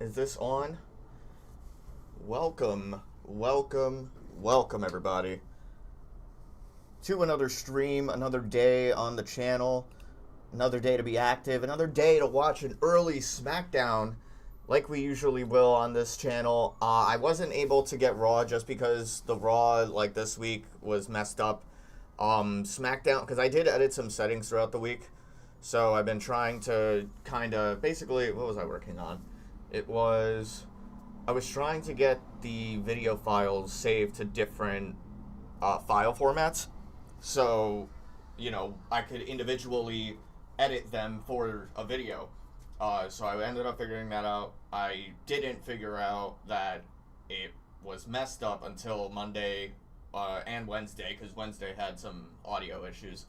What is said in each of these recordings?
Is this on? Welcome, everybody, to another stream, another day on the channel, another day to be active, another day to watch an early Smackdown like we usually will on this channel. I wasn't able to get Raw just because the Raw, like, this week was messed up. Smackdown, because I did edit some settings throughout the week, so I've been trying to kind of, basically, what was I working on? I was trying to get the video files saved to different file formats, so, I could individually edit them for a video. So I ended up figuring that out. I didn't figure out that it was messed up until Monday and Wednesday, because Wednesday had some audio issues.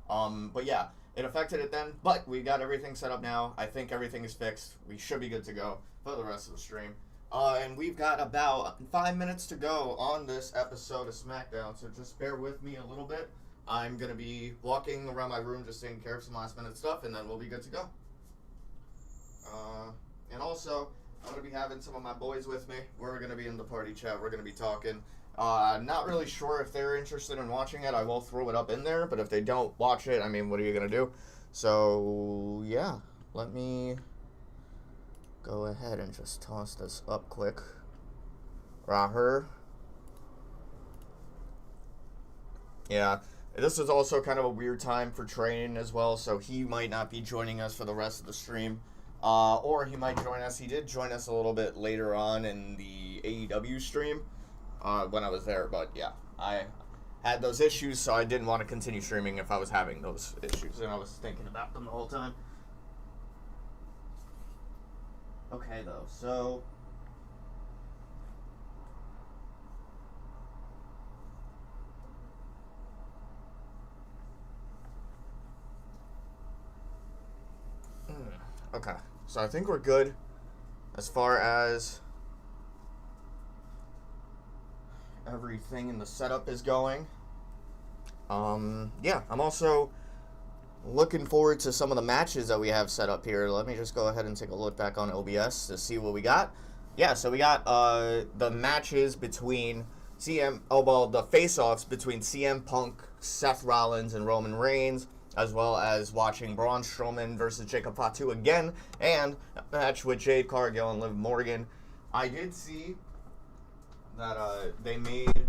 But yeah, it affected it then, but we got everything set up now. I think everything is fixed. We should be good to go for the rest of the stream. And we've got about 5 minutes to go on this episode of SmackDown, so just bear with me a little bit. I'm going to be walking around my room just taking care of some last minute stuff, and then we'll be good to go. And also, I'm going to be having some of my boys with me. We're going to be in the party chat. We're going to be talking. Not really sure if they're interested in watching it. I will throw it up in there, but if they don't watch it, I mean, what are you going to do? So, yeah, let me go ahead and just toss this up quick. Raher. Yeah, this is also kind of a weird time for training as well, so he might not be joining us for the rest of the stream. Or he might join us. He did join us a little bit later on in the AEW stream when I was there. But yeah, I had those issues, so I didn't want to continue streaming if I was having those issues. And I was thinking about them the whole time. Okay, though. So okay. So I think we're good as far as everything in the setup is going. Yeah, I'm also looking forward to some of the matches that we have set up here. Let me just go ahead and take a look back on OBS to see what we got. Yeah, so we got the matches between the face-offs between CM Punk, Seth Rollins, and Roman Reigns, as well as watching Braun Strowman versus Jacob Fatu again, and a match with Jade Cargill and Liv Morgan. I did see that they made,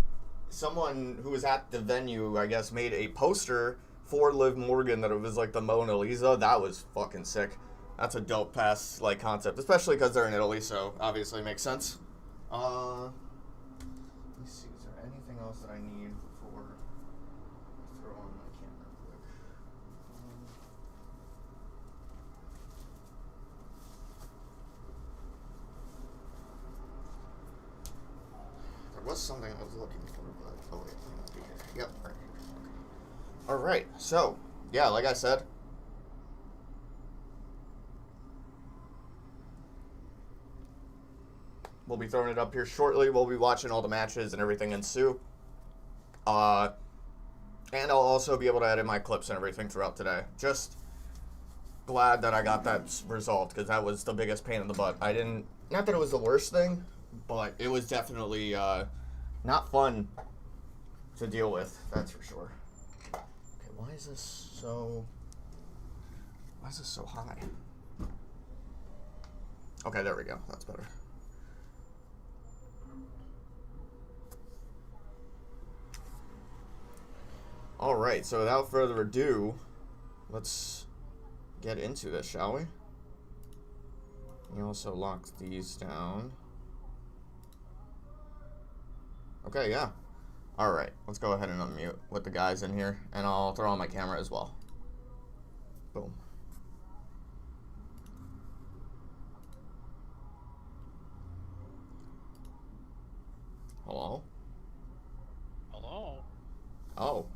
someone who was at the venue, I guess, made a poster for Liv Morgan that it was like the Mona Lisa. That was fucking sick. That's a dope pass, like, concept, especially because they're in Italy, so obviously it makes sense. Let me see, is there anything else that I need before I throw on my camera quick? There was something I was looking for, but oh wait, it might be here. Yep, right here. Okay. Alright, so, yeah, like I said, we'll be throwing it up here shortly. We'll be watching all the matches and everything ensue. And I'll also be able to edit my clips and everything throughout today. Just glad that I got that resolved, because that was the biggest pain in the butt. Not that it was the worst thing, but it was definitely not fun to deal with, that's for sure. Okay, why is this so high? Okay, there we go. That's better. Alright, so without further ado, let's get into this, shall we? You also lock these down. Okay, yeah. Alright, let's go ahead and unmute with the guys in here, and I'll throw on my camera as well. Boom. Hello? Hello? Oh.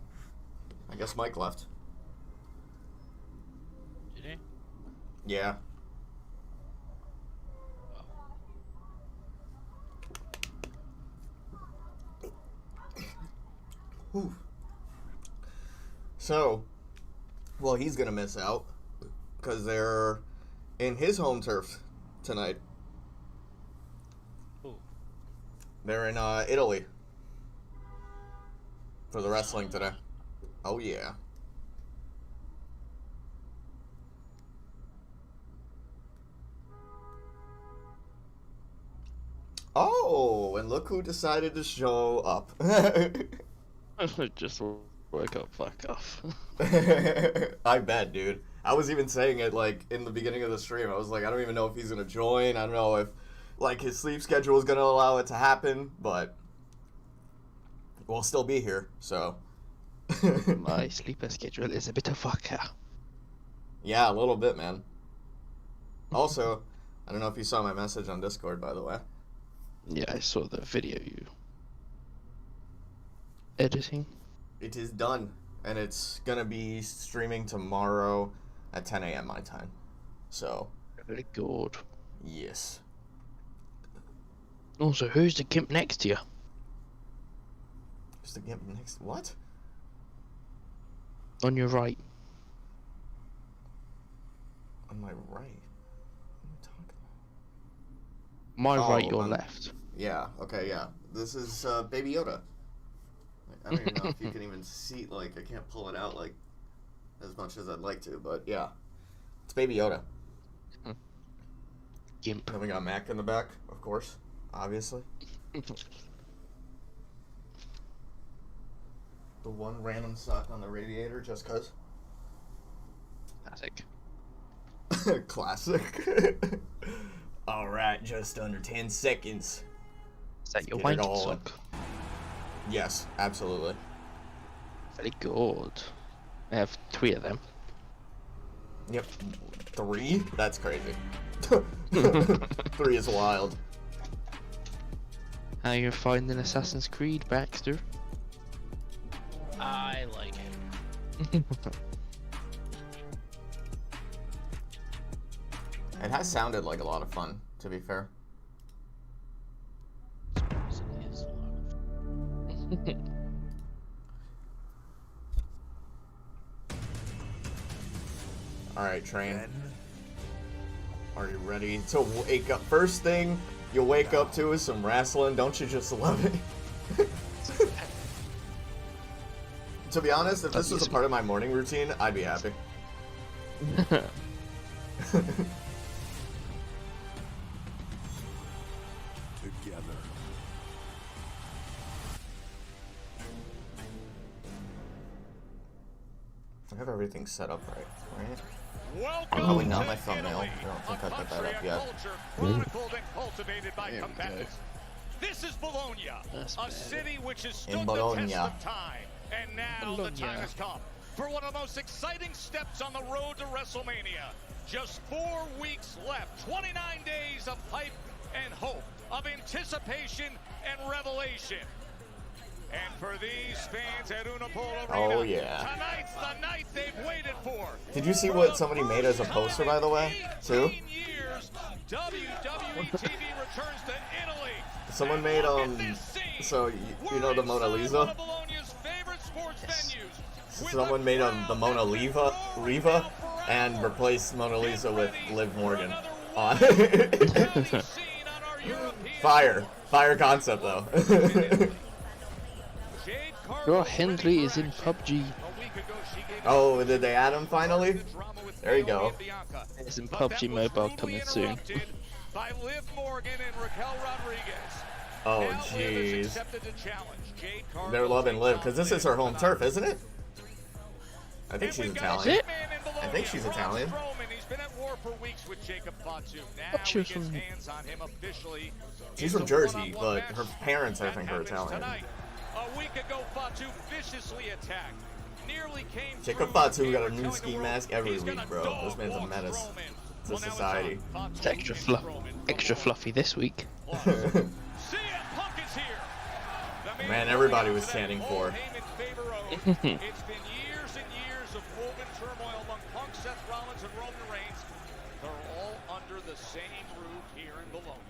I guess Mike left. Did he? Yeah. Whew. So, well, he's going to miss out because they're in his home turf tonight. They're in Italy for the wrestling today. Oh yeah. Oh, and look who decided to show up. Just woke up, fuck off. I bet, dude. I was even saying it like in the beginning of the stream. I was like, I don't even know if he's gonna join. I don't know if like his sleep schedule is gonna allow it to happen, but we'll still be here. So My sleeper schedule is a bit of fucker. yeah, a little bit, man. Also, I don't know if you saw my message on Discord, by the way. Yeah, I saw the video you editing. It is done, and it's gonna be streaming tomorrow at 10 a.m. my time. So, Very good. yes. Also, who's the gimp next to you? Just to get next. What? On your right. On my right. What are you talking about? My Oh, right, your on- left. Yeah. Okay. Yeah. This is Baby Yoda. Like, I don't even know if you can even see. Like, I can't pull it out like as much as I'd like to, but yeah, it's Baby Yoda. Gimp. Then we got Mac in the back, of course, obviously. The one random sock on the radiator, just cause. Classic. Classic. All right, just under 10 seconds. Is that your Get it wanking all in. sock? Yes, absolutely. Very good. I have 3 of them. Yep. 3? That's crazy. 3 is wild. How you finding Assassin's Creed, Baxter? I like it. It has sounded like a lot of fun, to be fair. It is a lot of- Alright, Train. Are you ready to wake up? First thing you wake up to is some wrestling. Don't you just love it? To be honest, if this was a part of my morning routine, I'd be happy. Together. I have everything set up right? Welcome Probably not to my thumbnail. Italy, I don't think a I put that country up and yet. culture chronicled and cultivated by There we go. competitors. This is Bologna, That's a better. city which has In stood the Bologna. test of time. And now the Bologna. time has come for one of the most exciting steps on the road to WrestleMania. Just 4 weeks left, 29 days of hype and hope, of anticipation and revelation. And for these fans at Unipol Arena, Oh, yeah. tonight's the night they've waited for. Did you see what somebody made as a poster, by the way, too? 18 years, WWE TV returns to Italy. Someone And made, look at this scene. so you know the Mona We're Lisa? inside one of Bologna's favorite sports Yes. venues, with Someone a made crowd the Mona that Lisa, was roaring Riva, out for and hours. replaced Mona Lisa with Get Liv ready Morgan for another on rowdy it. scene on our European Fire. tour. Fire concept, though. Jade Cargill Bro, ready Hendry for is in action. PUBG. A week ago, she gave Oh, did they add him finally? the drama with There you Naomi go. and Bianca. It's in But PUBG that was Mobile rudely coming soon. interrupted by Liv Morgan and Raquel Rodriguez. Oh, Now Liv has jeez. accepted the challenge. Jade Cargill They're loving takes Liv, on because this is her home tonight. turf, isn't it? I think And she's we've got Italian. Is it? man in Bologna, I think she's Braun Italian. Strowman. He's been at war for weeks with Jacob Fatu. Now Thought she he was gets from- hands on him officially. She's It's from a Jersey, one-on-one but match. her parents, I That think, are happens Italian. tonight. A week ago, Fatu viciously attacked. Nearly came Jacob through Fatu the got a camera, new telling ski the world mask every he's week, gonna bro. dog This man's a walk menace Strowman. to Well, now it's society. on. It's Fatu extra and fluff, Strowman extra from fluffy this week. Plus, CM Punk is here. The Man, coming everybody out was to that chanting Paul for. Heyman favor oath. It's been years and years of woven turmoil among Punk, Seth Rollins, and Roman Reigns. They're all under the same roof here in Bologna.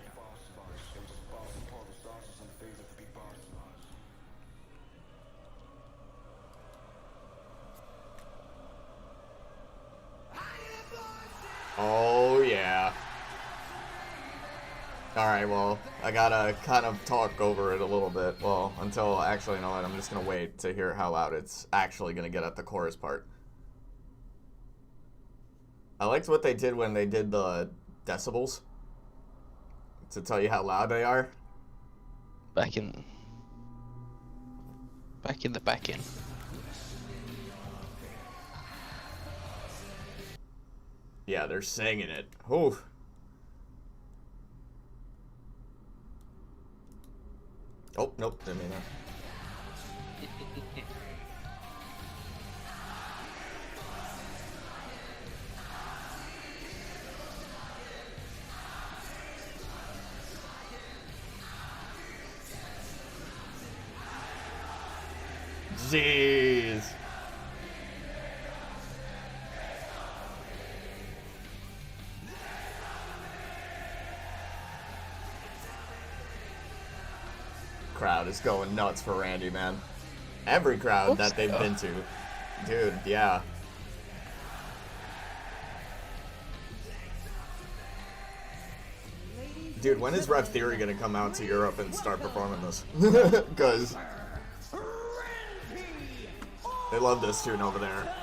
Oh, yeah. Alright, well, I gotta kind of talk over it a little bit. Well, until, actually, you know what, I'm just gonna wait to hear how loud it's actually gonna get at the chorus part. I liked what they did when they did the decibels. To tell you how loud they are. Back in the back end. Yeah, they're singing it. Ooh. Oh, nope, didn't mean that. Jeez. Crowd is going nuts for Randy, man. Every crowd that they've been to. Dude, yeah. Dude, when is Ref Theory gonna come out to Europe and start performing this? Because they love this tune over there.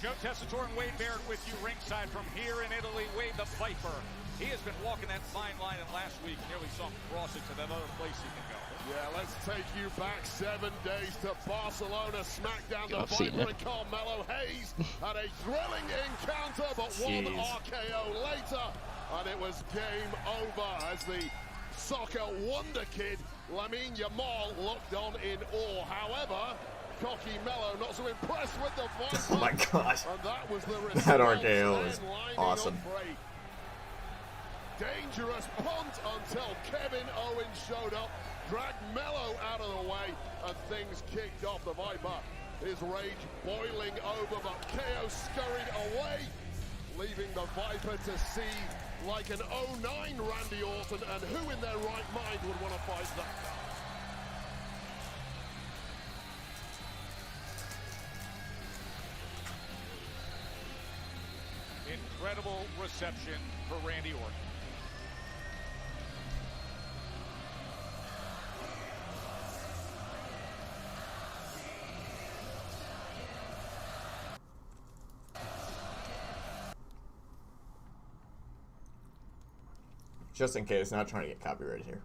Joe Tessitore and Wade Barrett with you ringside from here in Italy. Wade the Viper. He has been walking that fine line, and last week nearly saw him cross it to that other place he can go. Yeah, let's take you back 7 days to Barcelona. Smackdown, the I've seen Viper it. and Carmelo Hayes had a thrilling encounter, but one RKO later, and it was game over as the soccer wonder kid, Lamine Yamal, looked on in awe. However, Cocky Mello not so impressed with the Viper. Oh my gosh. And that was the That response. RKO is Then lining awesome. up for a dangerous punt until Kevin Owens showed up, dragged Mello out of the way, and things kicked off. The Viper, his rage boiling over, but KO scurried away, leaving the Viper to see like an 09 Randy Orton, and who in their right mind would want to fight that guy? Incredible reception for Randy Orton. Just in case, not trying to get copyrighted here.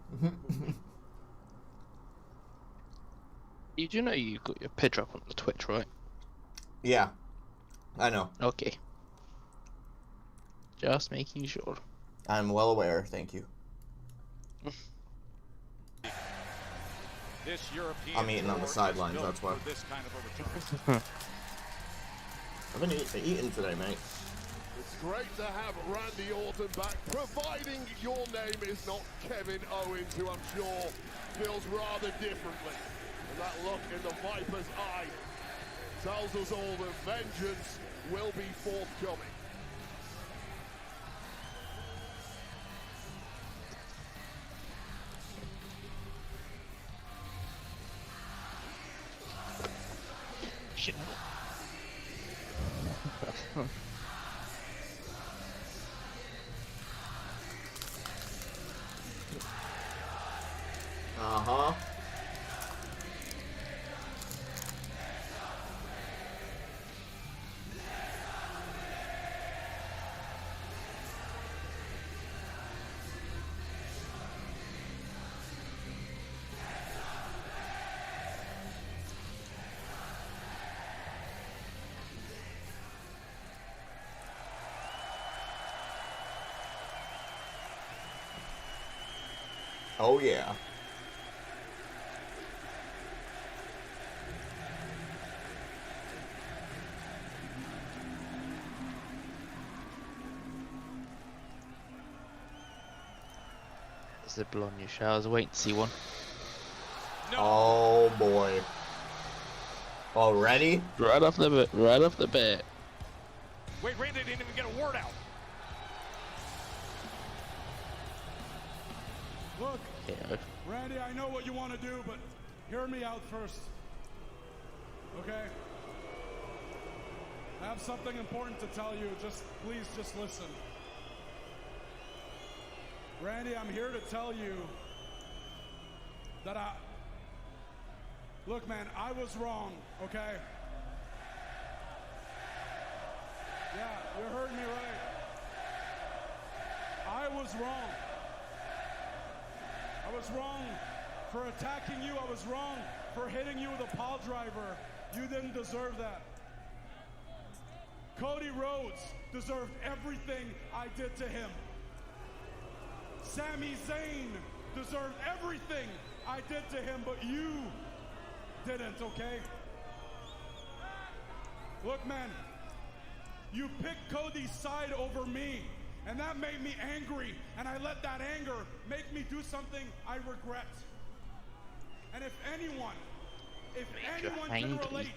You do know you got your picture up on the Twitch, right? Yeah, I know. Okay. Just making sure. I'm well aware, thank you. This European I'm eating on the tour is sidelines, built that's why. for this kind of return. I've been eating today, mate. It's great to have Randy Orton back, providing your name is not Kevin Owens, who I'm sure feels rather differently. And that look in the Viper's eye tells us all that vengeance will be forthcoming. Shit. Uh-huh. Oh, yeah. There's a blonde new shower. I was waiting to see one. No. Oh, boy. Already? Right off the bat. Right off the bat. Wait, Randy didn't even get a word out. Look, Yeah. Randy, I know what you want to do, but hear me out first. Okay? I have something important to tell you. Please just listen. Randy, I'm here to tell you that look, man, I was wrong, okay? Yeah, you heard me right. I was wrong. I was wrong for attacking you. I was wrong for hitting you with a pile driver. You didn't deserve that. Cody Rhodes deserved everything I did to him. Sami Zayn deserved everything I did to him, but you didn't, okay? Look, man, you picked Cody's side over me, and that made me angry, and I let that anger make me do something I regret. And if anyone can relate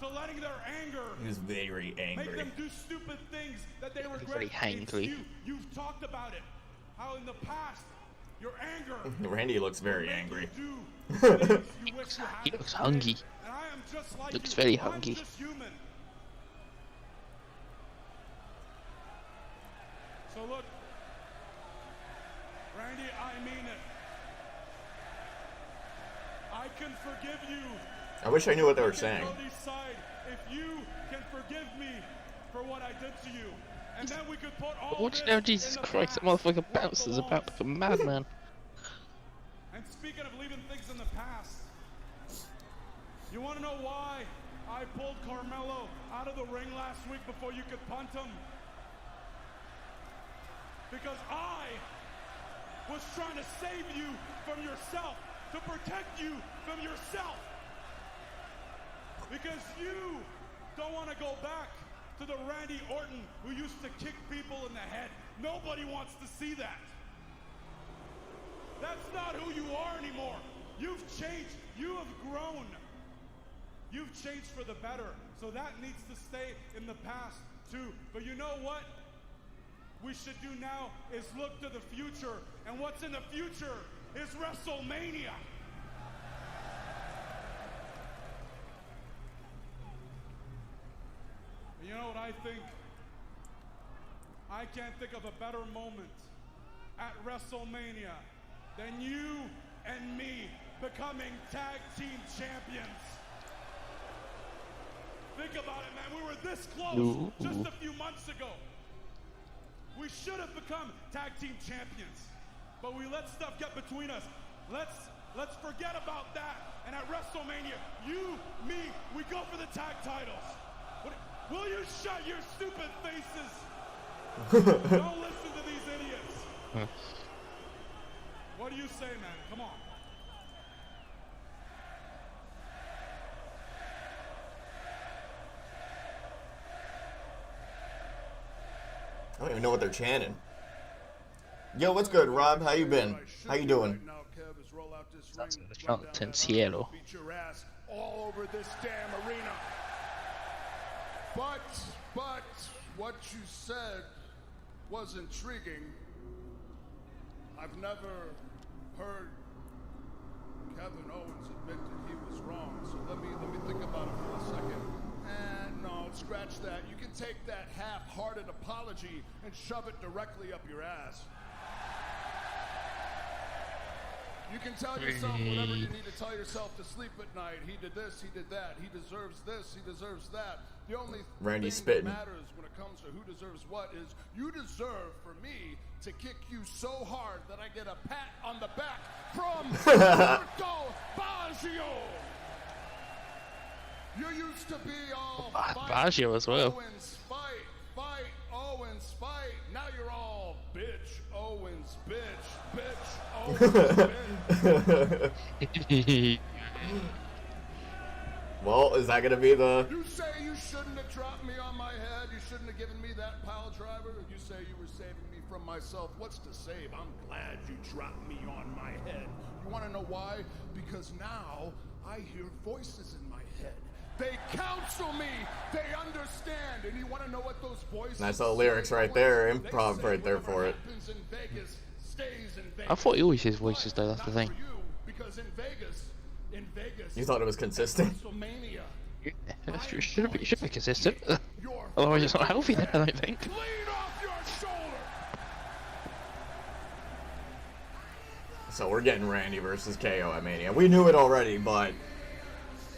to letting their anger He was very angry. make them do stupid things that they regret, very it's hangry. you. You've talked about it. How in the past, your anger Randy looks very angry. He looks hungry. And I am just like Looks you. very I'm hungry. just human. So look, Randy, I mean it. I can forgive you. I wish I knew what they were I can saying. Cody's side if you can forgive me for what I did to you. And then we could put all Watch this now, Jesus in the Christ, that past. motherfucker What bounces about belongs. like a madman. And speaking of leaving things in the past, you want to know why I pulled Carmelo out of the ring last week before you could punt him? Because I was trying to save you from yourself, to protect you from yourself. Because you don't want to go back to the Randy Orton who used to kick people in the head. Nobody wants to see that. That's not who you are anymore. You've changed. You have grown. You've changed for the better. So that needs to stay in the past too. But you know what we should do now is look to the future. And what's in the future is WrestleMania. And you know what I think? I can't think of a better moment at WrestleMania than you and me becoming tag team champions. Think about it, man. We were this close just a few months ago. We should have become tag team champions, but we let stuff get between us. Let's forget about that. And at WrestleMania, you, me, we go for the tag titles. Will you shut your stupid faces? Don't listen to these idiots. What do you say, man? Come on. I don't even know what they're chanting. Yo, what's good, Rob? How you been? How you doing? That's the chant in Cielo. Beat your ass all over this damn arena. But what you said was intriguing. I've never heard Kevin Owens admit that he was wrong. So let me think about it for a second. And no, scratch that. You can take that half-hearted apology and shove it directly up your ass. You can tell yourself whatever you need to tell yourself to sleep at night. He did this, he did that, he deserves this, he deserves that. The only Randy thing spitting. that matters when it comes to who deserves what is you deserve for me to kick you so hard that I get a pat on the back from Roberto Baggio. You used to be all Baggio as well. Owens, fight, Owens, fight. Now you're all bitch, Owens, bitch, Owens, bitch. Well, is that gonna be the... You say you shouldn't have dropped me on my head. You shouldn't have given me that pile driver. You say you were saving me from myself. What's to save? I'm glad you dropped me on my head. You want to know why? Because now I hear voices in my head. They counsel me. They understand. And you want to know what those voices Nice little lyrics right there. They Improv say right there whatever for it. happens in Vegas stays in Vegas. I thought he always his voices though, that's the Not thing. for you, because in Vegas, You thought it was consistent? WrestleMania, It should be consistent. your Otherwise it's not healthy then, I don't think. clean off your shoulder. So we're getting Randy versus KO at Mania. We knew it already, but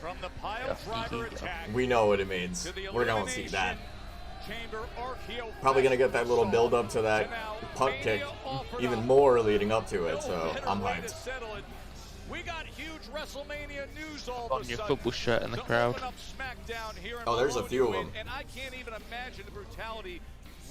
From the pile driver attack we know what it means. to the We're going to see that. Chamber Archeo Probably going to get that little Festival build up to that now puck kick Mania offered even up. more leading up to it, No so better I'm way to hyped. settle it. We got huge WrestleMania news all On of a your sudden football shirt in the to crowd. open up Smackdown here in Oh, there's a Bologna few of with, them. and I can't even imagine the brutality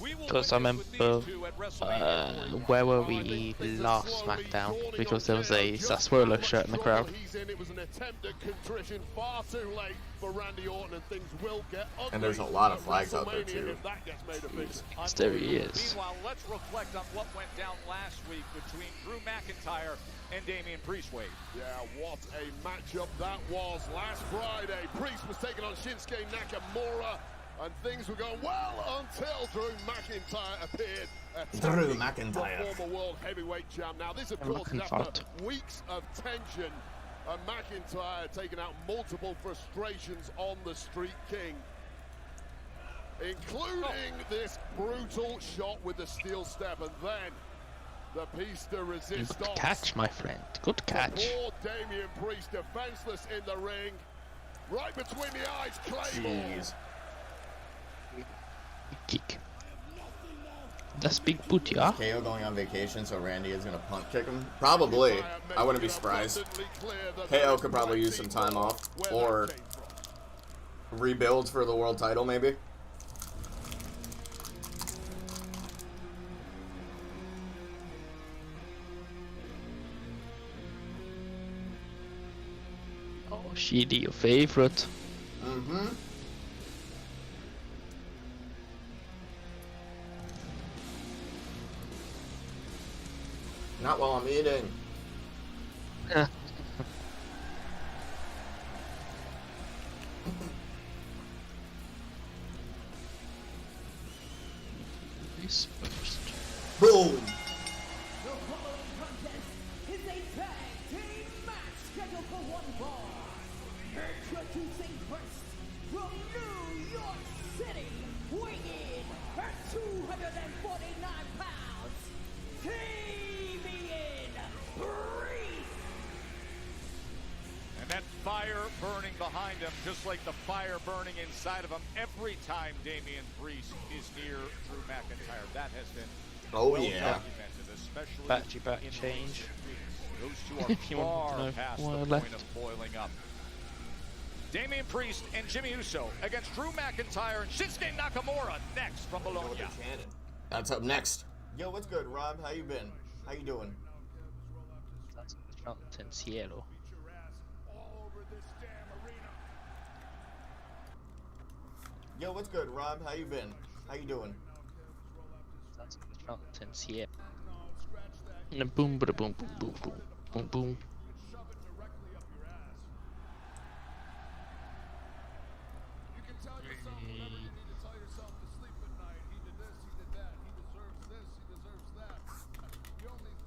we will Because I witness with remember, these two at WrestleMania. where were we last SmackDown? Because there was a Sassuolo shirt in the crowd. It was an attempt at contrition, far too late for Randy Orton, and things will get ugly. And there's a lot of at flags out there, WrestleMania too. if that gets made official. Yes, there he is. Meanwhile, let's reflect on what went down last week between Drew McIntyre and Damian Priest. Wade. Yeah, what a matchup that was last Friday. Priest was taking on Shinsuke Nakamura, and things were going well until Drew McIntyre appeared. Drew attacking McIntyre. the former world heavyweight champ. Now, this, of Drew course, is McIntyre. after weeks of tension, and McIntyre taking out multiple frustrations on the Street King, including this brutal shot with the steel step, and then the piece de Good resistance. catch, my friend. Good catch. Poor Damian Priest, defenseless in the ring. Right between the eyes, Claymore. Jeez. Kick. That's big booty, huh? KO going on vacation, so Randy is going to punt kick him? Probably. I wouldn't be surprised. KO could probably use some time off, or rebuild for the world title, maybe. Oh, Sheedy, your favorite. Mm-hmm. Not while I'm eating. This first. Boom! The following contest is a tag team match scheduled for one fall. Introducing first from New York City, weighing in at 249 pounds, Damian Priest. And that fire burning behind him, just like the fire burning inside of him every time Damian Priest is near Drew McIntyre. That has been Oh, well yeah. documented, especially Battery in change. those two are If you want to far know past why the I point left. of boiling up. Damian Priest and Jimmy Uso against Drew McIntyre and Shinsuke Nakamura next from Bologna. That's up next. Yo, what's good, Rob? How you been? How you doing? That's Fountain Cielo. Yo, what's good, Rob? How you been? How you doing? That's Fountain Cielo. And boom, bada boom, boom, boom, boom, boom, boom.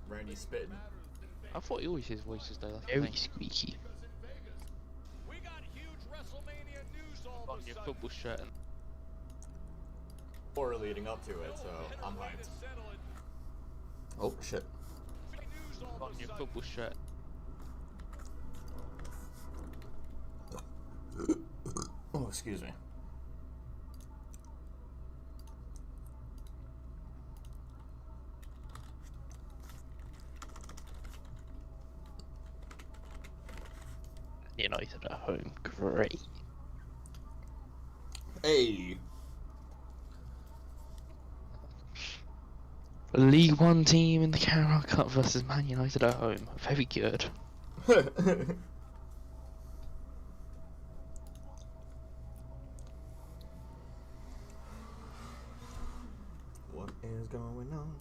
Randy spitting. I thought he always his voices though. Very squeaky. We got huge WrestleMania news all On of a your sudden. football shirt. Or leading up to it, so I'm hyped. Oh, shit. On your football shirt. Oh, excuse me. United at home, great. Hey. A League One team in the Carabao Cup versus Man United at home, very good. What is going on?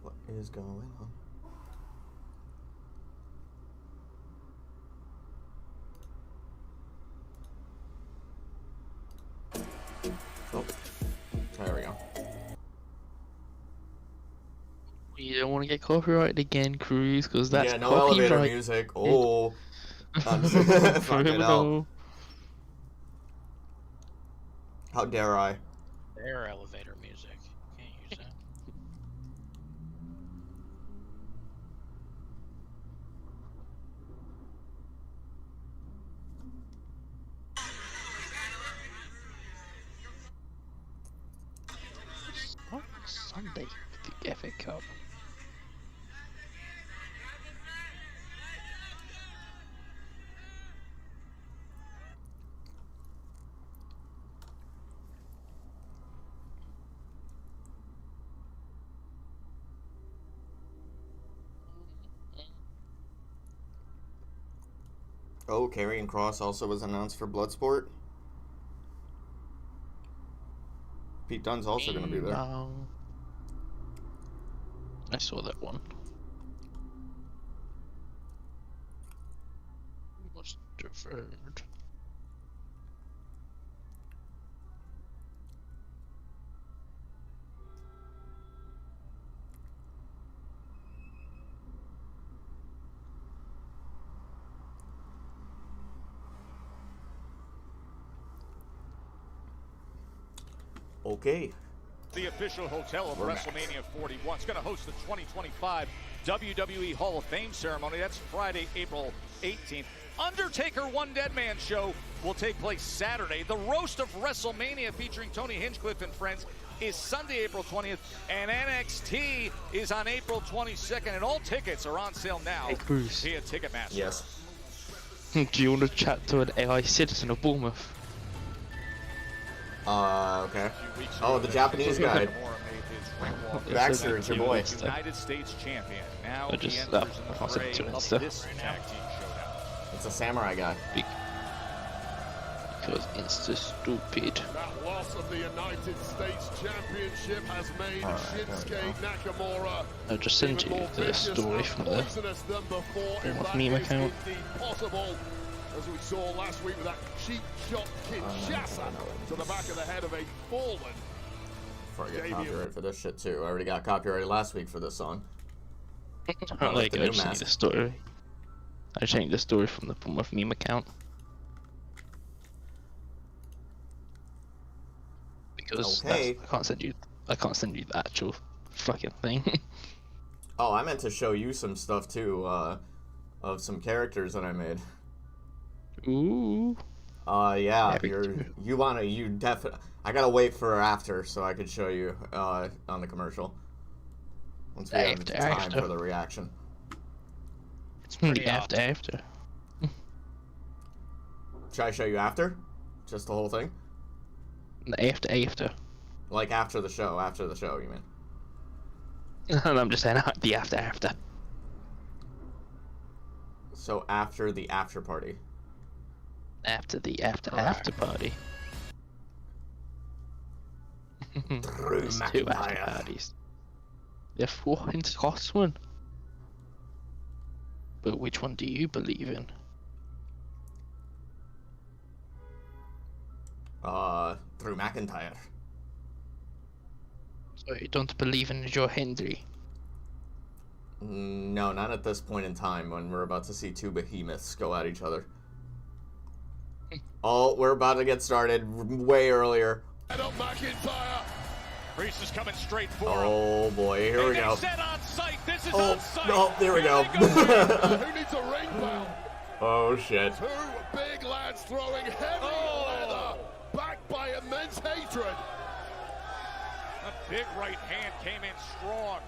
What is going on? Oh, there we go. You don't want to get copyrighted again, Cruz, because that's Yeah, no elevator copyright. music. Oh, fuck it out. Criminal. How dare I? Their elevator music. Can't use that. Sunday for the FA Cup. Oh, Karrion Kross also was announced for Bloodsport. Pete Dunne's also going to be there. I saw that one. Was deferred. Okay. The official hotel of WrestleMania 41 is going to host the 2025 WWE Hall of Fame ceremony. That's Friday, April 18th. Undertaker One Dead Man show will take place Saturday. The Roast of WrestleMania featuring Tony Hinchcliffe and friends is Sunday, April 20th. And NXT is on April 22nd. And all tickets are on sale now via Ticketmaster. Yes. Do you want to chat to an AI citizen of Bournemouth? Okay. Oh, the Japanese guy. Baxter is your boy. United States champion. Now I just, he enters in the I'll send fray it to of Insta. this tag team showdown. It's a samurai guy. Because Insta stupid. That loss of the United States Championship has made Alright, there we Shinsuke Nakamura I'll just send you the story from the Bournemouth meme account. Possible, as we saw last week with that cheap shot Kinshasa to the back of the head of a fallen. Before I get copyright for this shit too. I already got copyrighted last week for this song. I like the it, I new just need mask. the story. I changed the story from the Bournemouth meme account. Because Okay. I can't send you the actual fucking thing. Oh, I meant to show you some stuff too, of some characters that I made. Ooh. Yeah, Very you definitely. I gotta wait for after so I could show you on the commercial. Once we have time for the reaction. It's really after. Should I show you after? Just the whole thing? After. Like after the show, you mean? And I'm just saying the after. So after the after party. After the after party. Drew There's two after McIntyre. parties. They're four in Scotsman. But which one do you believe in? Drew McIntyre. So you don't believe in Joe Hendry? No, not at this point in time when we're about to see two behemoths go at each other. Oh, we're about to get started way earlier. Head up McIntyre. Priest is coming straight for him. Oh boy, here we They go. said on site. This is Oh, on site. no, there we go. Who needs a ring bell? Oh shit. Two big lads throwing heavy leather, backed by immense hatred. A big right hand came in strong.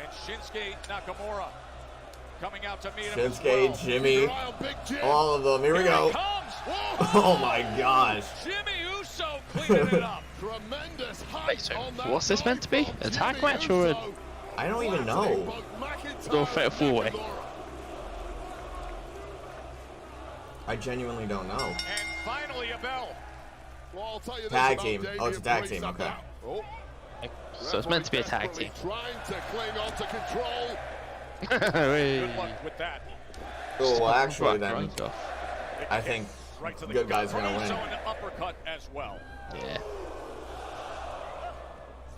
And Shinsuke Nakamura coming out to meet him as Shinsuke, well. Jimmy, Big Jim. all of them. Here we Here go. he comes. Oh my gosh. Jimmy Uso cleaning it up. Tremendous Wait, height so on that what's this meant to be? knife A from tag Jimmy match or a- Uso. I don't even know. Go fatal four-way. I genuinely don't know. And finally a bell. Well, I'll tell you this Tag about team. Damian Oh, it's a tag Priest team, up okay. now. Oh, So it's meant to be a tag team. desperately trying to cling on to control. Good luck with that. Oh, well, actually, Right, then right off. I think Right to the good guys are gonna Uso win. an uppercut as well. Yeah.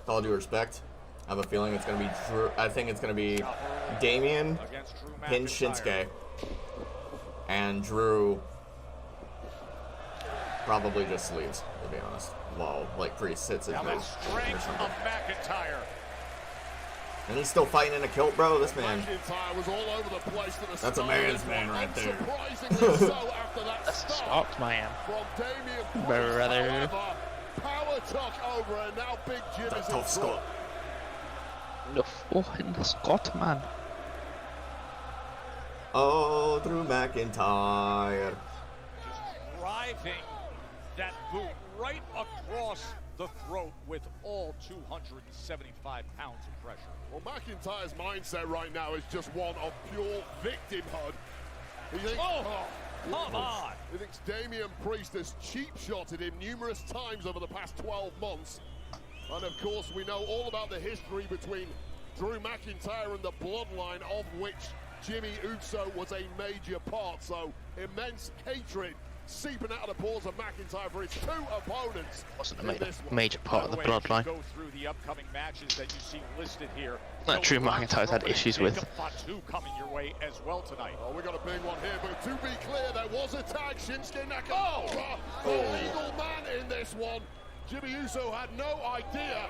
With all due respect, I have a feeling it's gonna be Drew. I think it's gonna be Damian, Against Drew pin McIntyre. Shinsuke, and Drew probably just leaves, to be honest. While like Priest sits his Now the move or strength something. of McIntyre. And he's still fighting in a kilt, bro. This man. McIntyre was all over the place to the That's a start. man's man right there. Unsurprisingly so after that That's start stopped, man. from Damian Priest. Brother. However, power took over and now Big Jim That's a is in tough front. score. The fucking Scott, man. Oh, Drew McIntyre. Just driving that boot right across the throat with all 275 pounds of pressure. Well, McIntyre's mindset right now is just one of pure victimhood. He thinks, Come on! He thinks Damian Priest has cheap-shotted him numerous times over the past 12 months. And of course, we know all about the history between Drew McIntyre and the bloodline, of which Jimmy Uso was a major part. So immense hatred seeping out of the pores of McIntyre for his two opponents. Wasn't a major part of the bloodline. Go through the upcoming matches that you see listed here. That Drew McIntyre's had issues with. Fatu coming your way as well tonight. Oh, we got a big one here, but to be clear, there was a tag. Shinsuke Nakamura, the legal man in this one. Jimmy Uso had no idea.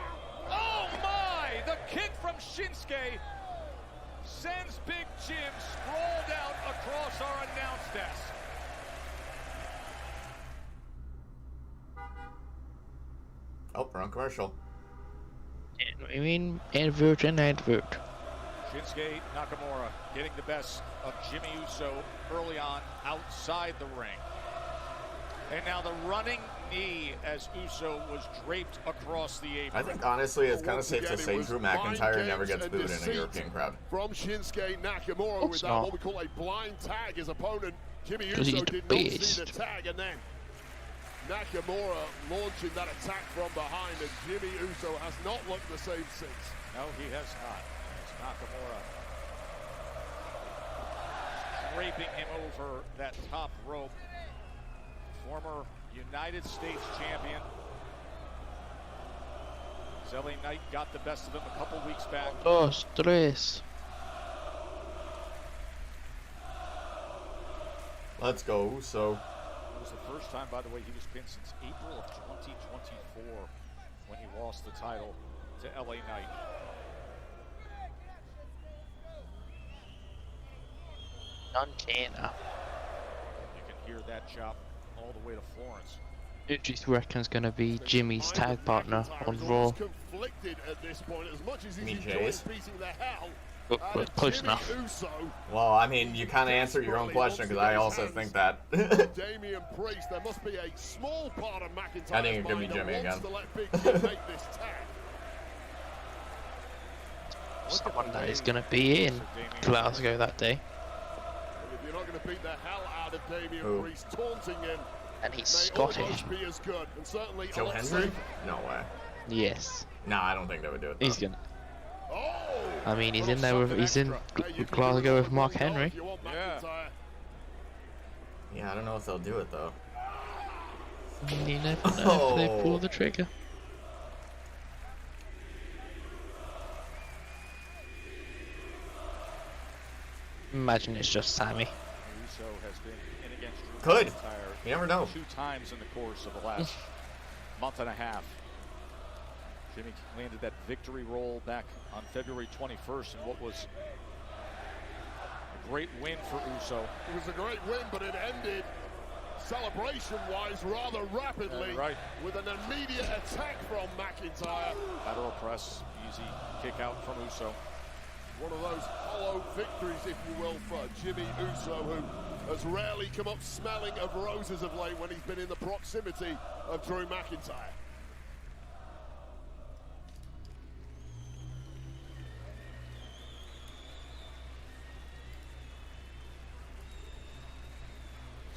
Oh my! The kick from Shinsuke sends Big Jim sprawled out across our announce desk. Oh, we're on commercial. I mean, invert and advert. Shinsuke Nakamura getting the best of Jimmy Uso early on outside the ring. And now the running knee as Uso was draped across the apron. I think honestly it's kind of safe to say Drew McIntyre never gets booed in a European crowd. From Shinsuke Nakamura with that what we call a blind tag. His opponent Jimmy Uso did not see the tag, and then Nakamura launching that attack from behind, and Jimmy Uso has not looked the same since. No, he has not. It's Nakamura draping him over that top rope. Former United States champion. LA Knight got the best of him a couple weeks back. Dos, tres. Let's go, Uso. It was the first time, by the way, he was pinned since April of 2024 when he lost the title to LA Knight. Montana. You can hear that chop all the way to Florence. Who do you reckon's gonna be Jimmy's tag partner on Raw? Conflicted at this point, as much as he's Me, enjoying Jace. beating the hell Well, close enough. Uso. Well, I mean, you kind of answered your own question because I also think that. Damian Priest, there must be a small part of McIntyre's I think it could be mind Jimmy that again. wants to let Big Jim make this tag. Someone that is gonna be in Glasgow that day. And if you're not going to beat the hell out of Damian Who? Priest, taunting him And he's may almost Scottish. be as good, and certainly a Joe lot Hendry? safer. No way. Yes. Nah, I don't think they would do it. Though. He's gonna. Oh! I mean, he's Little in there with. something He's in extra. Hey, you can Glasgow do with it Mark if Henry. you want Yeah. McIntyre. Yeah, I don't know if they'll do it though. You never know if they pull the trigger. Imagine it's just Sammy. Uso has been in against Drew Could. McIntyre You never know. 2 times in the course of the last month and a half. Jimmy landed that victory roll back on February 21st in what was a great win for Uso. It was a great win, but it ended celebration-wise rather rapidly Right. with an immediate attack from McIntyre. Lateral press, easy kick out from Uso. One of those hollow victories, if you will, for Jimmy Uso, who has rarely come up smelling of roses of late when he's been in the proximity of Drew McIntyre.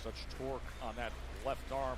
Such torque on that left arm.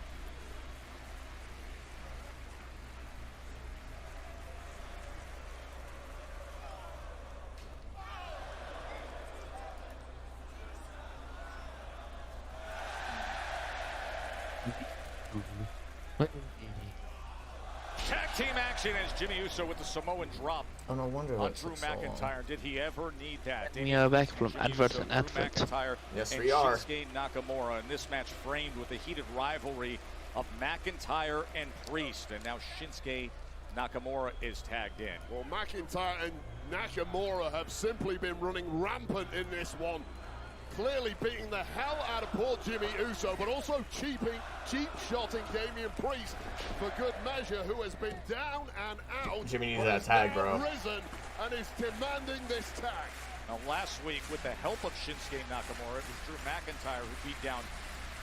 Tag team action as Jimmy Uso with the Samoan drop Oh, no wonder on that Drew took so long. McIntyre. Did he ever need that? We are back from Jimmy advert Uso, and Drew advert. McIntyre Yes, and we are. Shinsuke Nakamura in this match framed with the heated rivalry of McIntyre and Priest, and now Shinsuke Nakamura is tagged in. Well, McIntyre and Nakamura have simply been running rampant in this one. Clearly beating the hell out of poor Jimmy Uso, but also cheap-shotting Damian Priest for good measure, who has been down and out. Jimmy needs but that has tag, now bro. Risen and is demanding this tag. Now, last week, with the help of Shinsuke Nakamura, it was Drew McIntyre who beat down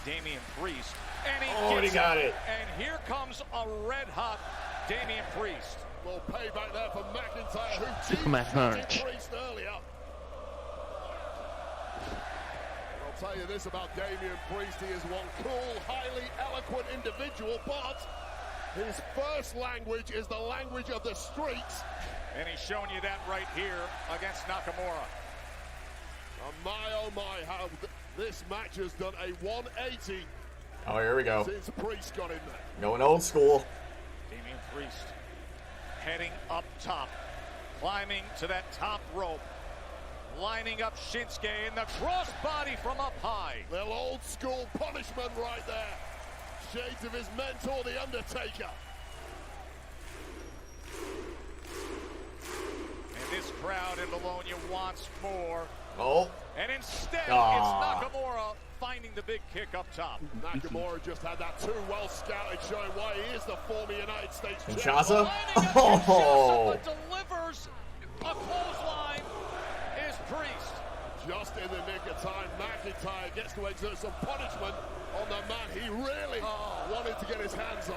Damian Priest. And he got it. And here comes a red-hot Damian Priest. Well, payback there for McIntyre, who Superman cheated punch. Priest earlier. I'll tell you this about Damian Priest. He is one cool, highly eloquent individual, but his first language is the language of the streets. And he's showing you that right here against Nakamura. Oh my, how this match has done a 180 Oh, here we go. since Priest got in there. Going old school. Damian Priest heading up top, climbing to that top rope, lining up Shinsuke in the crossbody from up high. Little old school punishment right there. Shades of his mentor, The Undertaker. And this crowd in Bologna wants more. Oh. And instead, Aw. it's Nakamura finding the big kick up top. Nakamura just had that too well scouted, showing why he is the former United States champion. Kinshasa? Lining up Oh. Kinshasa, but delivers a clothesline is Priest. Just in the nick of time, McIntyre gets to exert some punishment on the man he really wanted to get his hands on.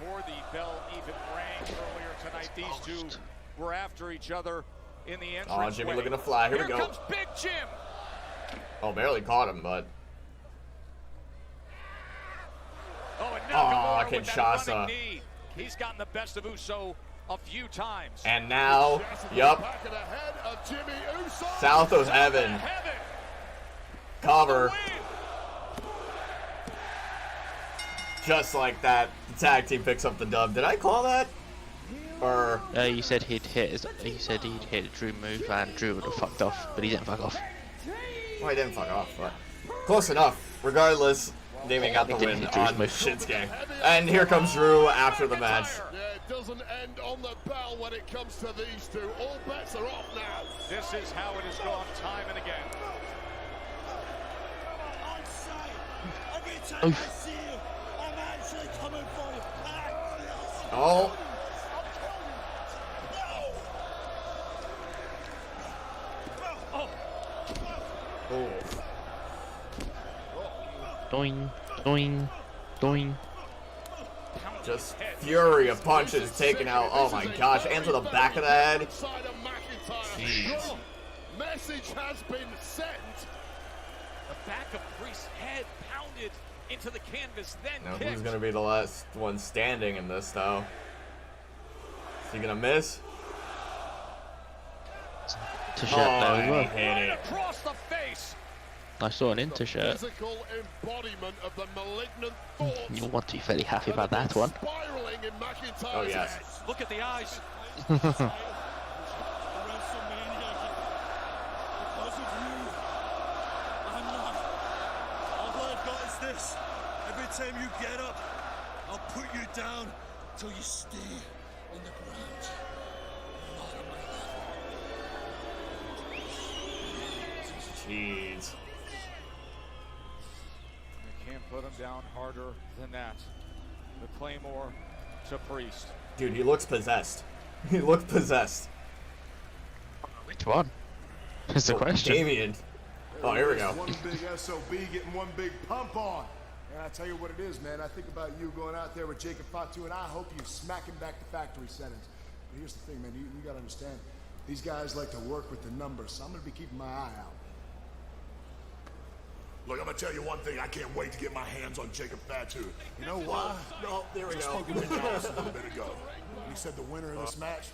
Before the bell even rang earlier tonight, these two were after each other in the entrance. Oh, Jimmy looking to fly. Here we go. Comes Big Jim. Oh, barely caught him, but. Oh, and Aw, Nakamura with that Kinshasa. running knee. He's gotten the best of Uso a few times. And now, yup, Back of the head of Jimmy Uso. south of heaven. Heaven. Cover. Win. Just like that, the tag team picks up the dub. Did I call that? Or You said he'd hit a Drew move and Drew would have fucked off, but he didn't fuck off. well, he didn't fuck off, but close enough. Regardless, Damian got the He win didn't hit Drew's on move. Shinsuke. And here comes Drew after the match. Yeah, it doesn't end on the bell when it comes to these two. All bets are off now. This is how it has gone time and again. Every time I see you, I'm actually coming for you. Oh, oh. Doing, doing, doing. Just fury of punches taken out. Oh my gosh, and to the back of the head. Side of McIntyre. Jeez. Message has been sent. The back of Priest's head pounded into the canvas, then Now, kicked. who's gonna be the last one standing in this, though? Is he gonna miss? To shirt there as he well. hit it. Across the face. I saw an inter shirt. Physical embodiment of the malignant thoughts. You'll want to be fairly happy about that one. Spiraling in McIntyre's Oh, yes. head. Look at the eyes. WrestleMania, because of you, I'm not. All I've got is this. Every time you get up, I'll put you down till you stay on the ground. Not on my level. Jeez. You can't put him down harder than that. The Claymore to Priest. Dude, he looks possessed. He looked possessed. Which one? That's the question. Damian. Oh, here we go. One big SOB getting one big pump on. And I tell you what it is, man. I think about you going out there with Jacob Fatu, and I hope you smack him back to factory settings. But here's the thing, man. You got to understand, these guys like to work with the numbers, so I'm going to be keeping my eye out. Look, I'm gonna tell you one thing. I can't wait to get my hands on Jacob Fatu. You know why? No, there we I go. spoke with Dallas a little bit ago. He said the winner of this match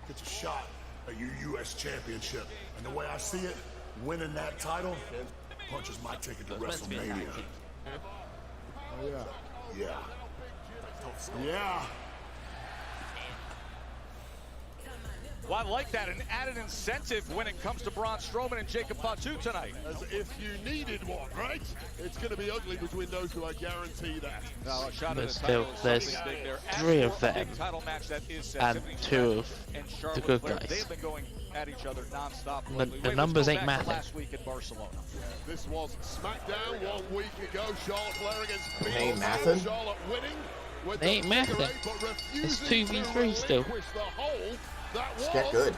gets a shot at your U.S. championship. And the way I see it, winning that title punches my ticket to WrestleMania. Oh, yeah. Yeah. Yeah. Well, I like that. An added incentive when it comes to Braun Strowman and Jacob Fatu tonight. As if you needed one, right? It's going to be ugly between those two, I guarantee that. Now, a shot at There's the title still- is there's something big there. As 3 of for a them, big title match that is set, and Tiffany 2 Stratton of and the Charlotte good Flair, guys. They've been going at each other nonstop. The lately. Wait, let's numbers go ain't back to mathing. last week in Barcelona. This was SmackDown 1 week ago. Charlotte Flair against It ain't Bianca. mathin'. Charlotte winning with It ain't the figure mathin'. eight, but It's refusing 2v3 to still. relinquish the hold that Just get was good.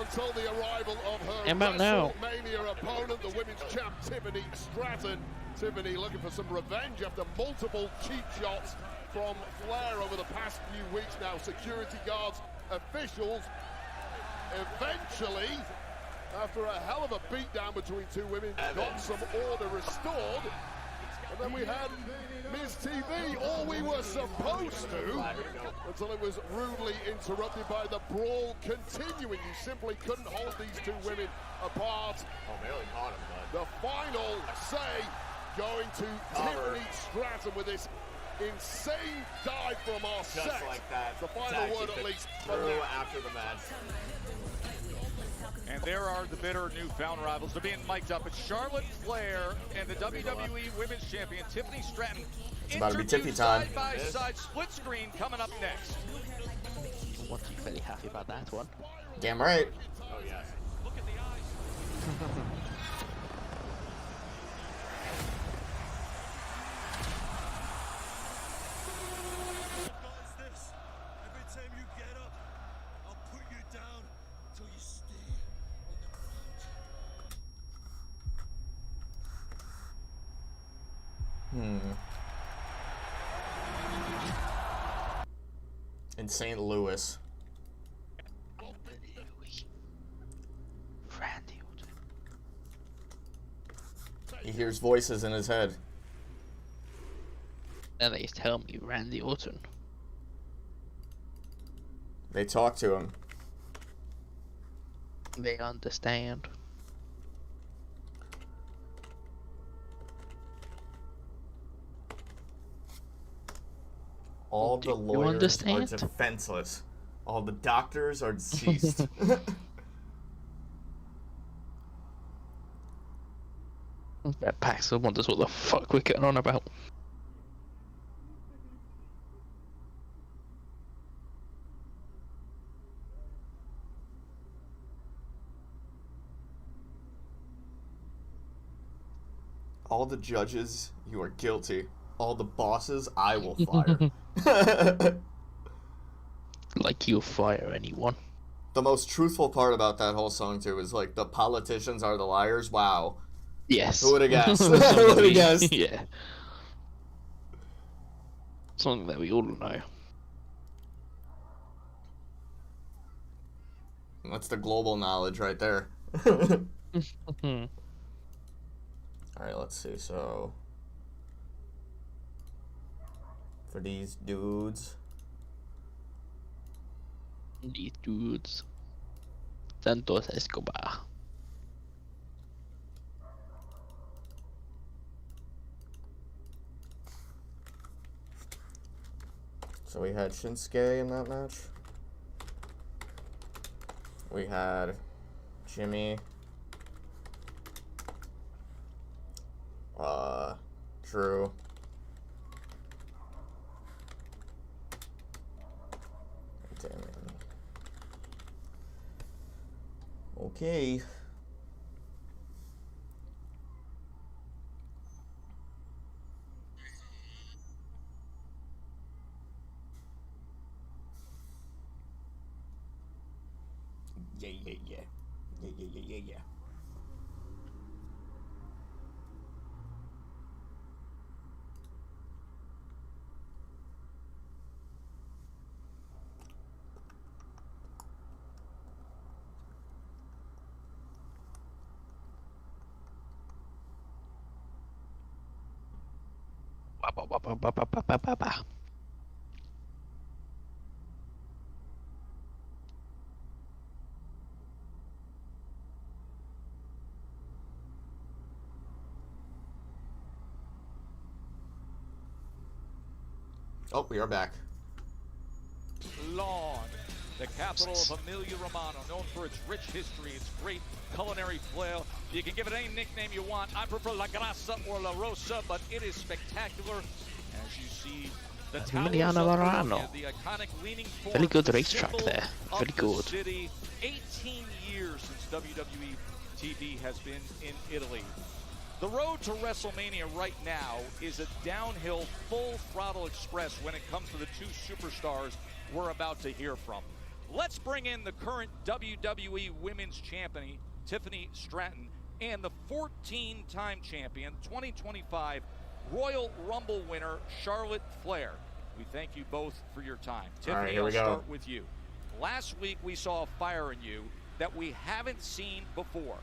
until the arrival of her How about now? WrestleMania opponent, the women's champ Tiffany Stratton. Tiffany looking for some revenge after multiple cheap shots from Flair over the past few weeks now. Security guards, officials, eventually, after a hell of a beatdown between two women, got some order restored. And then we had Miss TV, all we were supposed to, until it was rudely interrupted by the brawl continuing. You simply couldn't hold these two women apart. Oh, barely caught him, but... The final say going to Tiffany Stratton with this insane dive from our Just set. like that. The final word at least from Through that. after the match. And there are the bitter newfound rivals. They're being mic'd up. It's Charlotte Flair and the WWE Women's Champion Tiffany Stratton. It's about to be Interview Tiffy time. Side by side, split screen coming up next. I want to be very happy about that one. Damn right. Oh yes. Look at the eyes. In St. Louis. Randy Orton. He hears voices in his head. Now they tell me Randy Orton. They talk to him. They understand. All Do the you lawyers are understand? defenseless. All the doctors are deceased. That Paxton wonders what the fuck we're getting on about. All the judges, you are guilty. All the bosses, I will fire. Like you'll fire anyone. The most truthful part about that whole song, too, is like, the politicians are the liars. Wow. Yes. Who would have guessed? Who would have guessed? Yeah. Something that we all know. That's the global knowledge right there. Alright, let's see. So, for these dudes, These dudes. Santos Escobar. so we had Shinsuke in that match. We had Jimmy, Drew, Damien. Okay. Yeah. Yeah. Oh, we are back. Lawn, the capital of Emilia Romagna, known for its rich history, its great culinary flair. You can give it any nickname you want. I prefer La Grassa or La Rosa, but it is spectacular. As you see, the Emilia Romagna. the iconic leaning form, Very good the racetrack symbol there. of Very the good. City. 18 years since WWE TV has been in Italy. The road to WrestleMania right now is a downhill, full throttle express when it comes to the two superstars we're about to hear from. Let's bring in the current WWE Women's Champion, Tiffany Stratton, and the 14-time champion, 2025 Royal Rumble winner, Charlotte Flair. We thank you both for your time. Tiffany, I'll start with you. Last week, we saw a fire in you that we haven't seen before.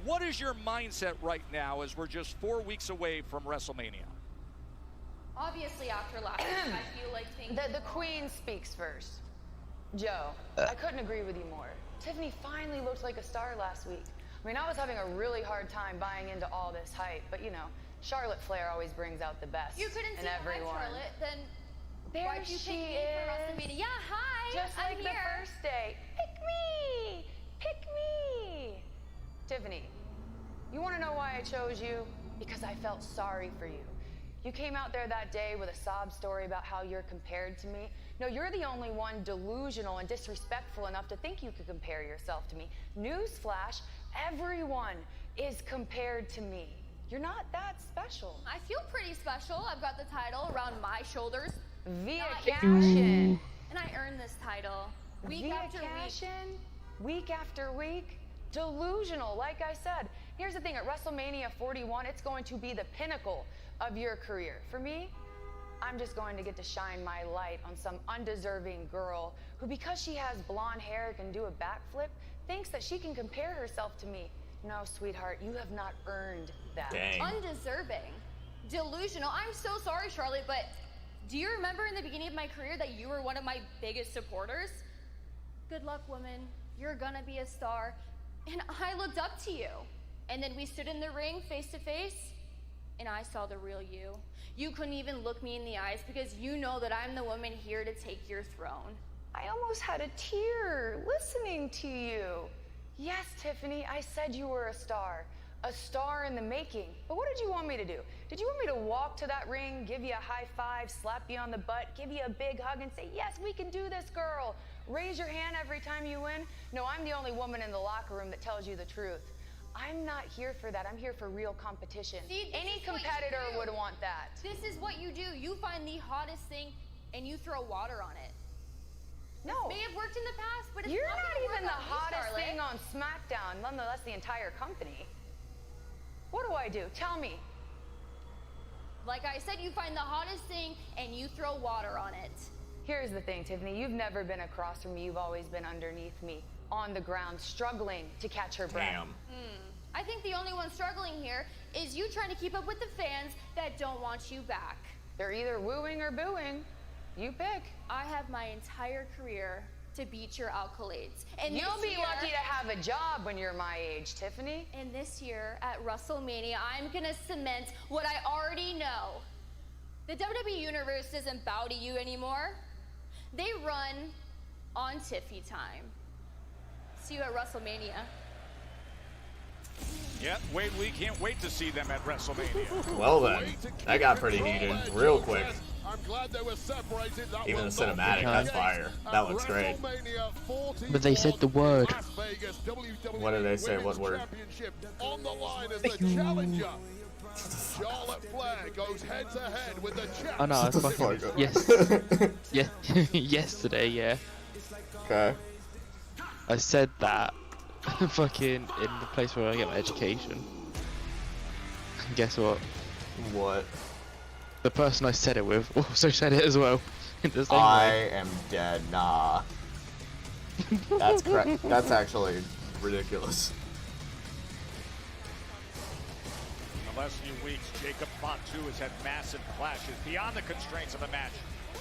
What is your mindset right now as we're just 4 weeks away from WrestleMania? Obviously, after last week, I feel like things... The queen speaks first. Joe, I couldn't agree with you more. Tiffany finally looked like a star last week. I mean, I was having a really hard time buying into all this hype, but you know, Charlotte Flair always brings out the best You couldn't in see everyone. Hi, Charlotte, then There why'd you she pick me for WrestleMania? Yeah, hi, Just like I'm the here. first day. Pick me! Pick me! Tiffany, you want to know why I chose you? Because I felt sorry for you. You came out there that day with a sob story about how you're compared to me. No, you're the only one delusional and disrespectful enough to think you could compare yourself to me. Newsflash, everyone is compared to me. You're not that special. I feel pretty special. I've got the title around my shoulders. Via Not cash-in. And I earned this title week Via after week. cash-in, week after week. Delusional, like I said. Here's the thing, at WrestleMania 41, it's going to be the pinnacle of your career. For me, I'm just going to get to shine my light on some undeserving girl who, because she has blonde hair, can do a backflip, thinks that she can compare herself to me. No, sweetheart, you have not earned that. Dang. Undeserving. Delusional. I'm so sorry, Charlotte, but do you remember in the beginning of my career that you were one of my biggest supporters? Good luck, woman. You're gonna be a star. And I looked up to you. And then we stood in the ring face to face, and I saw the real you. You couldn't even look me in the eyes because you know that I'm the woman here to take your throne. I almost had a tear listening to you. Yes, Tiffany, I said you were a star in the making. But what did you want me to do? Did you want me to walk to that ring, give you a high five, slap you on the butt, give you a big hug and say, yes, we can do this, girl? Raise your hand every time you win? No, I'm the only woman in the locker room that tells you the truth. I'm not here for that. I'm here for real competition. See, any competitor would want that. This is what you do. You find the hottest thing and you throw water on it. No. May have worked in the past, but it's You're not not gonna even work the on me, hottest Charlotte. thing on Smackdown, nonetheless the entire company. What do I do? Tell me. Like I said, you find the hottest thing and you throw water on it. Here's the thing, Tiffany. You've never been across from me. You've always been underneath me, on the ground, struggling to catch her breath. Damn. I think the only one struggling here is you trying to keep up with the fans that don't want you back. They're either wooing or booing. You pick. I have my entire career to beat your accolades. And You'll this be year, lucky to have a job when you're my age, Tiffany. And this year at WrestleMania, I'm gonna cement what I already know. The WWE Universe doesn't bow to you anymore. They run on Tiffy time. See you at WrestleMania. Yeah, Wade, we can't wait to see them at WrestleMania. Well then, that got pretty heated real quick. I'm glad they were separated. That Even the will not cinematic, be that's the fire. case That at looks great. WrestleMania 41, But they said the word. Las Vegas, WWE What did they say? What Women's word? Championship on the line as the challenger. Charlotte Flair goes head to head with the champ. Oh no, I Shut the fucking fuck up. yes, yeah, yesterday, yeah. Okay. I said that fucking in the place where I get my education. And guess what? What? The person I said it with also said it as well. In the same I way. am dead. Nah. That's actually ridiculous. In the last few weeks, Jacob Fatu has had massive clashes beyond the constraints of the match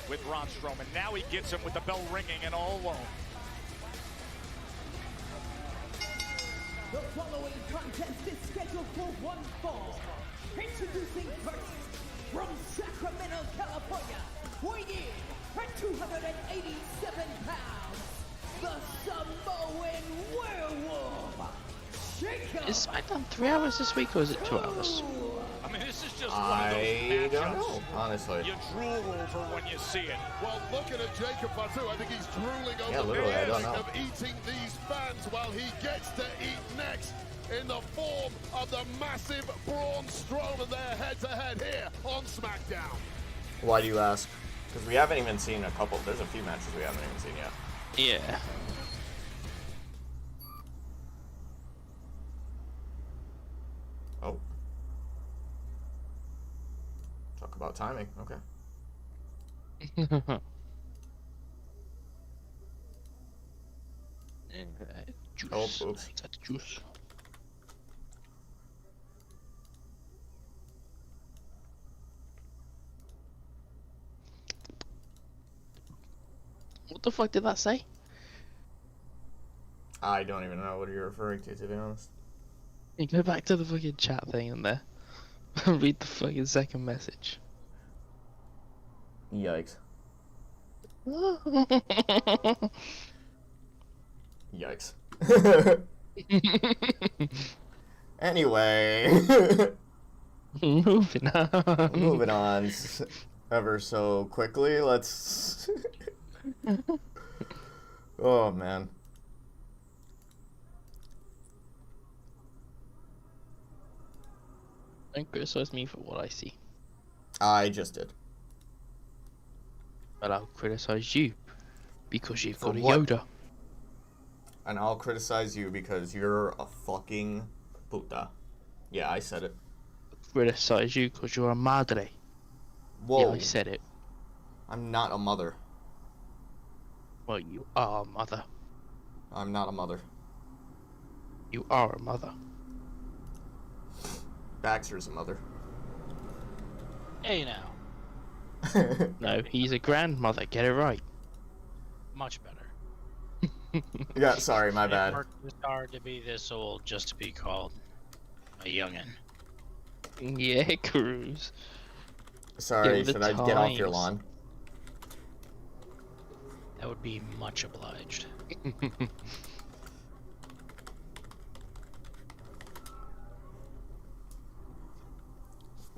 with Braun Strowman. Now he gets him with the bell ringing and all alone. The following contest is scheduled for one fall. Introducing first, from Sacramento, California, weighing in at 287 pounds, the Samoan Werewolf, Jacob. Is Smackdown 3 hours this week or is it 2 hours? I mean, this is just I one of those don't matchups know, honestly. you drool over when you see it. Well, looking at Jacob Fatu, I think he's drooling over Yeah, literally, I the don't feeling know. of eating these fans while he gets to eat next in the form of the massive Braun Strowman there head-to-head here on SmackDown. Why do you ask? Because we haven't even seen a couple. There's a few matches we haven't even seen yet. Yeah. Oh. Talk about timing. Okay. Juice. Oh, oops. That's juice. What the fuck did that say? I don't even know what you're referring to be honest. You go back to the fucking chat thing in there and read the fucking second message. Yikes. Yikes. Anyway. Moving on. Moving on ever so quickly. Let's... Oh, man. Don't criticize me for what I see. I just did. But I'll criticize you because you've For got a what? Yoda. And I'll criticize you because you're a fucking puta. Yeah, I said it. Criticize you because you're a madre. Whoa. Yeah, I said it. I'm not a mother. Well, you are a mother. I'm not a mother. You are a mother. Baxter's a mother. Hey now. No, he's a grandmother. Get it right. Much better. Yeah, sorry, my bad. It worked this hard to be this old just to be called a youngin'. Yeah, Cruz. Sorry, Yeah, the should I get off your times. lawn? That would be much obliged.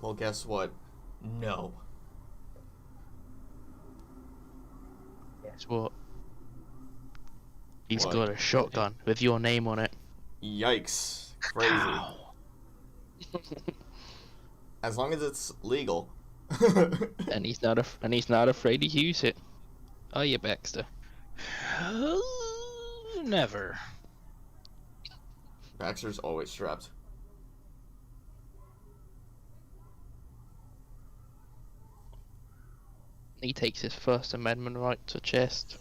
Well, guess what? No. Guess what? He's What? got a shotgun with your name on it. Yikes. Crazy. Ow. As long as it's legal. And he's not afraid to use it. Are you, Baxter? Never. Baxter's always strapped. He takes his First Amendment right to chest.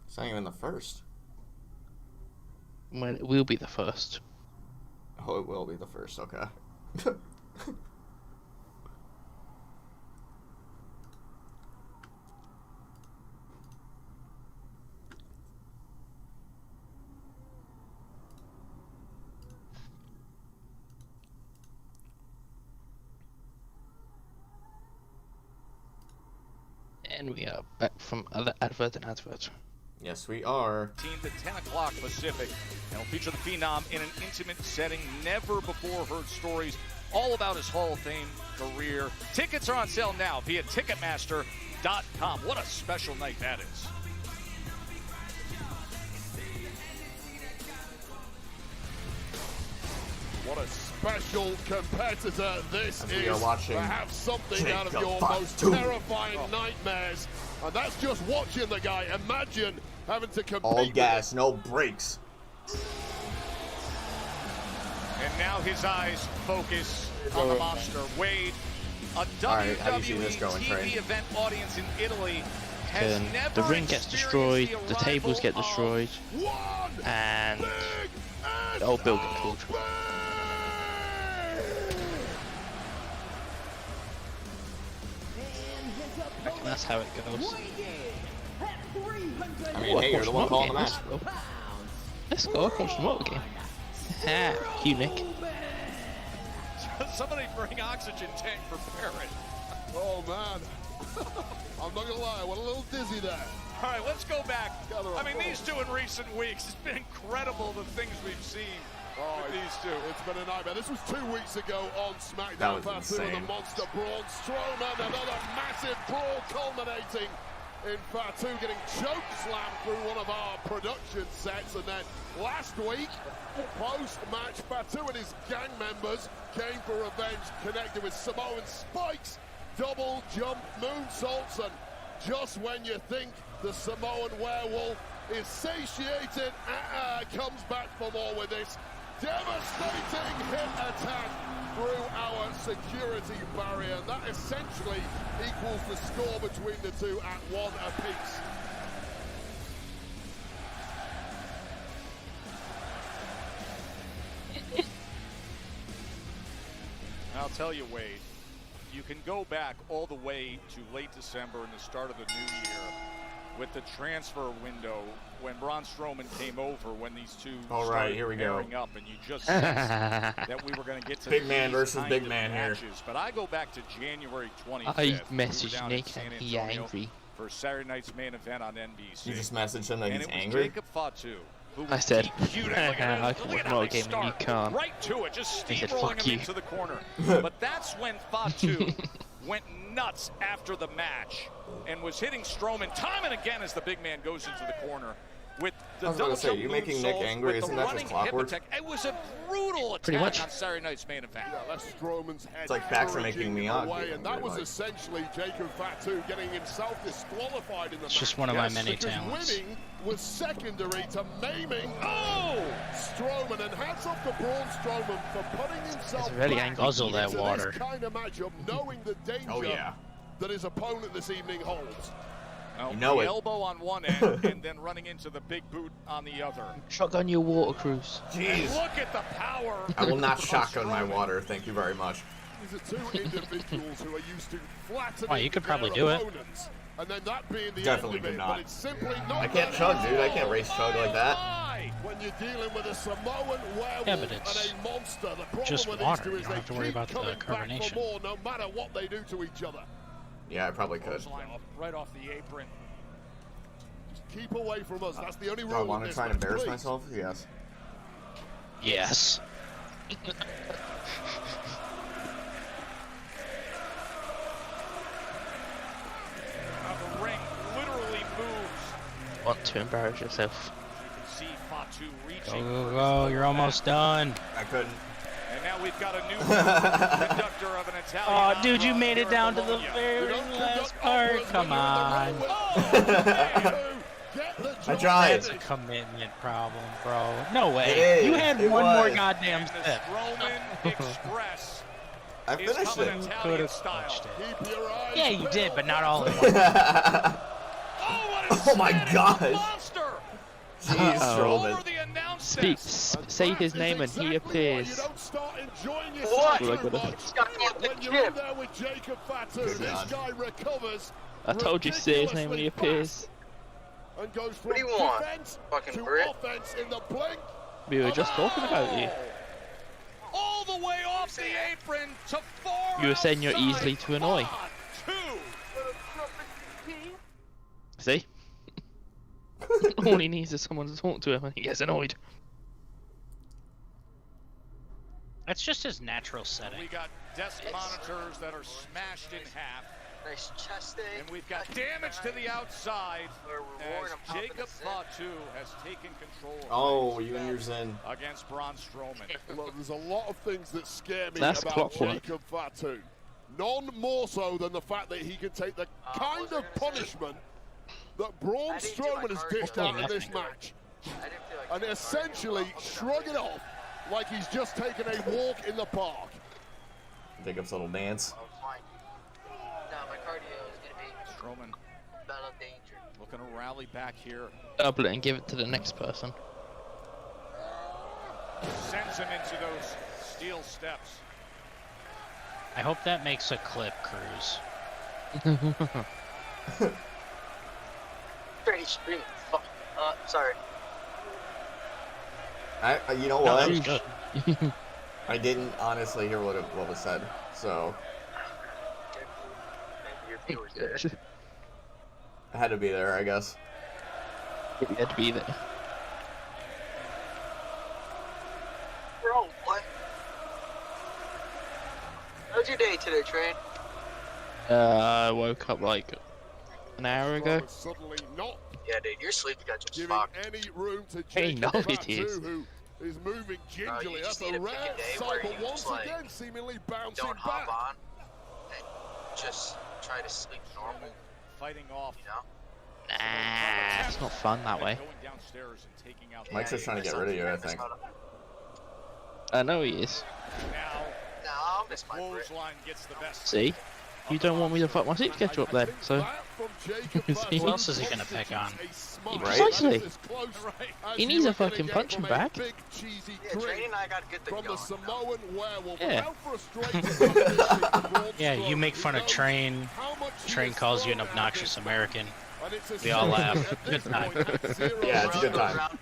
It's not even the first. Well, it will be the first. Oh, it will be the first, okay. And we are back from other advert and advert. Yes, we are. 18th at 10 o'clock Pacific. And will feature the Phenom in an intimate setting. Never before heard stories all about his Hall of Fame career. Tickets are on sale now via Ticketmaster.com. What a special night that is. What a special competitor this As is. we are watching to have something out of Jacob your most Fatu. terrifying nightmares. And that's just watching the guy. Imagine having to compete. All with gas, no brakes. And now his eyes focus on the monster. Wade, a Alright, how do you see WWE this going, TV Trey? event audience in Italy has never The ring gets destroyed, experienced the tables get arrival destroyed, One and big the old Bill gets killed. And that's how it goes. I mean, hey, you're the one calling the match. Let's go, I'll watch the motor game. Ha, you, Nick. Somebody bring oxygen tank for Barrett. Oh, man. I'm not going to lie, I went a little dizzy there. All right, let's go back. I mean, these two in recent weeks, it's been incredible the things we've seen with these two. It's been a nightmare. This was 2 weeks ago on That Smackdown. was Part 2 of the insane. monster Braun Strowman. Another massive brawl culminating in Fatu getting choke slammed through one of our production sets. And then last week, post-match, Fatu and his gang members came for revenge, connected with Samoan spikes, double jump moonsaults, and just when you think the Samoan werewolf is satiated. Comes back for more with this devastating hip attack through our security barrier. That essentially equals the score between the two at 1 apiece. I'll tell you, Wade, you can go back all the way to late December and the start of the new year with the transfer window when Braun Strowman came over, when these two started here we go. pairing up, and you just sensed that we were going to get to big man these versus kind big of man matches. here. But I go back to January 25th. I We were messaged down in Nick San and he Antonio angry. for Saturday night's main event on NBC. You just messaged him that and he's it was angry? Jacob Fatu, who was I said, DQ'd. Look at I it. can Look at win how more they game and you start. can't. Right to it, just He said, steamrolling "Fuck him you." into the corner. But that's when Fatu went nuts after the match and was hitting Strowman time and again as the big man goes into the corner. With the I was gonna double say, jump you making Nick moonsault, angry, with isn't the that just running clockwork? hip attack. It was a brutal Pretty attack much. on Saturday night's main event. Yeah, that's Strowman's head. It's like facts are making me on. away, and that was essentially Jacob Fatu getting himself disqualified in the match. It's just one of my many because talents. Winning was secondary to maiming Strowman, and hats off to Braun Strowman for putting himself It's really back angry. Guzzle that into water. this kind of matchup, knowing the danger Oh, yeah. that his opponent this evening holds. You know the it. elbow on one end and then running into the big boot on the other. Shotgun your water cruise. Jeez. Look at the power. I will not of shotgun my Strowman. water, thank you very much. These are two individuals who are used to flattening Oh, you could probably their do it. opponents, and then that being the Definitely end of could it, not. but it's simply not I can't gonna chug, happen. dude. I can't race chug like that. When you're dealing with a Samoan werewolf Yeah, but it's and a monster, the problem just with water. these two You is don't they have to worry keep about the coming back carbonation. for more, no matter what they do to each other. Yeah, I probably could. Line right off the apron. Just keep away from us. That's the only Do rule. I in want to this try and match, embarrass please. myself? Yes. Yes. The ring literally moves. Want to embarrass yourself. See Fatu Go, reaching. go, go. You're almost done. I couldn't. And now we've got a new conductor of an Italian. Oh, dude, you opera made here it in down to the Bologna. very You don't last conduct part. operas Come when you're in the on. ring with- Get the I job tried. That's a commitment problem, bro. No way. It You is. had It one more was. goddamn And the step. Strowman Express I is finished coming it. Italian Could've style. punched it. Keep your eyes Yeah, you peeled. did, but not all at once. Oh, what a Oh my Spanish gosh. monster! Jeez, Over Strowman. the announce Speak, desk. say his name and he Exactly why appears. You don't start enjoying What? yourself too much. What? When you're in there with Jacob Fatu, Good this God. guy recovers. I told you to say his name when he ridiculously appears. fast And goes from What do you want? defense Fucking to Brit? offense in the blink. We were just talking about you. All the way off the apron to far You were saying you're outside. easily to annoy. Fatu. See? All he needs is someone to talk to him and he gets annoyed. That's just his natural We setting. got desk monitors that are smashed in half. Nice chest day. And we've got damage to the outside We're as rewarding him popping Jacob the zip. Fatu has taken control of Oh, things you and your Zen. against Braun Strowman. Look, there's a lot of things that scare me That's about clockwork. Jacob Fatu. None more so than the fact that he can take the kind what was I of gonna say? punishment that Braun I didn't do my Strowman has cardio. dished out in Nothing. this match. I didn't feel like And doing essentially cardio. shrug it off like he's just taken a walk in the park. Jacob's little dance. Oh, fine. No, my cardio is gonna be Strowman battle danger. looking to rally back here. Double it and give it to the next person. Sends him into those steel steps. I hope that makes a clip, Cruz. Pretty stream. Fuck. Sorry. You know No, what? that was good. I didn't honestly hear what was said, so Maybe your viewers did. I had to be there, I guess. You had to be there. Bro, what? How's your day today, Train? I woke up like an hour ago. Strowman suddenly not Yeah, dude, your sleep schedule giving fucked. any room to Hey, Jacob no, it Fatu, is. who is moving gingerly. just That's need a to pick rare a day sight, where but you once just, like, again, seemingly bouncing Don't back. hop on and just try to sleep normal, Fighting off you know? Nah, it's not fun that way. Mike's just trying to get rid of you, I think. I know he is. See? You don't want me to fuck my sleep schedule up then, so... Who else is he gonna pick on? Precisely! He needs a fucking punching bag. Yeah. Yeah, you make fun of Train. Train calls you an obnoxious American. We all laugh. Good time. Yeah, it's a good time.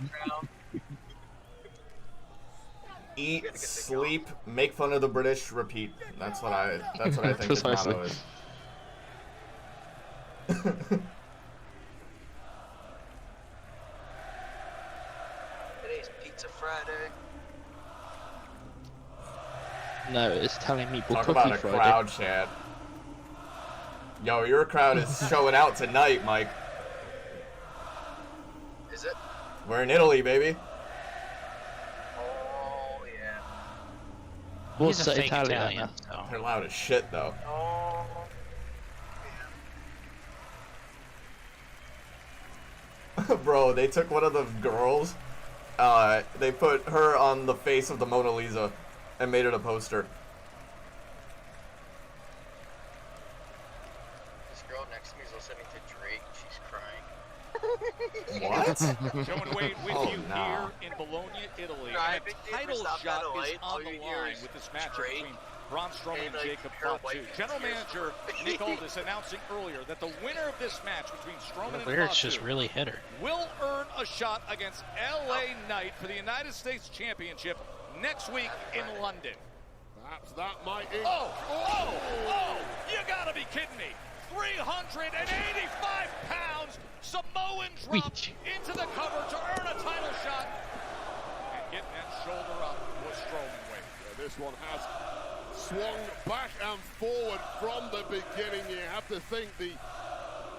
Eat, sleep, make fun of the British, repeat. That's what I think his motto is. Today's Pizza Friday. No, it's telling me Talk Cookie about a Friday. crowd chat. Yo, your crowd is showing out tonight, Mike. Is it? We're in Italy, baby. Oh, yeah. What's He's a that fake Italian? so. They're loud as shit, though. Oh, Bro, they took one of the girls, they put her on the face of the Mona Lisa and made it a poster. this girl next to me is listening to Drake. She's crying. What? Joe and Wade with Oh, you no. here in Bologna, Italy. And a title shot is on the line with this matchup between Braun Strowman and Jacob Fatu. General Manager Nick Aldis announcing earlier that the winner of this match between Strowman and Lyrics just Fatu really hit her. will earn a shot against LA Knight for the United States Championship next week in London. Perhaps that might... Oh, you gotta be kidding me. 385 pounds, Samoan dropped into the cover to earn a title shot. And getting that shoulder up was Strowman. Yeah, this one has swung back and forward from the beginning. You have to think the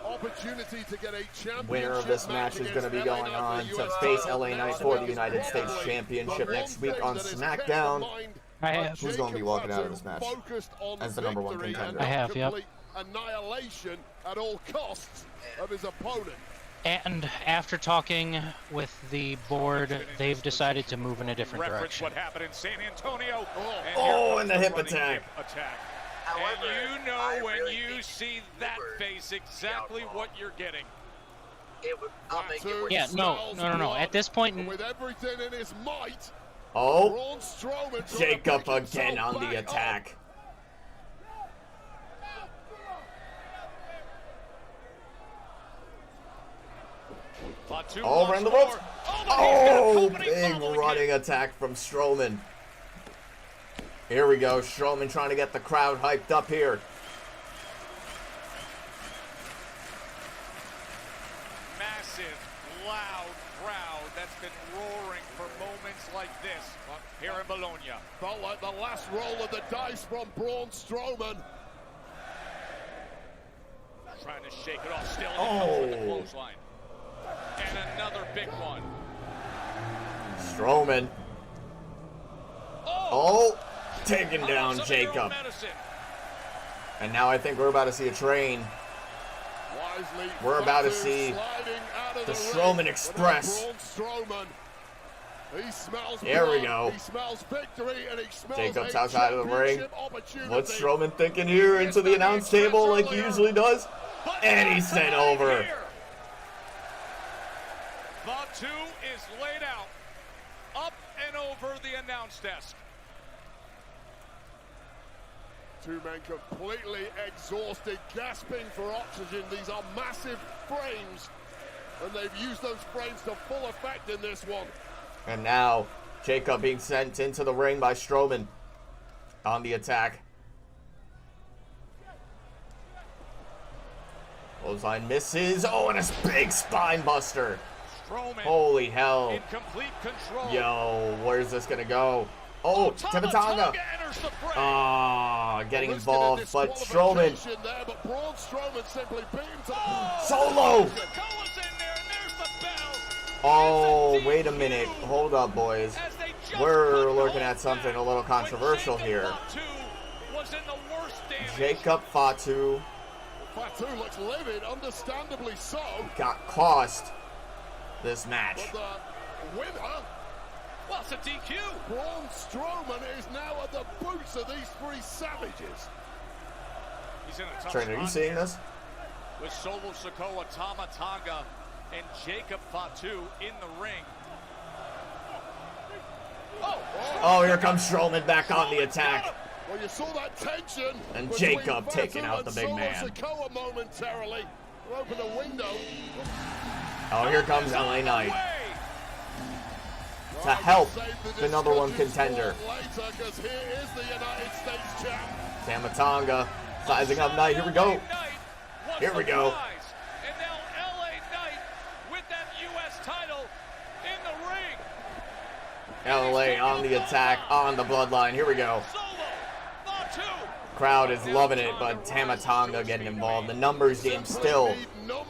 opportunity to get a championship Winner of this match is going to be going on to face LA Knight for the United States Championship next week on Smackdown. Who's going to be walking out of this match as the #1 contender? I have, yep. Annihilation at all costs of his opponent. And after talking with the board, they've decided to move in a different Reference direction. what happened in San Antonio. And the hip attack. And you know when you see that face exactly what you're getting. I'll make it work. Yeah, no. At this point, with everything in his might, Oh, Braun Strowman trying to Jacob pick himself again on the back up. attack. Oh, around the ropes. Oh, big running attack from Strowman. Here we go. Strowman trying to get the crowd hyped up here. Massive, loud crowd that's been roaring for moments like this here in Bologna. Felt like the last roll of the dice from Braun Strowman. Trying to shake it off still. And with the clothesline. And another big one. Strowman. Oh, taking down Jacob. And now I think we're about to see a train. We're about to see the Strowman Express. There we go. He smells victory and he smells Jacob's a outside of the ring. championship opportunity. What's Strowman thinking here into the announce table like he usually does? And he's sent over. Fatu is laid out, up and over the announce desk. Two men completely exhausted, gasping for oxygen. These are massive frames, and they've used those frames to full effect in this one. And now, Jacob being sent into the ring by Strowman on the attack. Clothesline misses. Oh, and a big spine buster. Strowman Holy hell. in complete control. Yo, where's this gonna go? Oh, Tamatonga. Getting involved, but Strowman. There, but Braun Strowman simply beat him to Solo! Oh, wait a minute. Hold up, boys. We're looking at something a little controversial here. Jacob Fatu Fatu looks livid, understandably so. Got cost this match. But the winner, Well, it's a DQ. Braun Strowman, is now at the boots of these three savages. He's in a tough Trainer, are you spot seeing here this? with Solo Sikoa, Tama Tonga, and Jacob Fatu in the ring. Oh, here comes Strowman back on the attack. Well, you saw that tension. And between Jacob Fatu taking out and the big Solo man. Sikoa momentarily. Open the window. Oh, here comes LA Knight to help the number one contender. Later, 'cause here is the United States champ. Tama Tonga sizing up Knight. Here we go. Here we go. And now LA Knight with that U.S. title in the ring. LA on the attack, on the bloodline. Here we go. Solo Fatu. Crowd is loving it, but Tama Tonga getting involved. The numbers game still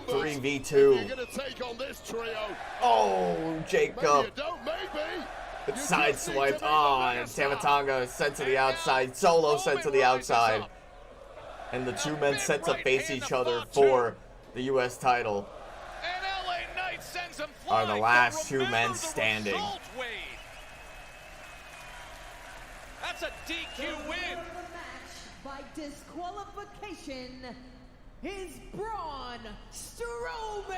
3v2. You're gonna take on this trio. Oh, Maybe Jacob. you don't, maybe. It's sideswiped. Oh, and Tama Tonga sent to the outside. Solo sent to the outside. And the two men set to face each other for the U.S. title. And LA Knight sends him Are flying, the but last two remember men the standing. result, Wade. That's a DQ win. The match by disqualification is Braun Strowman.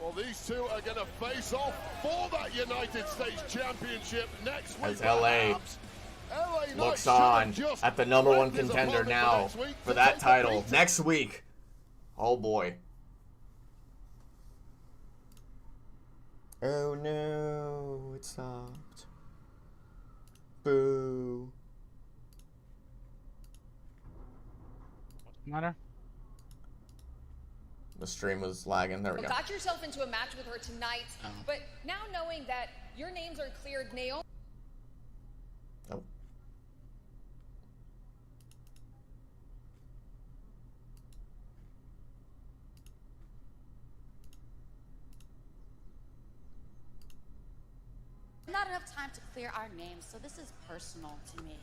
Well, these two are going to face off for that United States Championship next week. As LA perhaps. LA Knight looks should have on just at the number one prepped his contender opponent now next week for to that take the title. beating. Next week. Oh boy. Oh no, it stopped. Boo. What's the matter? The stream was lagging. There we go. Got yourself into a match with her tonight, but now knowing that your names are cleared, Naomi. Oh. Not enough time to clear our names, so this is personal to me.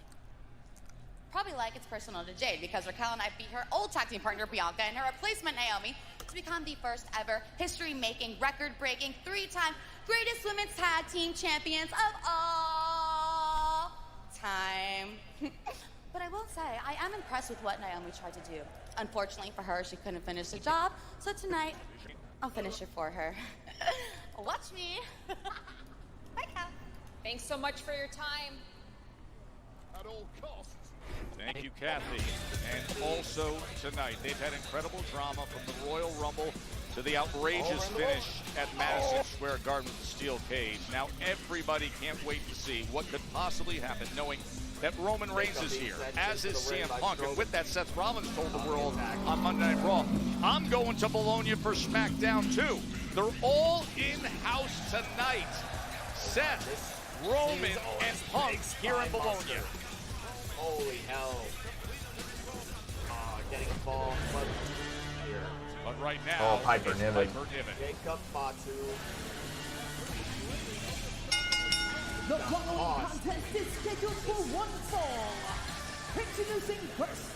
Probably like it's personal to Jade because Raquel and I beat her old tag team partner Bianca and her replacement Naomi to become the first ever history-making, record-breaking, three-time greatest women's tag team champions of all time. But I will say, I am impressed with what Naomi tried to do. Unfortunately for her, she couldn't finish the job, so tonight, I'll finish it for her. Watch me. Bye, Cal. Thanks so much for your time. At all costs. Thank you, Kathy. And also tonight, they've had incredible drama from the Royal Rumble to the outrageous finish at Madison Square Garden with the steel cage. Now everybody can't wait to see what could possibly happen, knowing that Roman Reigns is here, as is CM Punk. And with that, Seth Rollins told the world on Monday Night Raw, I'm going to Bologna for Smackdown too. They're all in-house tonight. Seth, Roman, and Punk here in Bologna. Holy hell. Getting a ball here. But right now, Oh, Piper it's Niven. Piper Niven. Jacob Fatu. The following contest is scheduled for one fall. Introducing first,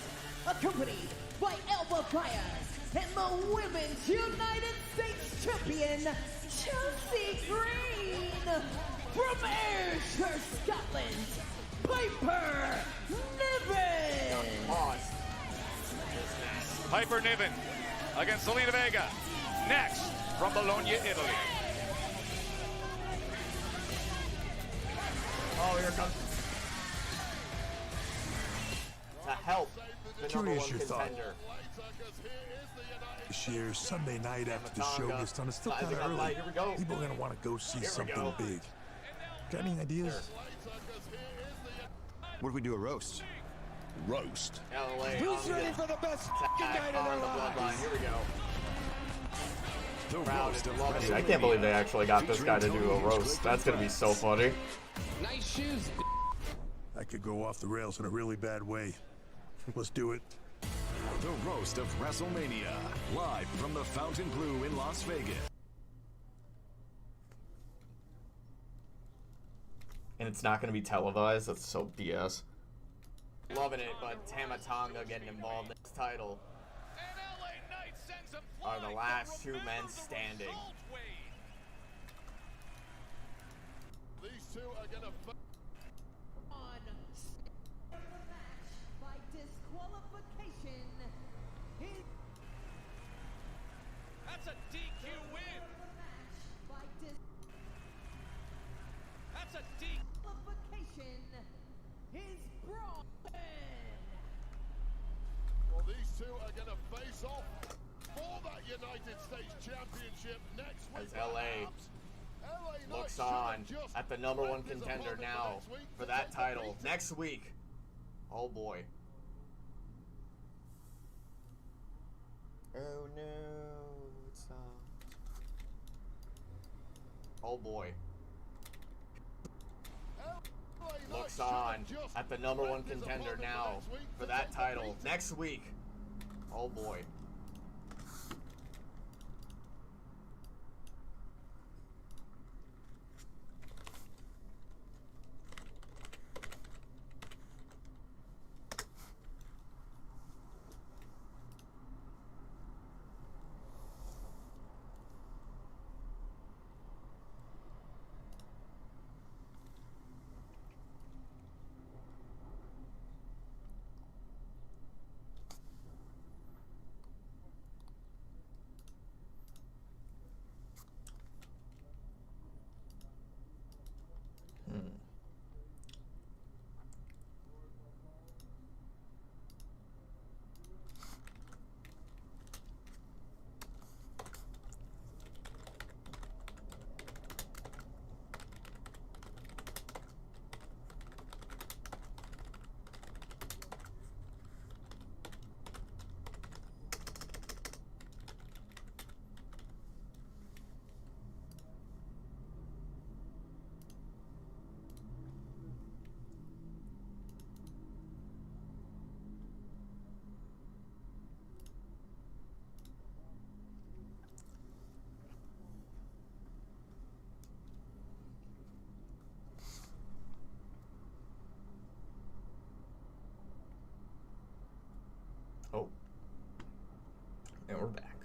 accompanied by Elba Fires and the Women's United States Champion, Chelsea Green. From Ayrshire, Scotland, Piper Niven. Piper Niven against Zelina Vega. Next, from Bologna, Italy. Oh, here comes. To help the number Curious one your thought. contender. This year, Sunday night after the show gets done, it's still kind Sizing of up early. light. Here we go. People are going to want to go see Here we something go. big. Got any ideas? What if we do a roast? Roast. LA Who's on ready the for the best attack night of on their the bloodline. lives? Here we go. The Crowd roast is of loving it. I WrestleMania. can't believe they actually got this guy to do a Featuring roast. That's gonna be so funny. Nice shoes. That could go off the rails in a really bad way. Let's do it. The roast of WrestleMania. Live from the Fountain Blue in Las Vegas. And it's not gonna be televised. That's so BS. Loving it, but Tama Tonga getting involved. title are the last two men standing. These two are gonna on the match by disqualification. That's a DQ win. That's a disqualification. His Braun. Well, these two are gonna face off for that United States Championship next week. As LA looks on at the #1 contender now for that title next week. Oh boy. Oh no, it's not. Oh boy. Looks on at the #1 contender now for that title next week. Oh boy. Oh. And we're back.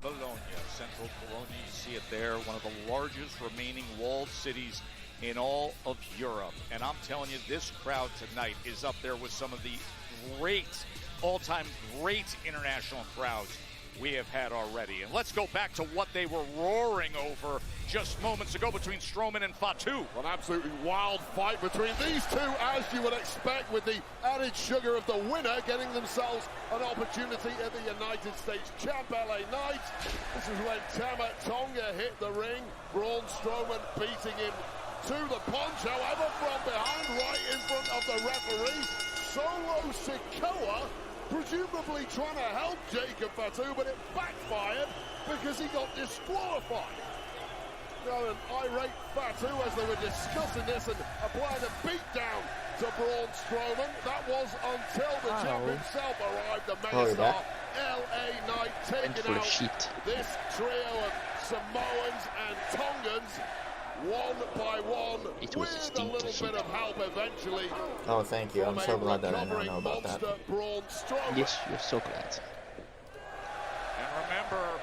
Bologna, central Bologna, you see it there, one of the largest remaining walled cities in all of Europe. And I'm telling you, this crowd tonight is up there with some of the great, all-time great international crowds we have had already. And let's go back to what they were roaring over just moments ago between Strowman and Fatu. An absolutely wild fight between these two, as you would expect, with the added sugar of the winner getting themselves an opportunity at the United States Champ LA Knight. This is when Tama Tonga hit the ring. Braun Strowman beating him to the punch, however, from behind, right in front of the referee. Solo Sikoa presumably trying to help Jacob Fatu, but it backfired because he got disqualified. Now an irate Fatu as they were discussing this and applying a beatdown to Braun Strowman. That was until the champ himself arrived, the megastar LA Knight, taking out this trio of Samoans and Tongans one by one with a little bit of help eventually. Oh, thank you. I'm so glad that I know about that. Yes, you're so glad. And remember,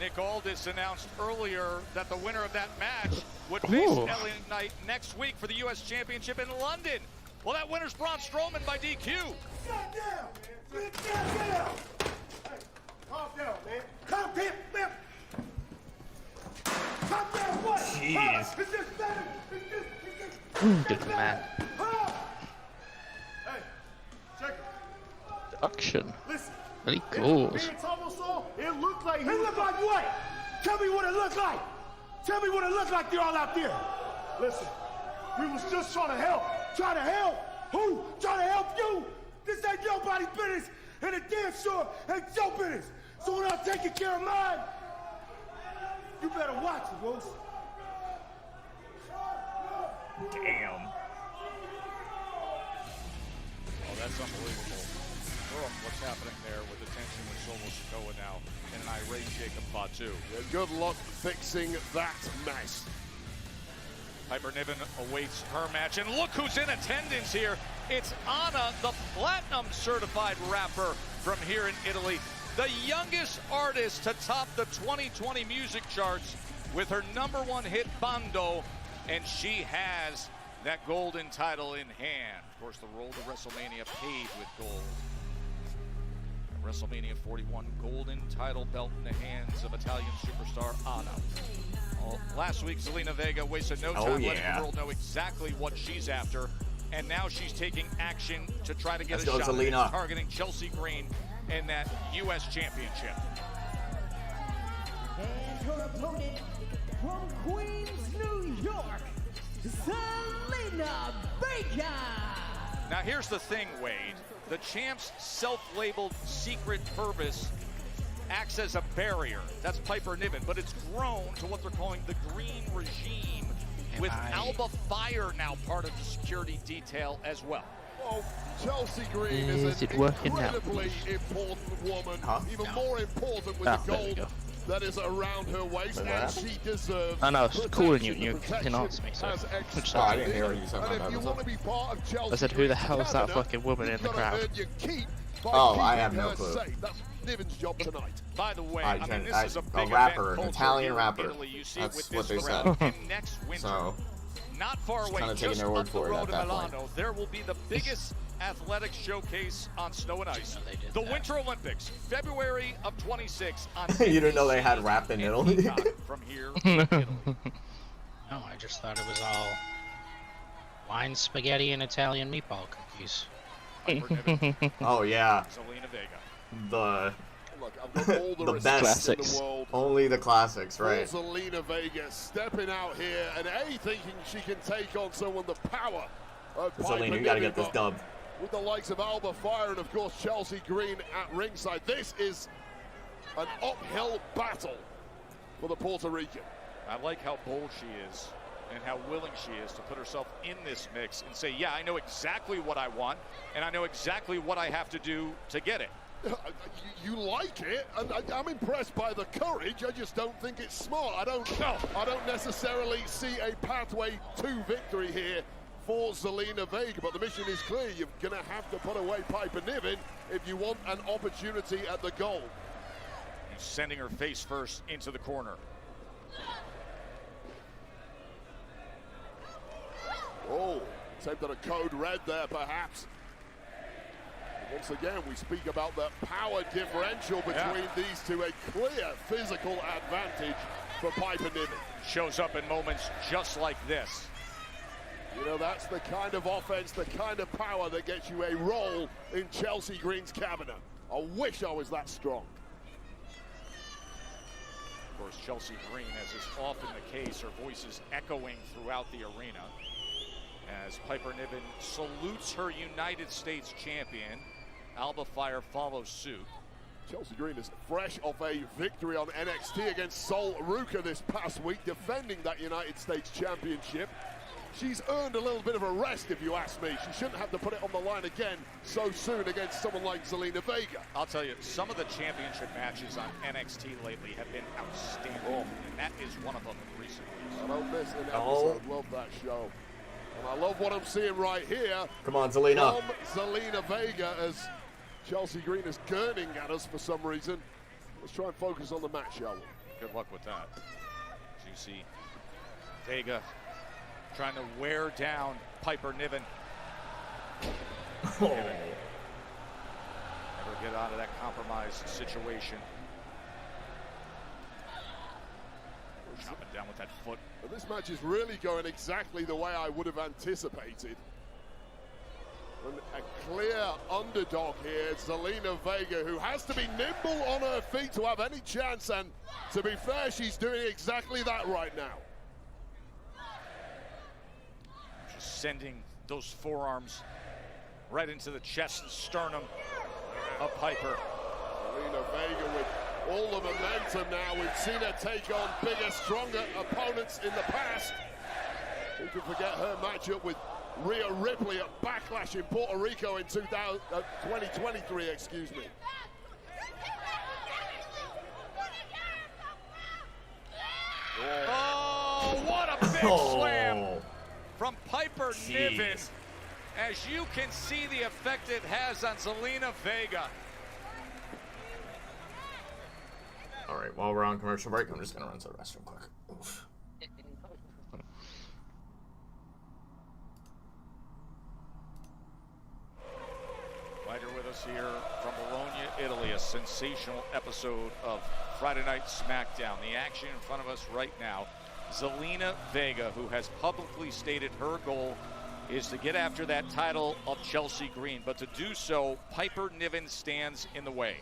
Nick Aldis announced earlier that the winner of that match would face LA Knight next week for the U.S. Championship in London. Well, that winner's Braun Strowman by DQ. Sit down, man. Sit down. Hey, calm down, man. Calm down, man. Calm down, what? Jeez. Is this better? Is this man. Hey, check it. The action. Listen. Really cool. Me and Tomo saw, it looked like... It looked like what? Tell me what it looked like. Tell me what it looked like, y'all out there. Listen, we was just trying to help. Trying to help? Who? Trying to help you? This ain't nobody's business, and it damn sure ain't your business. So when I'm taking care of mine, you better watch it, Rose. Damn. Oh, that's unbelievable. What's happening there with the tension with Solo Sikoa now and an irate Jacob Fatu. Yeah, good luck fixing that mess. Piper Niven awaits her match, and look who's in attendance here. It's Anna, the platinum certified rapper from here in Italy, the youngest artist to top the 2020 music charts with her #1 hit Bando, and she has that golden title in hand. Of course, the road to WrestleMania paved with gold. WrestleMania 41 golden title belt in the hands of Italian superstar Anna. Last week, Zelina Vega wasted no time letting the world know exactly what she's after, and now she's taking action to try to get a shot at it, targeting Chelsea Green in that U.S. Championship. And her opponent from Queens, New York, Zelina Vega. Now here's the thing, Wade. The champ's self-labeled secret purpose acts as a barrier. That's Piper Niven, but it's grown to what they're calling the Green Regime, with Alba Fire now part of the security detail as well. Well, Chelsea Green is an incredibly important woman, even more important with the gold that is around her waist, and she deserves. I know, I was calling you and you didn't answer me, so I didn't hear what you said. I said, who the hell is that fucking woman in the crowd? Oh, I have no clue. That's Niven's job tonight. By the way, this is a rapper, an Italian rapper. That's what they said. So, not far away, kind of taking their word for it at that point. There will be the biggest athletics showcase on snow and ice. The Winter Olympics, February of 26 on You didn't know they had rap in Italy? From here in Italy. No, I just thought it was all wine, spaghetti, and Italian meatball cookies. Oh yeah. Zelina Vega. Look, I've got all the best classics. in the world. Only the classics, right? Zelina Vega stepping out here and thinking she can take on someone the power of Zelina, you gotta get this dub. With the likes of Alba Fire and of course Chelsea Green at ringside, this is an uphill battle for the Puerto Rican. I like how bold she is and how willing she is to put herself in this mix and say, yeah, I know exactly what I want, and I know exactly what I have to do to get it. You like it, and I'm impressed by the courage. I just don't think it's smart. I don't necessarily see a pathway to victory here for Zelina Vega, but the mission is clear. You're going to have to put away Piper Niven if you want an opportunity at the goal. He's sending her face first into the corner. Oh, attempted a code red there, perhaps. Once again, we speak about the power differential between these two. A clear physical advantage for Piper Niven. Shows up in moments just like this. You know, that's the kind of offense, the kind of power that gets you a role in Chelsea Green's cabinet. I wish I was that strong. Of course, Chelsea Green, as is often the case, her voice is echoing throughout the arena as Piper Niven salutes her United States champion. Alba Fire follows suit. Chelsea Green is fresh off a victory on NXT against Sol Ruka this past week, defending that United States Championship. She's earned a little bit of a rest, if you ask me. She shouldn't have to put it on the line again so soon against someone like Zelina Vega. I'll tell you, some of the championship matches on NXT lately have been outstanding, and that is one of them in recent weeks. I don't miss an episode. Love that show. And I love what I'm seeing right here. Come on, Zelina. From Zelina Vega, as Chelsea Green is gurning at us for some reason. Let's try and focus on the match, shall we? Good luck with that. As you see, Vega trying to wear down Piper Niven. Never get out of that compromised situation. Chopping down with that foot. But this match is really going exactly the way I would have anticipated. And a clear underdog here, Zelina Vega, who has to be nimble on her feet to have any chance, and to be fair, she's doing exactly that right now. Just sending those forearms right into the chest and sternum of Piper. Zelina Vega with all the momentum now. We've seen her take on bigger, stronger opponents in the past. Who can forget her matchup with Rhea Ripley at Backlash in Puerto Rico in 2023, excuse me. Oh, what a big slam from Piper Niven. As you can see the effect it has on Zelina Vega. All right, while we're on commercial break, I'm just going to run to the restroom quick. Oof. Glad you're with us here from Bologna, Italy. A sensational episode of Friday Night Smackdown. The action in front of us right now. Zelina Vega, who has publicly stated her goal is to get after that title of Chelsea Green. But to do so, Piper Niven stands in the way.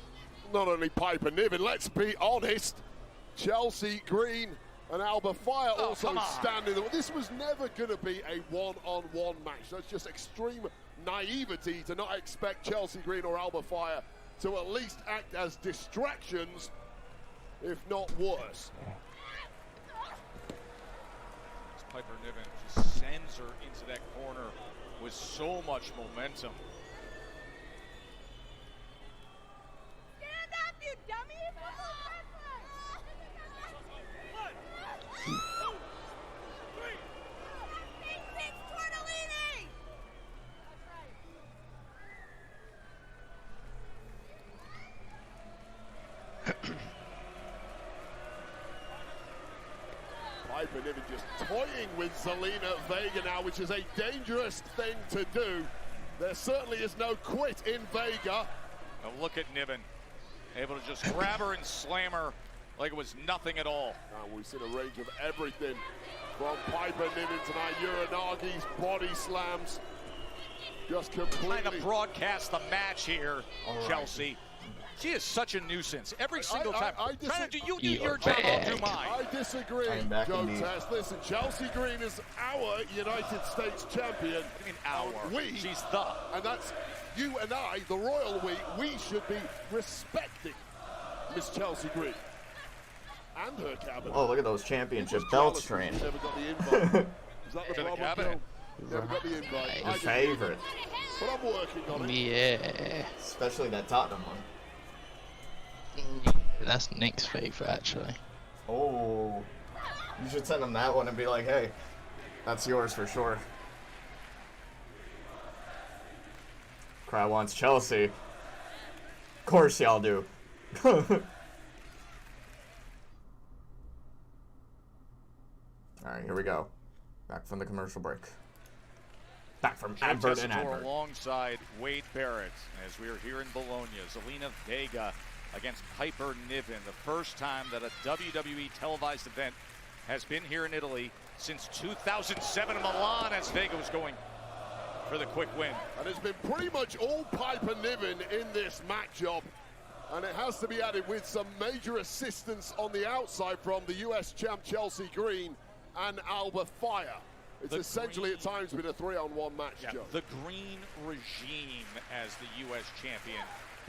Not only Piper Niven, let's be honest. Chelsea Green and Alba Fire also stand in the way. This was never going to be a one-on-one match. That's just extreme naivety to not expect Chelsea Green or Alba Fire to at least act as distractions, if not worse. Piper Niven just sends her into that corner with so much momentum. Stand up, you dummy! Piper Niven just toying with Zelina Vega now, which is a dangerous thing to do. There certainly is no quit in Vega. Now look at Niven, able to just grab her and slam her like it was nothing at all. Now we've seen a range of everything from Piper Niven tonight. Uranagi's body slams. Just completely. Trying to broadcast the match here, Chelsea. She is such a nuisance every single time. Trying to do your job, I'll do mine. I disagree, Joe Tess. Listen, Chelsea Green is our United States champion. What do you mean our? She's the. And that's you and I, the royal we should be respecting Miss Chelsea Green and her cabinet. Oh, look at those championship belts, Train. Never got the invite. Is that the problem, Joe? Never got the invite. Your favorite. But I'm working on it. Yeah. Especially that Tottenham one. That's Nick's favorite, actually. Oh, you should send him that one and be like, hey, that's yours for sure. Crowd wants Chelsea. Of course y'all do. Alright, here we go. Back from the commercial break. Back from advert and advert. Alongside Wade Barrett, as we are here in Bologna, Zelina Vega against Piper Niven. The first time that a WWE televised event has been here in Italy since 2007 in Milan, as Vega was going for the quick win. And it's been pretty much all Piper Niven in this matchup. And it has to be added with some major assistance on the outside from the US champ Chelsea Green and Alba Fire. It's essentially at times been a 3-on-1 match, Joe. The green regime as the US champion.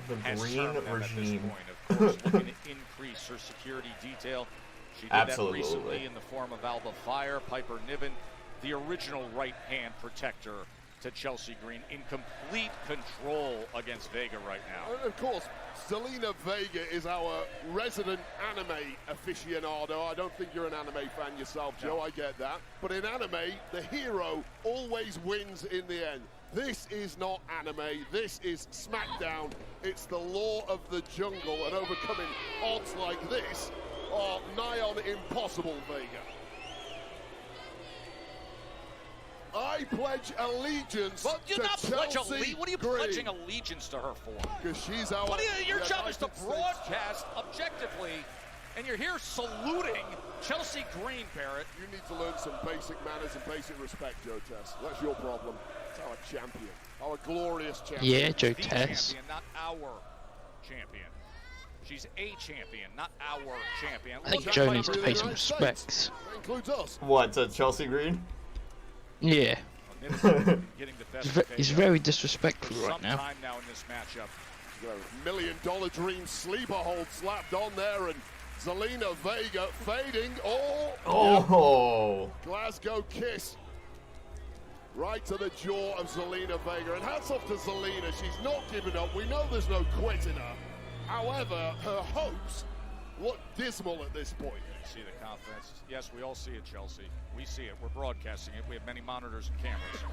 The has green regime. At this point, of course, looking to increase her security detail. She did that recently in the form of Alba Fire. Piper Niven, the original right-hand protector to Chelsea Green, in complete control against Vega right now. And of course, Zelina Vega is our resident anime aficionado. I don't think you're an anime fan yourself, Joe. I get that. But in anime, the hero always wins in the end. This is not anime, this is Smackdown. It's the law of the jungle, and overcoming odds like this are nigh on impossible, Vega. I pledge allegiance to Chelsea What are you pledging allegiance to her for? Because she's our... Your job is to broadcast objectively, and you're here saluting Chelsea Green, Barrett. You need to learn some basic manners and basic respect, Joe Tess. That's your problem. It's our champion. Our glorious champion. Yeah, Joe Tess. Champion, not our champion. She's a champion, not our champion. I think Joe needs to pay some respects. That includes us. What, to Chelsea Green? Yeah. He's very disrespectful right now. Sometime now in this matchup. $1 million dream sleeper hold slapped on there, and Zelina Vega fading. Oh! Glasgow kiss. Right to the jaw of Zelina Vega. And hats off to Zelina. She's not giving up. We know there's no quit in her. However, her hopes look dismal at this point. See the confidence. Yes, we all see it, Chelsea. We see it. We're broadcasting it. We have many monitors and cameras.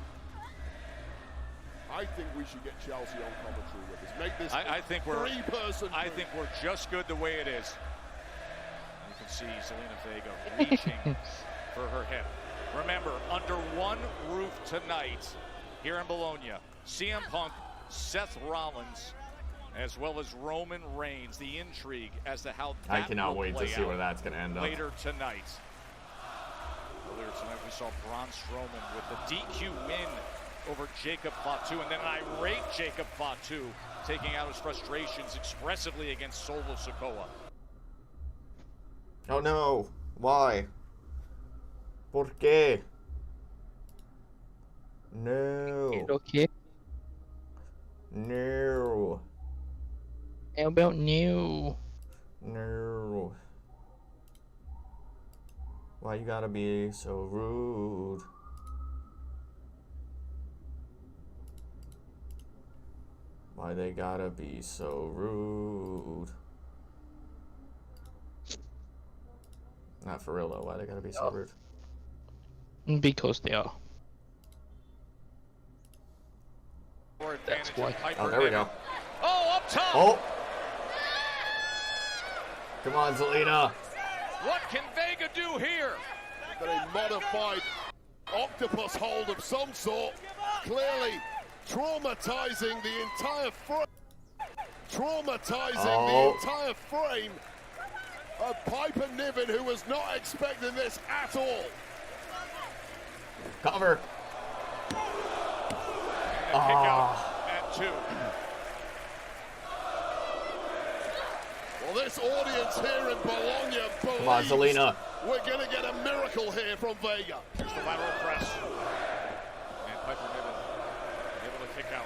I think we should get Chelsea on commentary with us. Make this I think we're three-person. I think we're just good the way it is. You can see Zelina Vega reaching for her hip. Remember, under one roof tonight here in Bologna, CM Punk, Seth Rollins, as well as Roman Reigns. The intrigue as to how that I cannot will wait play to see out where that's going to end up. later tonight. Earlier tonight, we saw Braun Strowman with the DQ win over Jacob Fatu, and then an irate Jacob Fatu taking out his frustrations expressively against Solo Sikoa. Oh no! Why? ¿Por qué? No. Okay. No. How about new? No. Why you gotta be so rude? Why they gotta be so rude? Not for real though, why they gotta be so rude? Because they are. That's why. Oh, there we go. Oh, up top! Oh! Come on, Zelina! What can Vega do here? But a modified octopus hold of some sort, clearly traumatizing the entire frame. Traumatizing the entire frame of Piper Niven, who was not expecting this at all. Cover! Kick out at 2. Well, this audience here in Bologna Come on, Zelina. We're going to get a miracle here from Vega. Here's the lateral press. And Piper Niven able to kick out.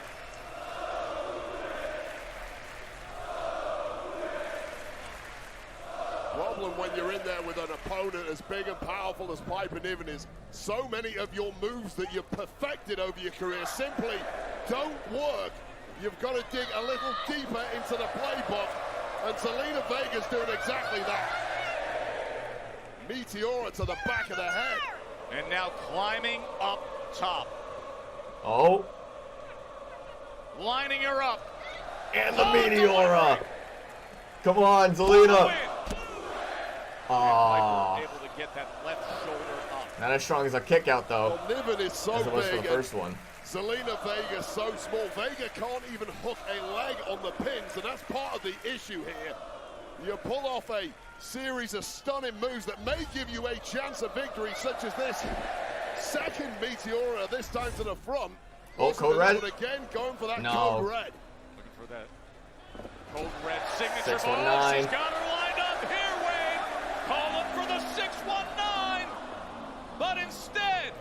Problem when you're in there with an opponent as big and powerful as Piper Niven is, so many of your moves that you've perfected over your career simply don't work. You've got to dig a little deeper into the playbook, and Zelina Vega's doing exactly that. Meteora to the back of the head. And now climbing up top. Oh. Lining her up. And the Meteora! Come on, Zelina! Piper able to get that left shoulder up. Not as strong as a kick out though. Well, Niven is so as it was for big. the first one. Zelina Vega so small. Vega can't even hook a leg on the pins, and that's part of the issue here. You pull off a series of stunning moves that may give you a chance of victory, such as this second Meteora, this time to the front. Oh, code red. Again, going for that No. code red. Looking for that code red signature. 619. She's got her lined up here, Wade. Calling for the 619. But instead,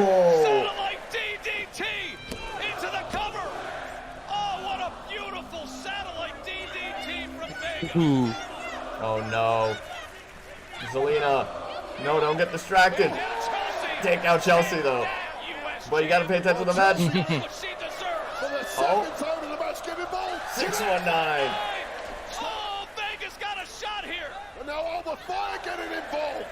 satellite DDT into the cover. Oh, what a beautiful satellite DDT from Vega. Oh no. Zelina. No, don't get distracted. Take out Chelsea though. But you gotta pay attention to the match. For the second time in the match, give it ball. 619. Oh, Vega's got a shot here. And now Alba Fire getting involved.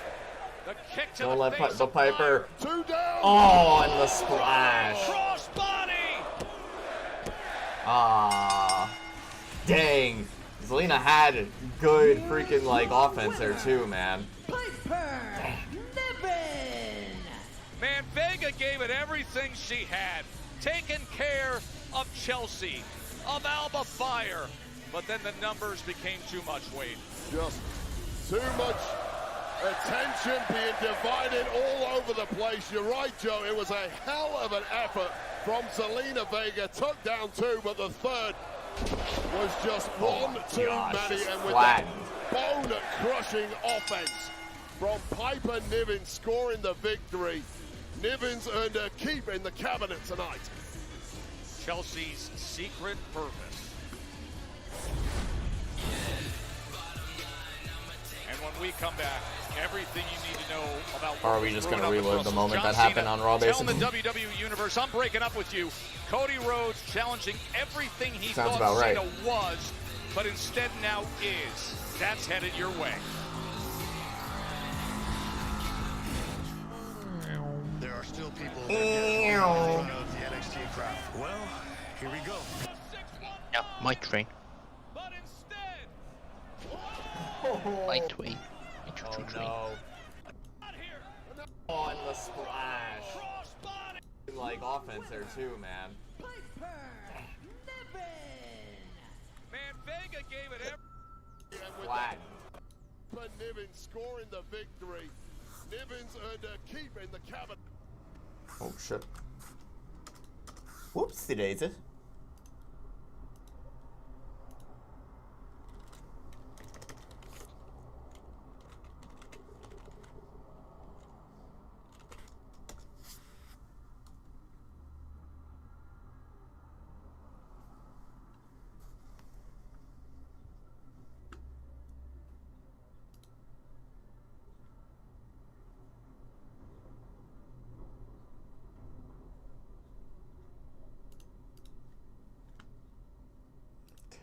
The kick to Don't the let face the of Piper. 2 down. Oh, and the splash. Crossbody. Ah. Dang. Zelina had good freaking like offense there too, man. Man, Vega gave it everything she had. Taking care of Chelsea, of Alba Fire. But then the numbers became too much, Wade. Just too much attention being divided all over the place. You're right, Joe. It was a hell of an effort from Zelina Vega. Took down 2, but the third was just one too many. And with that bone-crushing offense from Piper Niven scoring the victory, Niven's earned a keep in the cabinet tonight. Chelsea's secret purpose. And when we come back, everything you need to know about. Or are we just going to relive the moment that happened on Raw, basically? Telling the WWE Universe, I'm breaking up with you. Cody Rhodes challenging everything he Sounds thought about right. Cena was, but instead now is. That's headed your way. My train. But instead, My train. My Oh train. no. On the splash. Like offense there too, man. man, Vega gave it everything. Flat. But Niven scoring the victory. Niven's earned a keep in the cabinet. Oh shit. Whoopsie daisy.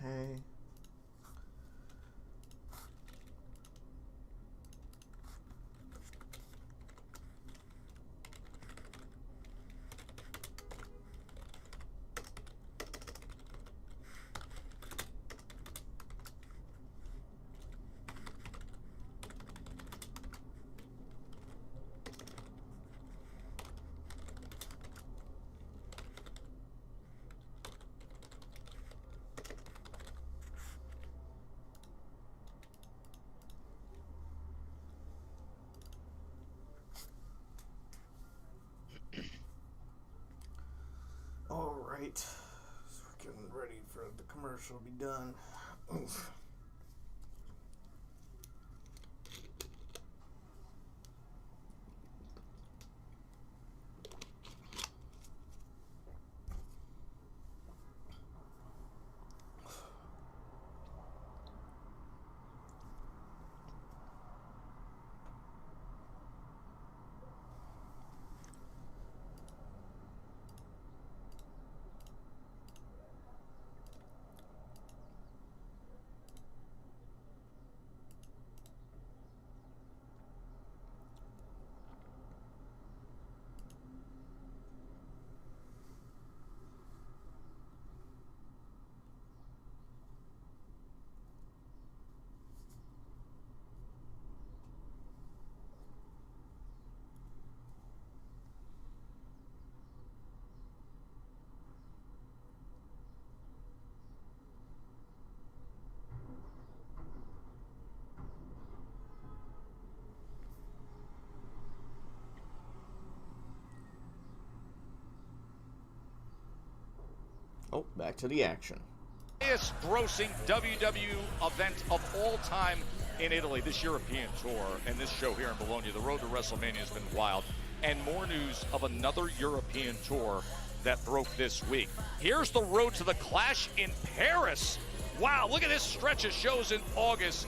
Okay. Alright, so we're getting ready for the commercial to be done. Oof. Oh, back to the action. Highest grossing WWE event of all time in Italy, this European tour, and this show here in Bologna. The road to WrestleMania has been wild. And more news of another European tour that broke this week. Here's the road to the Clash in Paris. Wow, look at this stretch of shows in August.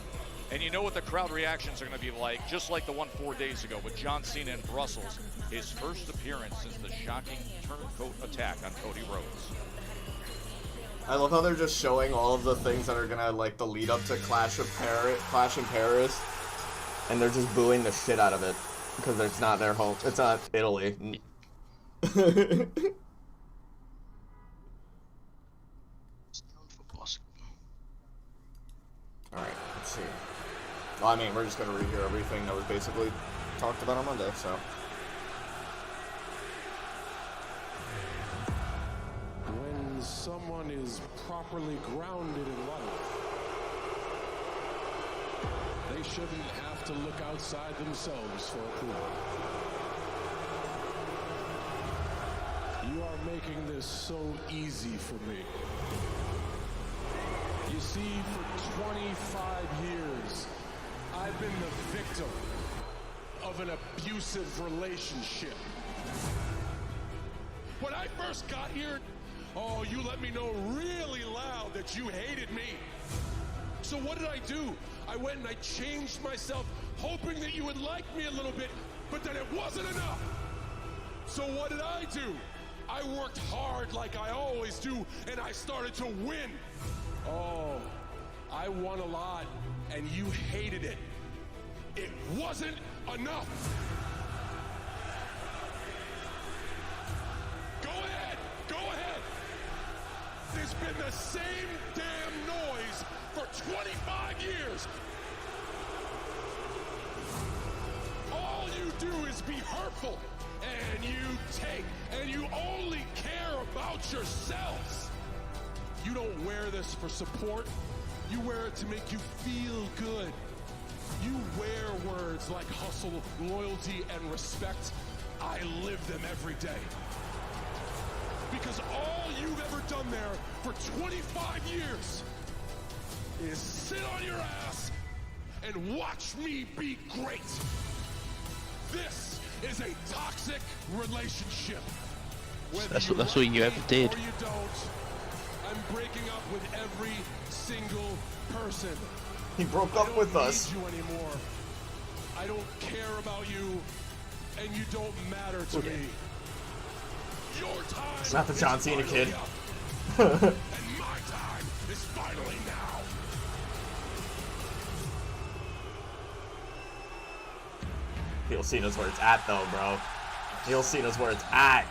And you know what the crowd reactions are going to be like, just like the one 4 days ago with John Cena in Brussels, his first appearance since the shocking turncoat attack on Cody Rhodes. I love how they're just showing all of the things that are gonna, like, the lead up to Clash in Paris, and they're just booing the shit out of it because it's not their home. It's not Italy. Alright, let's see. Well, I mean, we're just gonna rehear everything that was basically talked about on Monday, so. When someone is properly grounded in life, they shouldn't have to look outside themselves for approval. You are making this so easy for me. You see, for 25 years, I've been the victim of an abusive relationship. When I first got here, oh, you let me know really loud that you hated me. So what did I do? I went and I changed myself, hoping that you would like me a little bit, but then it wasn't enough. So what did I do? I worked hard like I always do, and I started to win. Oh, I won a lot, and you hated it. It wasn't enough. Go ahead, go ahead. There's been making the same damn noise for 25 years. All you do is be hurtful, and you take, and you only care about yourselves. You don't wear this for support. You wear it to make you feel good. You wear words like hustle, loyalty, and respect. I live them every day. Because all you've ever done there for 25 years is sit on your ass and watch me be great. This is a toxic relationship. That's all you ever did. Or you don't, I'm breaking up with every single person. He broke up with us. I don't need you anymore. I don't care about you, and you don't matter to me. Your time. It's not the John Cena kid. And my time is finally now. Heel Cena's where it's at, though, bro. Heel Cena's where it's at.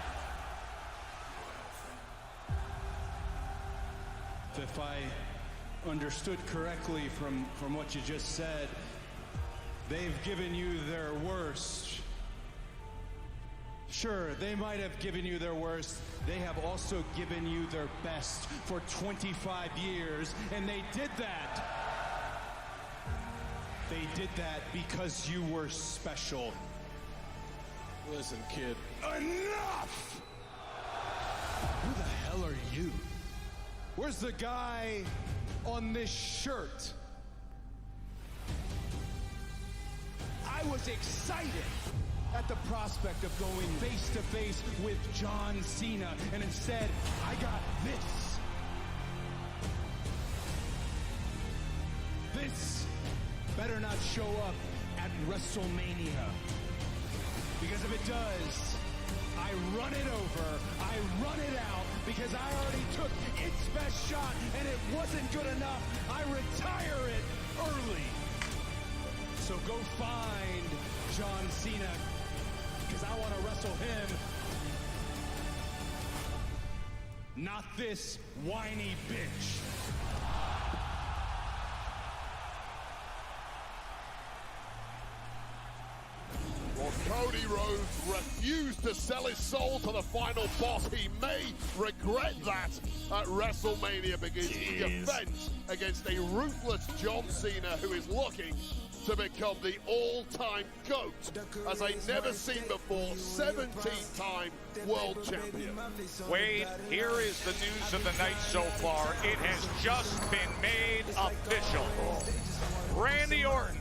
If I understood correctly from what you just said, they've given you their worst. Sure, they might have given you their worst. They have also given you their best for 25 years, and they did that. They did that because you were special. Listen, kid. Enough! Who the hell are you? Where's the guy on this shirt? I was excited at the prospect of going face to face with John Cena, and instead I got this. This better not show up at WrestleMania, because if it does, I run it over, I run it out, because I already took its best shot and it wasn't good enough. I retire it early. So go find John Cena, because I want to wrestle him, not this whiny bitch. Well, Cody Rhodes refused to sell his soul to the final boss. He may regret that at WrestleMania, because he defends against a ruthless John Cena, who is looking to become the all-time GOAT, as I never seen before, 17-time world champion. Wade, here is the news of the night so far. It has just been made official. Randy Orton,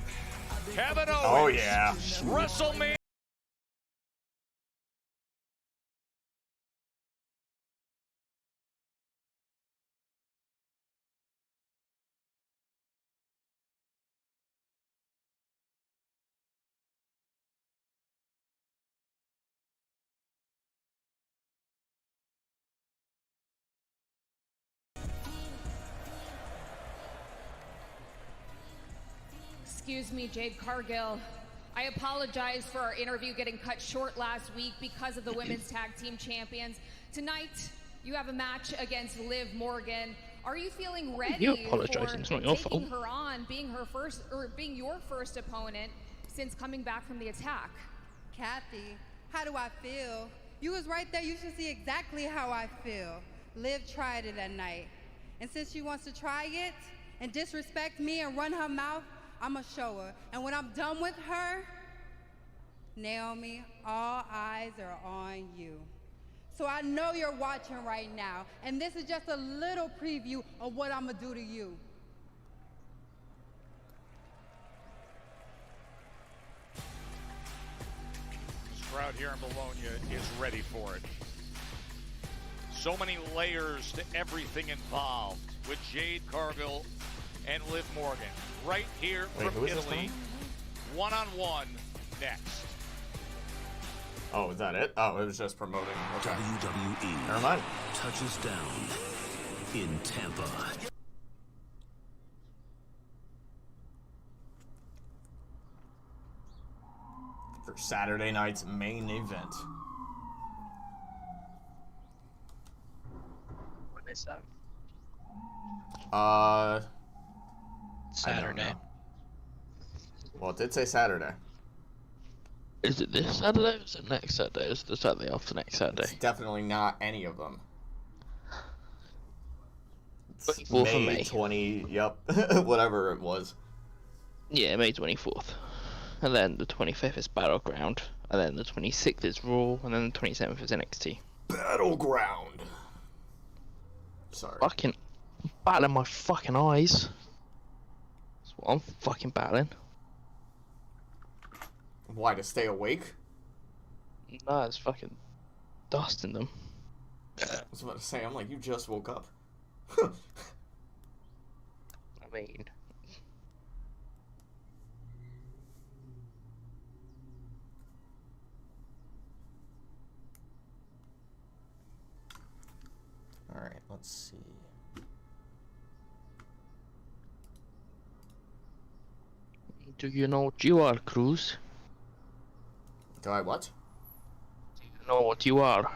Kevin Owens, Oh, yeah. WrestleMania. Excuse me, Jade Cargill. I apologize for our interview getting cut short last week because of the women's tag team champions. Tonight, you have a match against Liv Morgan. Are you feeling ready You're apologizing. It's not your fault. taking her on, being her first, or being your first opponent since coming back from the attack? Kathy, how do I feel? You was right there. You should see exactly how I feel. Liv tried it that night. And since she wants to try it and disrespect me and run her mouth, I'ma show her. And when I'm done with her, Naomi, all eyes are on you. So I know you're watching right now, and this is just a little preview of what I'ma do to you. This crowd here in Bologna is ready for it. So many layers to everything involved with Jade Cargill and Liv Morgan. Right here from Italy, one-on-one next. Oh, is that it? Oh, it was just promoting. Okay. WWE Never mind. touches down in Tampa. For Saturday night's main event. What is that? Saturday. Well, it did say Saturday. Is it this Saturday or is it next Saturday? Is it the Saturday after next Saturday? It's definitely not any of them. It's 24th of May. 20, yep. Whatever it was. Yeah, May 24th. And then the 25th is Battleground. And then the 26th is Raw. And then the 27th is NXT. Battleground. Sorry. Fucking battling my fucking eyes. That's what I'm fucking battling. Why, to stay awake? No, it's fucking dust in them. I was about to say, I'm like, you just woke up. I mean... Alright, let's see. Do you know what you are, Cruz? Do I what? Do you know what you are?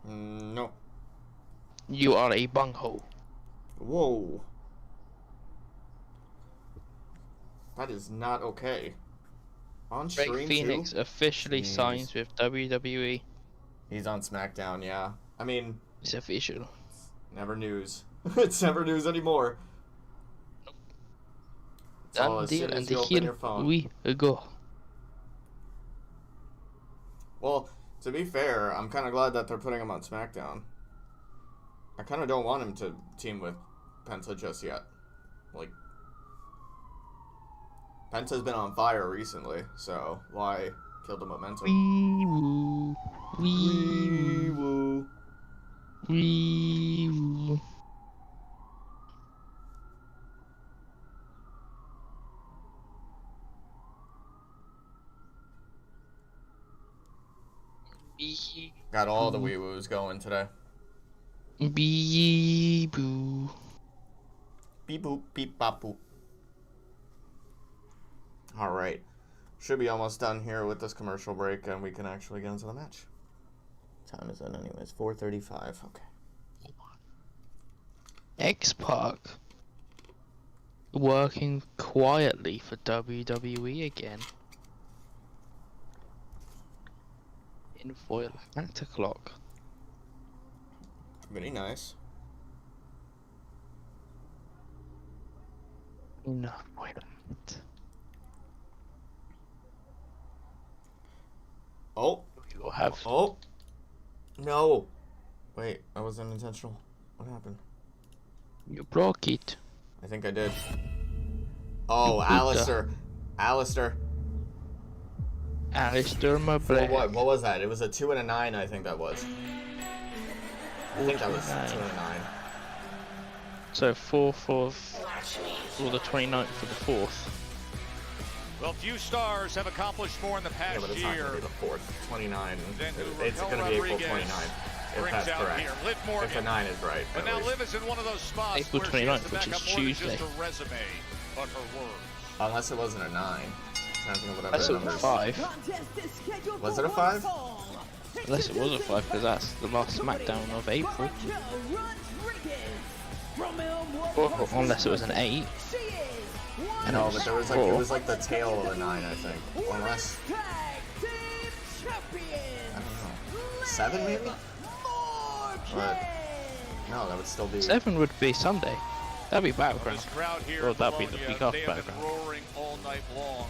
No. You are a bunghole. Whoa. That is not okay. On Ray stream Phoenix too? officially Jeez. signs with WWE. He's on SmackDown, yeah. I mean... It's official. Never news. It's never news anymore. It's all Done as deal, soon as and you open your here phone. we go. Well, to be fair, I'm kind of glad that they're putting him on SmackDown. I kind of don't want him to team with Penta just yet. Like, Penta's been on fire recently, so why kill the momentum? Wee woo. Wee woo. Wee woo. Got all the wee woos going today. Bee boo. Beep boop, beep bop boop. Alright. Should be almost done here with this commercial break, and we can actually get into the match. Time is it anyways? 4:35. Okay. X-Pac working quietly for WWE again. In foil at a clock. Very nice. No, wait. Oh. You'll have. Oh. No. Wait, that wasn't intentional. What happened? You broke it. I think I did. Oh, Alistair. Alistair. Alistair, my black. What was that? It was a 2 and a 9, I think that was. I think that was 2 and a 9. So 4th of, or the 29th for the 4th. Well, few stars have accomplished more in the past Yeah, but it's year. not going to be the 4th. 29. Then It's going to be April 29th. If that's correct. Liv Morgan. If the 9 is right. But now Liv is in one of those spots April where she has 29th, to back which up is more than Tuesday. just a resume, but her words. Unless it wasn't a 9. Unless it was 5. Was it a 5? Unless it was a 5, because that's the last SmackDown of April. Or unless it was an 8. And No, but there was like it was like the tail of a 9, I think. Unless I don't know. 7 maybe? But no, that would still be 7 would be Sunday. That'd be Battleground. This crowd here Or in that'd be the Bologna, week after they have been Battleground. roaring all night long,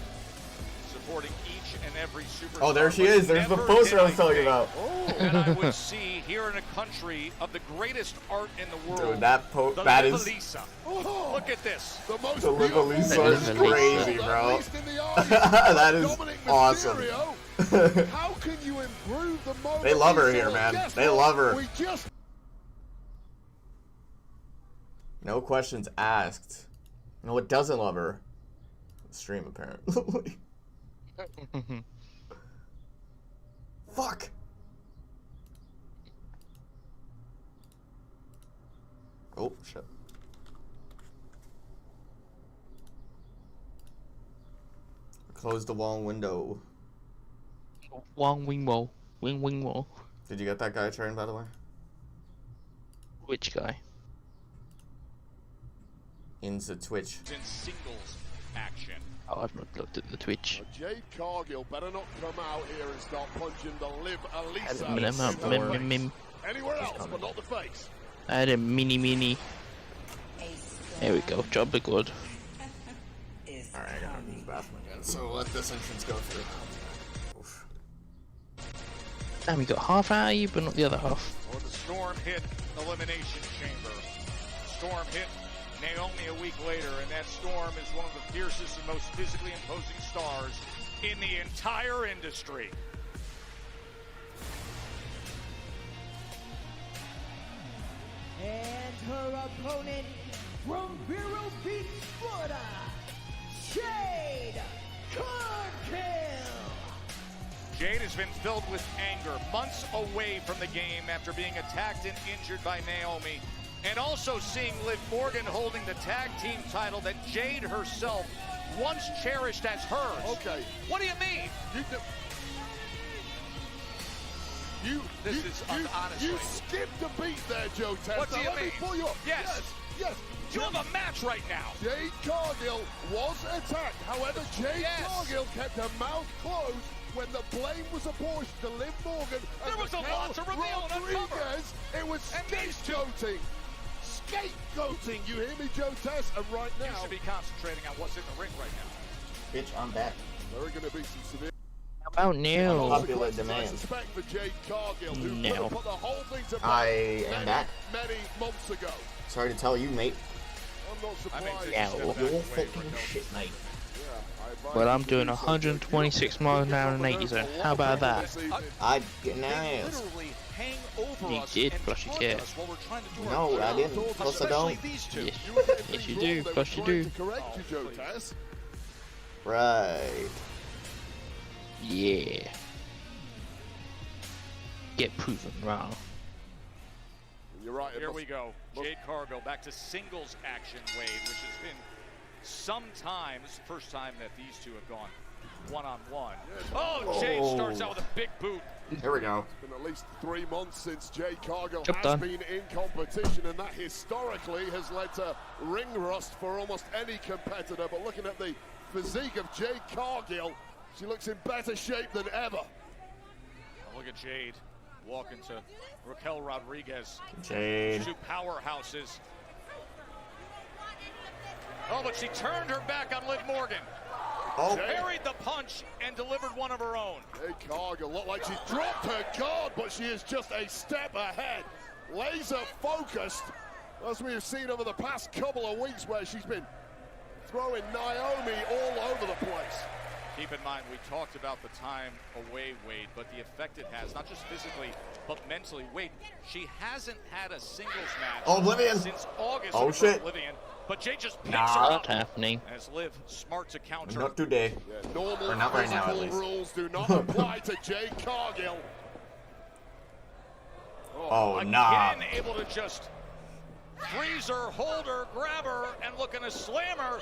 supporting each and every superstar. Oh, there she is. There's the poster I was telling you about. And I would see here in a country of the greatest art in the world. Dude, that the that is Livalisa. Look at this. The most the Livalisa That is is crazy, beautiful, bro. at least in the audience, That is Dominic awesome. Mysterio. How can you improve the moment? They love her we here, saw? man. Guess They what? love her. We just No questions asked. You know what doesn't love her? The stream, apparently. Fuck. Oh, shit. Close the wall window. Wong wing wo. Wing wing wo. Did you get that guy trained, by the way? Which guy? into Twitch. In singles action. Oh, I've not looked at the Twitch. Jade Cargill better not come out here and start punching the Liv Elisa. Anywhere else, but not the face. I had a mini. There we go. Job be good. Alright, I gotta use the bathroom again. So let this entrance go through. Oof. Damn, we got half out of you, but not the other half. Well, the Storm hit Elimination Chamber. Storm hit Naomi a week later, and that Storm is one of the fiercest and most physically imposing stars in the entire industry. And her opponent from Vero Beach, Florida, Jade Cargill. Jade has been filled with anger, months away from the game after being attacked and injured by Naomi, and also seeing Liv Morgan holding the tag team title that Jade herself once cherished as hers. Okay. What do you mean? Honestly. You skipped a beat there, Joe Testa. What do you mean? Pull you up. Yes. Yes. You have a match right now. Jade Cargill was attacked. However, Jade Cargill kept her mouth closed when the blame was apportioned to Liv Morgan. There was a lot to reveal and uncover. It was scapegoating. Scapegoating. You hear me, Joe Test? And right now, you should be concentrating on what's in the ring right now. Bitch, I'm back. There are going to be some severe. How about now? Popular demand. For Jade Cargill, who No. put the whole thing to I am back. Many months ago. Sorry to tell you, mate. I'm not surprised. You're fucking shit, mate. Well, I'm doing 126 miles an hour in 80 zone. How about that? I get an ass. You did, plus you care. No, I didn't. Plus I don't. Yes, you do. Plus you do. Right. Yeah. Get proven wrong. You're right. Here we go. Jade Cargill back to singles action, Wade, which has been some time. This is the first time that these two have gone one-on-one. Oh, Jade starts out with a big boot. There we go. It's been at least 3 months since Jade Cargill Job has done. been in competition, and that historically has led to ring rust for almost any competitor. But looking at the physique of Jade Cargill, she looks in better shape than ever. Look at Jade walking to Raquel Rodriguez. Jade. Two powerhouses. Oh, but she turned her back on Liv Morgan. Oh. Parried the punch and delivered one of her own. Jade Cargill looked like she dropped her guard, but she is just a step ahead. Laser focused, as we have seen over the past couple of weeks, where she's been throwing Naomi all over the place. Keep in mind, we talked about the time away, Wade, but the effect it has, not just physically, but mentally. Wade, she hasn't had a singles match Oblivion. since August. Oh, shit. Oblivion, but Jade just picks her Not up happening. as Liv smart to counter. Not today. Yeah, normal Or not right now, at physical least. rules do not apply to Jade Cargill. Oh, nah. Again, able to just freeze her, hold her, grab her, and looking to slam her.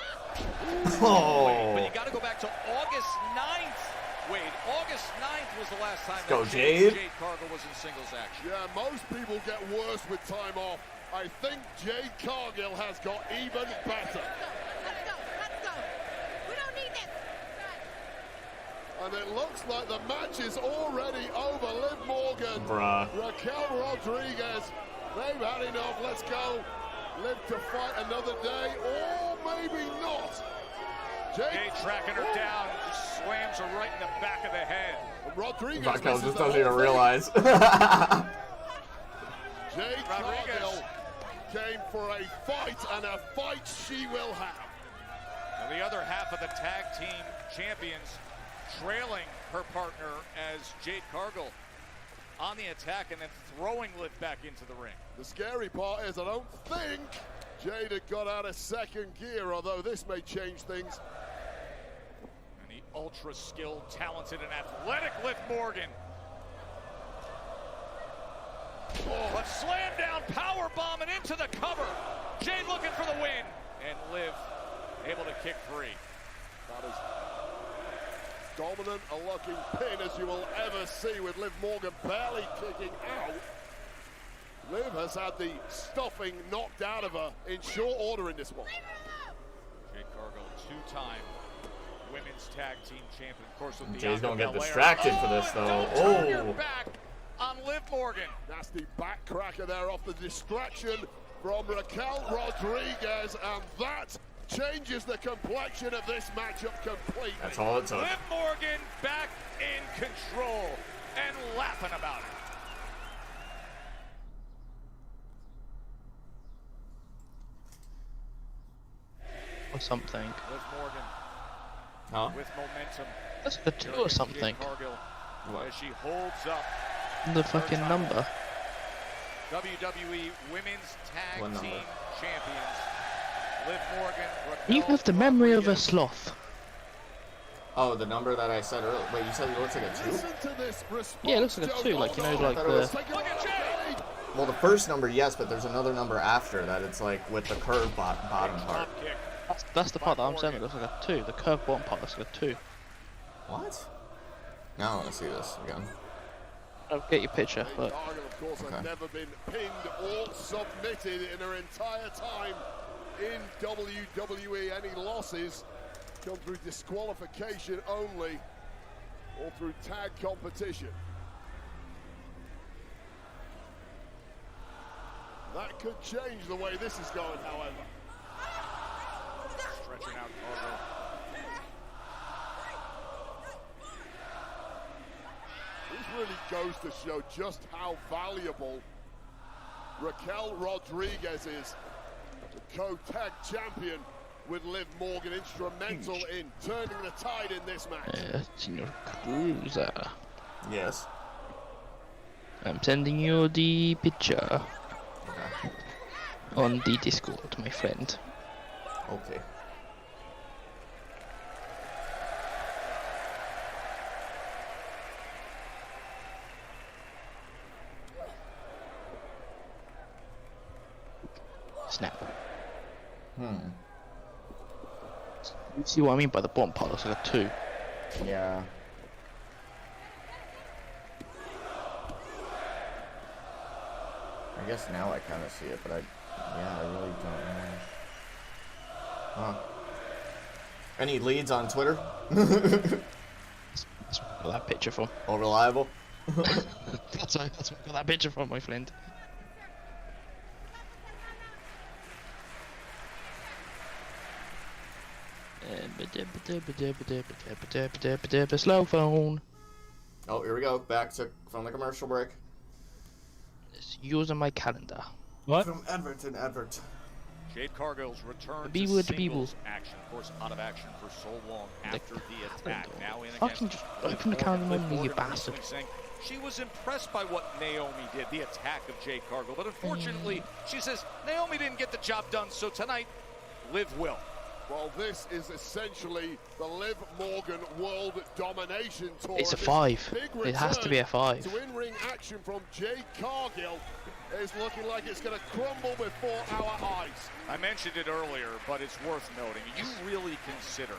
Oh. But you got to go back to August 9th. Wade, August 9th was the last time Go, that Jade. Jade Cargill was in singles action. Yeah, most people get worse with time off. I think Jade Cargill has got even better. Let's go. We don't need this. And it looks like the match is already over. Liv Morgan, Bruh. Raquel Rodriguez, they've had enough. Let's go. Live to fight another day, or maybe not. Jade tracking her down, just slams her right in the back of the head. Rodriguez Raquel misses just the doesn't even whole realize. Jade Cargill came for a fight, and a fight she will have. And the other half of the tag team champions trailing her partner as Jade Cargill on the attack and then throwing Liv back into the ring. The scary part is I don't think Jade had got out of second gear, although this may change things. And the ultra-skilled, talented, and athletic Liv Morgan. Oh, but slam down, power bomb, and into the cover. Jade looking for the win, and Liv able to kick free. That is dominant a looking pin as you will ever see, with Liv Morgan barely kicking out. Liv has had the stuffing knocked out of her in short order in this one. four-time women's tag team champion. Of course, with Jay's gonna get Belair. distracted for this, though. Turn your back on Liv Morgan. Nasty back cracker there off the distraction from Raquel Rodriguez, and that changes the complexion of this matchup completely. That's all it took. Liv Morgan back in control and laughing about it. Or something. Liv Morgan with momentum. That's the 2 or something. What? As she holds up The fucking number. WWE Women's Tag Team Champions. Liv Morgan. You have the memory of a sloth. Oh, the number that I said earlier. Wait, you said it looks like a 2? Yeah, it looks like a 2, like, you know, like the... Well, the first number, yes, but there's another number after that. It's like with the curved bottom part. That's the part that I'm saying. It looks like a 2. The curved bottom part looks like a 2. What? Now I want to see this again. I'll get your picture, but... Of course, has never been pinned or submitted in her entire time in WWE. Any losses come through disqualification only, or through tag competition. That could change the way this is going, however. Stretching out Cargill. This really goes to show just how valuable Raquel Rodriguez is, the co-tag champion with Liv Morgan, instrumental in turning the tide in this match. Senor Cruiser. Yes. I'm sending you the picture. On the Discord, my friend. Okay. Snap. Hmm. You see what I mean by the bottom part? Looks like a 2. Yeah. I guess now I kind of see it, but I really don't know. Huh. Any leads on Twitter? That's where I got that picture from. All reliable? That's where I got that picture from, my friend. Slow phone. Oh, here we go. Back to from the commercial break. It's using my calendar. What? From advert to advert. Jade Cargill's return The to B-word, singles action, of course, out of action for so long after the attack. Now in Fucking against just Liv open the Morgan. calendar, Liv you Morgan bastard. recently saying she was impressed by what Naomi did, the attack of Jade Cargill. But unfortunately, she says Naomi didn't get the job done, so tonight, Liv will. Well, this is essentially the Liv Morgan World Domination Tour. It's a 5. It has to be a 5. To in-ring action from Jade Cargill is looking like it's going to crumble before our eyes. I mentioned it earlier, but it's worth noting. You really consider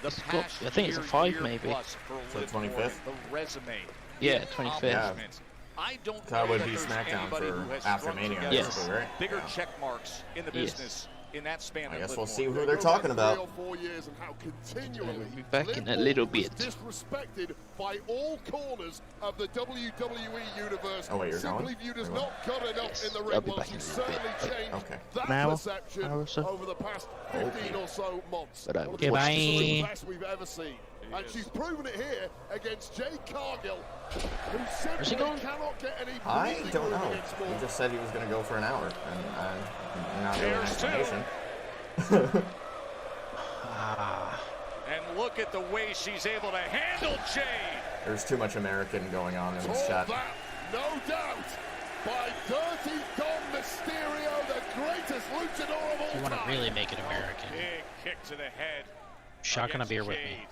the past I think it's a 5 maybe. plus for Liv Morgan, 25th? the resume, Yeah, the 25th. accomplishments. I don't That know would that be there's Smackdown anybody for who has after strung Mania, together Yes. right? bigger Yeah. check marks in the Yes. business in that span. I than guess Liv we'll see Morgan. who they're talking about. 3 or 4 years and how continually Back Liv in a little Morgan was bit. disrespected by all corners of the WWE universe. Oh, wait, you're Simply going? viewed as Or not good enough Yes, in the I'll ring. be Well, back in she's a little bit. certainly changed Okay. that Now, perception hour or so. over the past 15 or so months. But I One of will the watch best this and best we've ever seen. And she's proven it here against Jade Cargill, who Where's he simply going? cannot get any I breathing don't room know. against He Morgan. just said he was going to go for an hour, and I'm not really an There's two. explanation. And look at the way she's able to handle Jade. There's too much American going on in this Called chat. that, no doubt, by Dirty Dom Mysterio, the greatest luchador of all You want to time. really make it American. Big kick to the head. Shotgun a against beer with Jade. me.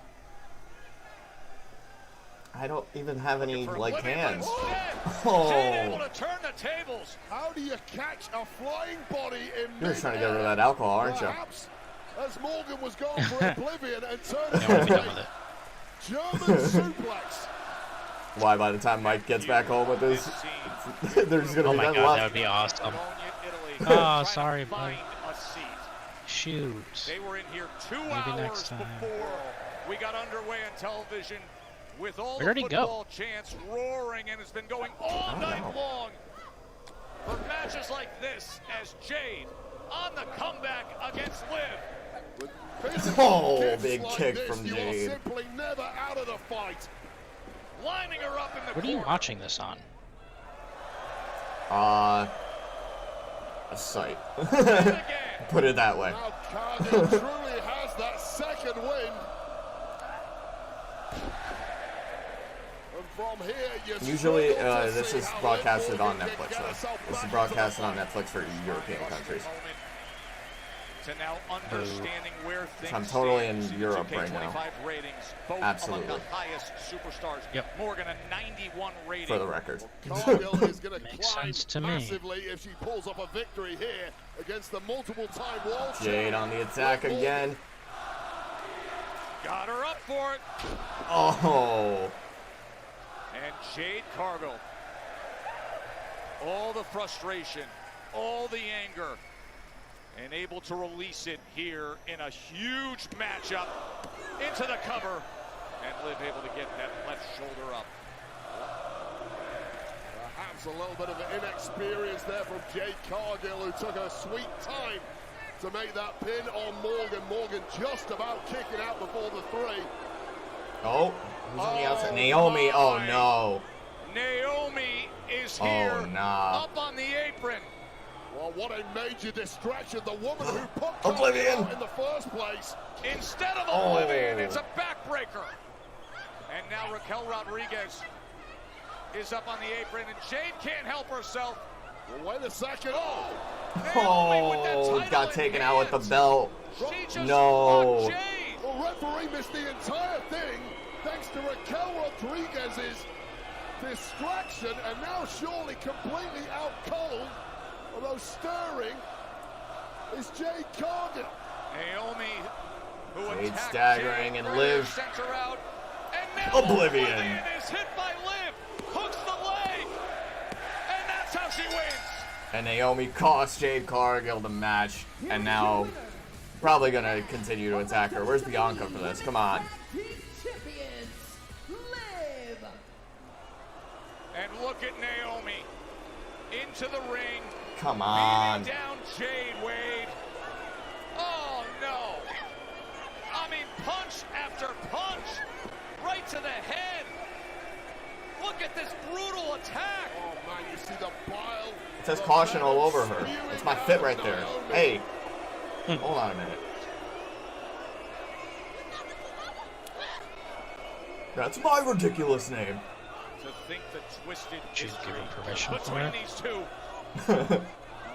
I don't even have any, For like, limitless hands. death. Jade able Oh! to turn the tables. How do you catch a flying body in You're just trying to get rid of mid-air? that alcohol, aren't you? Perhaps, as Morgan was going for oblivion and turning Yeah, we'll be done with it. German suplex. Why, by the time Mike gets back home with this, there's going to Oh be my none god, that left. would be awesome. Bologna, Italy. Oh, Trying to sorry, bud. find a seat. shoot. They were in here 2 Maybe hours next time. before we got underway on television with all Where'd the he football chants roaring, and it's been going all night long for matches like this as Jade on the comeback against Liv. Oh, big Like kick this, from you are Jade. simply never out of the fight. Lining her up in the What are you corner. watching this on? A sight. Put it that way. Now Cargill truly has that second wind. And from here, you Usually, struggle to this see is how broadcasted Liv on Morgan Netflix, can get though. herself This is back broadcasted on into the Netflix for European countries. To now understanding where things I'm totally in stand. Europe 2K25 right now. ratings, both Absolutely. among the highest superstars. Yep. Morgan a 91 rating. For the record. Cargill is going to Makes climb sense to me. massively if she pulls up a victory here against the multiple-time world Jade on the attack again. Got her up for it. Oh. And Jade Cargill. All the frustration, all the anger, and able to release it here in a huge matchup into the cover, and Liv able to get that left shoulder up. Perhaps a little bit of inexperience there from Jade Cargill, who took her sweet time to make that pin on Morgan. Morgan just about kicking out before the 3. Oh, who's on the outside? Naomi. Oh, no. Naomi is Oh, here, nah. up on the apron. Well, what a major distraction. The woman who put Oblivion. Cargill out in the first place. Instead of Oh. Oblivion, it's a backbreaker. And now Raquel Rodriguez is up on the apron, and Jade can't help herself. Well, wait a second. Oh! Oh, got taken out with the belt. She just No. blocked Jade. Well, referee missed the entire thing thanks to Raquel Rodriguez's distraction, and now surely completely out cold, although stirring, is Jade Cargill. Naomi, who Jade attacked staggering Jade, and earlier, Liv. sent her out, and now Oblivion. is hit by Liv, hooks the leg, and that's how she wins. And Naomi cost Jade Cargill the match, and now probably gonna continue to attack her. Where's Bianca for this? Come on. Champions, Liv. And look at Naomi into the ring. Come on. Beating down Jade Wade. Oh no. I mean, punch after punch. Right to the head. Look at this brutal attack. Oh man, you see the bile. It says caution all over her. It's my fit right there. Hey. Hold on a minute. That's my ridiculous name. To think the twisted She's history given permission for between it. these two. Oh,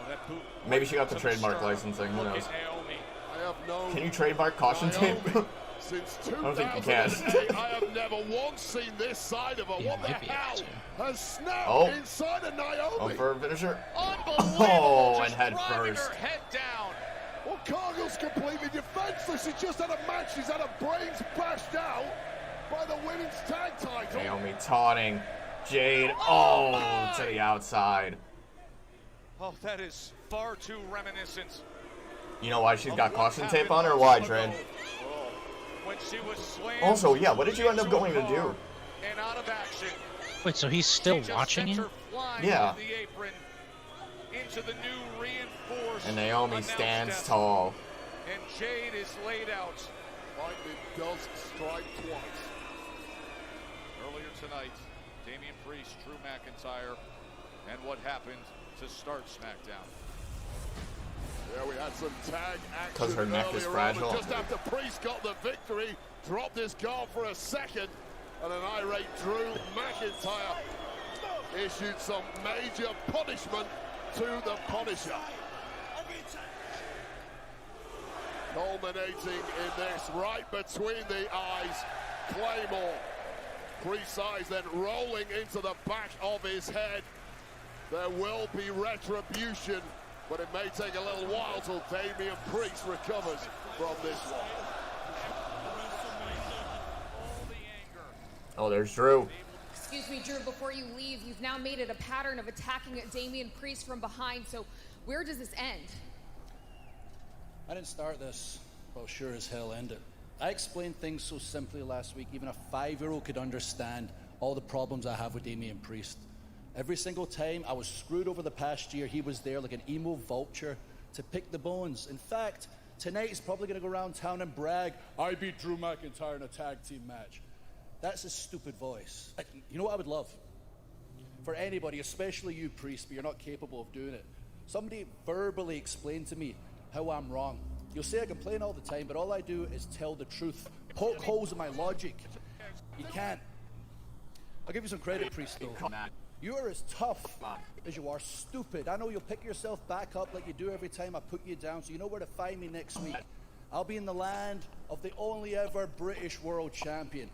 that boot Maybe she got the to trademark sternum. licensing. Who Look knows? at Naomi. I have known Can you trademark caution tape? Naomi since I don't think you can. 2008. I have never once seen this side of her. Yeah, What the might be able hell to. has snapped Oh. inside of Naomi? Oh, for a finisher. Unbelievable. Oh, and just head driving first. her head down. Well, Cargill's completely defenseless. She's just had a match. She's had her brains bashed out by the women's tag title. Naomi taunting Jade. Oh, to the outside. Oh, that is far too reminiscent. You know why she's got of what caution tape happened on, or months why, ago. Trey? Oh, when she was slammed Also, yeah, what did you end up into a going to car do? And out of action. Wait, so he's still She just watching sent it? her flying Yeah. off the apron into the new reinforced And Naomi announce stands desk. tall. And Jade is laid out. Lightning does strike twice. Earlier tonight, Damian Priest, Drew McIntyre, and what happened to start SmackDown. Yeah, we had some tag action 'Cause her neck is earlier on, fragile. and just after Priest got the victory, dropped his guard for a second, and an irate Drew McIntyre issued some major punishment to the Punisher. Culminating in this right between the eyes, Claymore. Priest's eyes then rolling into the back of his head. There will be retribution, but it may take a little while till Damian Priest recovers from this one. Oh, there's Drew. Excuse me, Drew, before you leave, you've now made it a pattern of attacking Damian Priest from behind, so where does this end? I didn't start this, but I'll sure as hell end it. I explained things so simply last week, even a 5-year-old could understand all the problems I have with Damian Priest. Every single time I was screwed over the past year, he was there like an emo vulture to pick the bones. In fact, tonight he's probably going to go around town and brag, I beat Drew McIntyre in a tag team match. That's a stupid voice. You know what I would love? For anybody, especially you, Priest, but you're not capable of doing it. Somebody verbally explain to me how I'm wrong. You'll say I complain all the time, but all I do is tell the truth. Poke holes in my logic. You can't. I'll give you some credit, Priest, though. You are as tough as you are stupid. I know you'll pick yourself back up like you do every time I put you down, so you know where to find me next week. I'll be in the land of the only ever British world champion.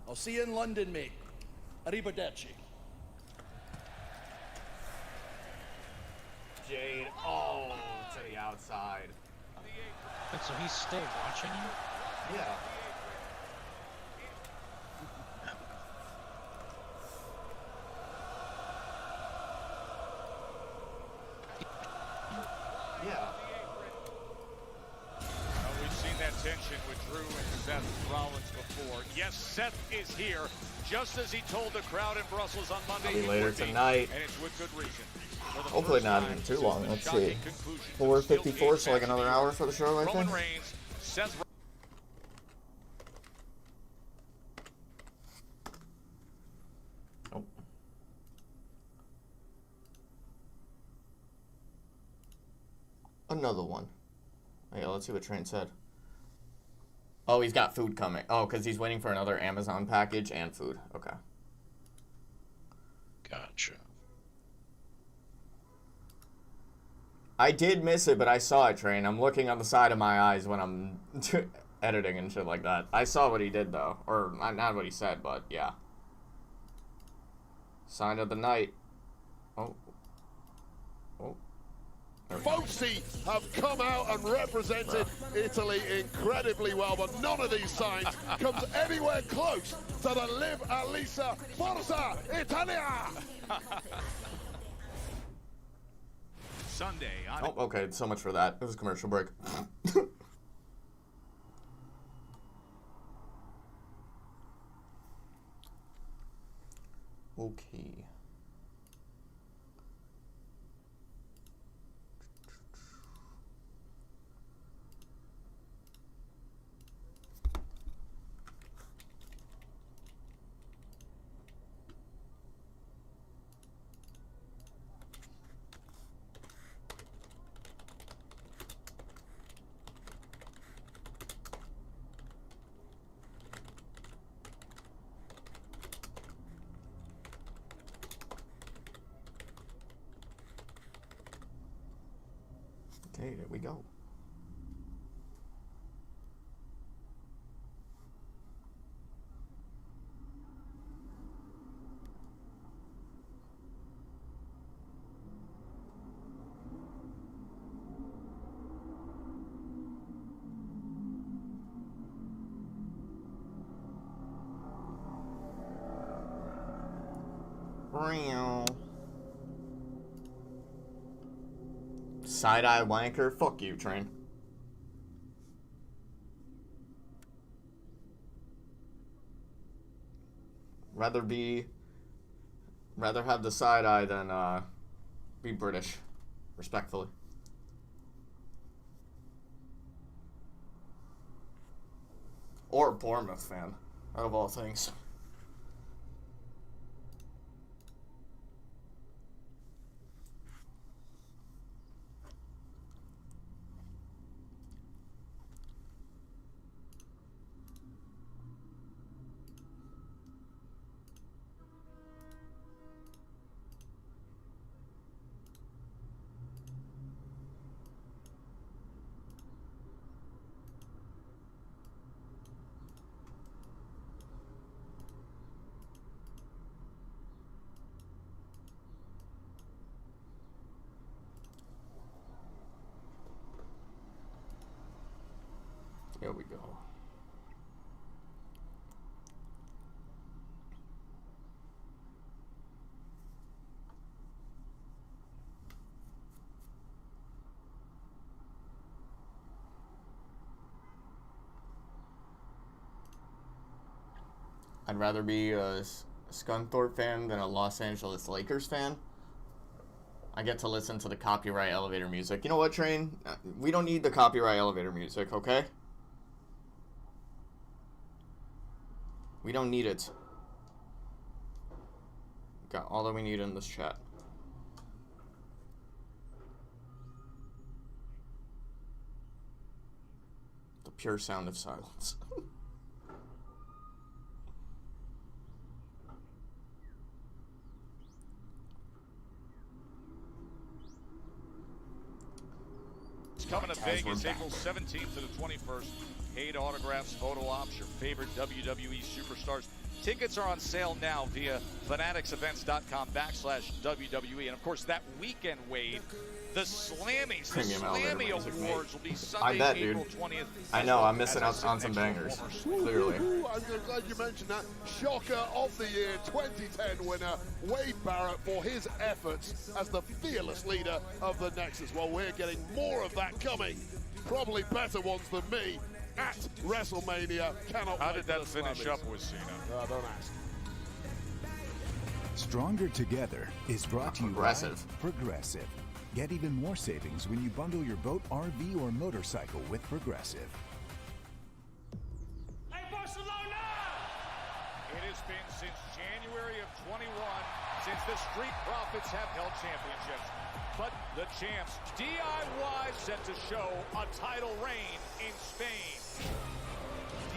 I'll see you in London, mate. Arrivederci. Jade, oh, to the outside. Wait, so he's still watching you? Yeah. Yeah. We've seen that tension with Drew and Seth Rollins before. Yes, Seth is here, just as he told the crowd in Brussels on Monday. I'll be later tonight. And it's with good reason. Hopefully not even too long. Let's see. 4:54, so like another hour for the show, I think. Roman Reigns, Seth. Oh. Another one. Oh, yeah, let's see what Train said. Oh, he's got food coming. Oh, because he's waiting for another Amazon package and food. Okay. Gotcha. I did miss it, but I saw it, Train. I'm looking on the side of my eyes when I'm editing and shit like that. I saw what he did, though. Or, not what he said, but yeah. Sign of the night. Oh. Oh. Foxy have come out and represented Italy incredibly well, but none of these signs comes anywhere close to the Live Alisa Forza Italia! Sunday. Oh, okay. So much for that. It was a commercial break. Okay. Okay, there we go. Side-eye wanker. Fuck you, Train. Rather have the side-eye than be British, respectfully. Or a Bournemouth fan, out of all things. Here we go. rather be a Scunthorpe fan than a Los Angeles Lakers fan. I get to listen to the copyright elevator music. You know what, Train? We don't need the copyright elevator music, okay? We don't need it. Got all that we need in this chat. The pure sound of silence. It's coming to Vegas April 17th to the 21st. Paid autographs, photo ops, your favorite WWE superstars. Tickets are on sale now via fanaticsevents.com/WWE. And of course, that weekend, Wade, the Slammies, the Slammy Awards will be Sunday, April 20th. I know, I'm missing out on some bangers, clearly. I'm glad you mentioned that. Shocker of the year, 2010 winner, Wade Barrett, for his efforts as the fearless leader of the Nexus. Well, we're getting more of that coming. Probably better ones than me at WrestleMania. Cannot How wait did that finish up with Cena? Don't ask. Stronger Together is brought to you by Progressive. Get even more savings when you bundle your boat, RV, or motorcycle with Progressive. Hey, Barcelona! It has been since January of 21 since the Street Profits have held championships. But the champs, DIY, set to show a title reign in Spain.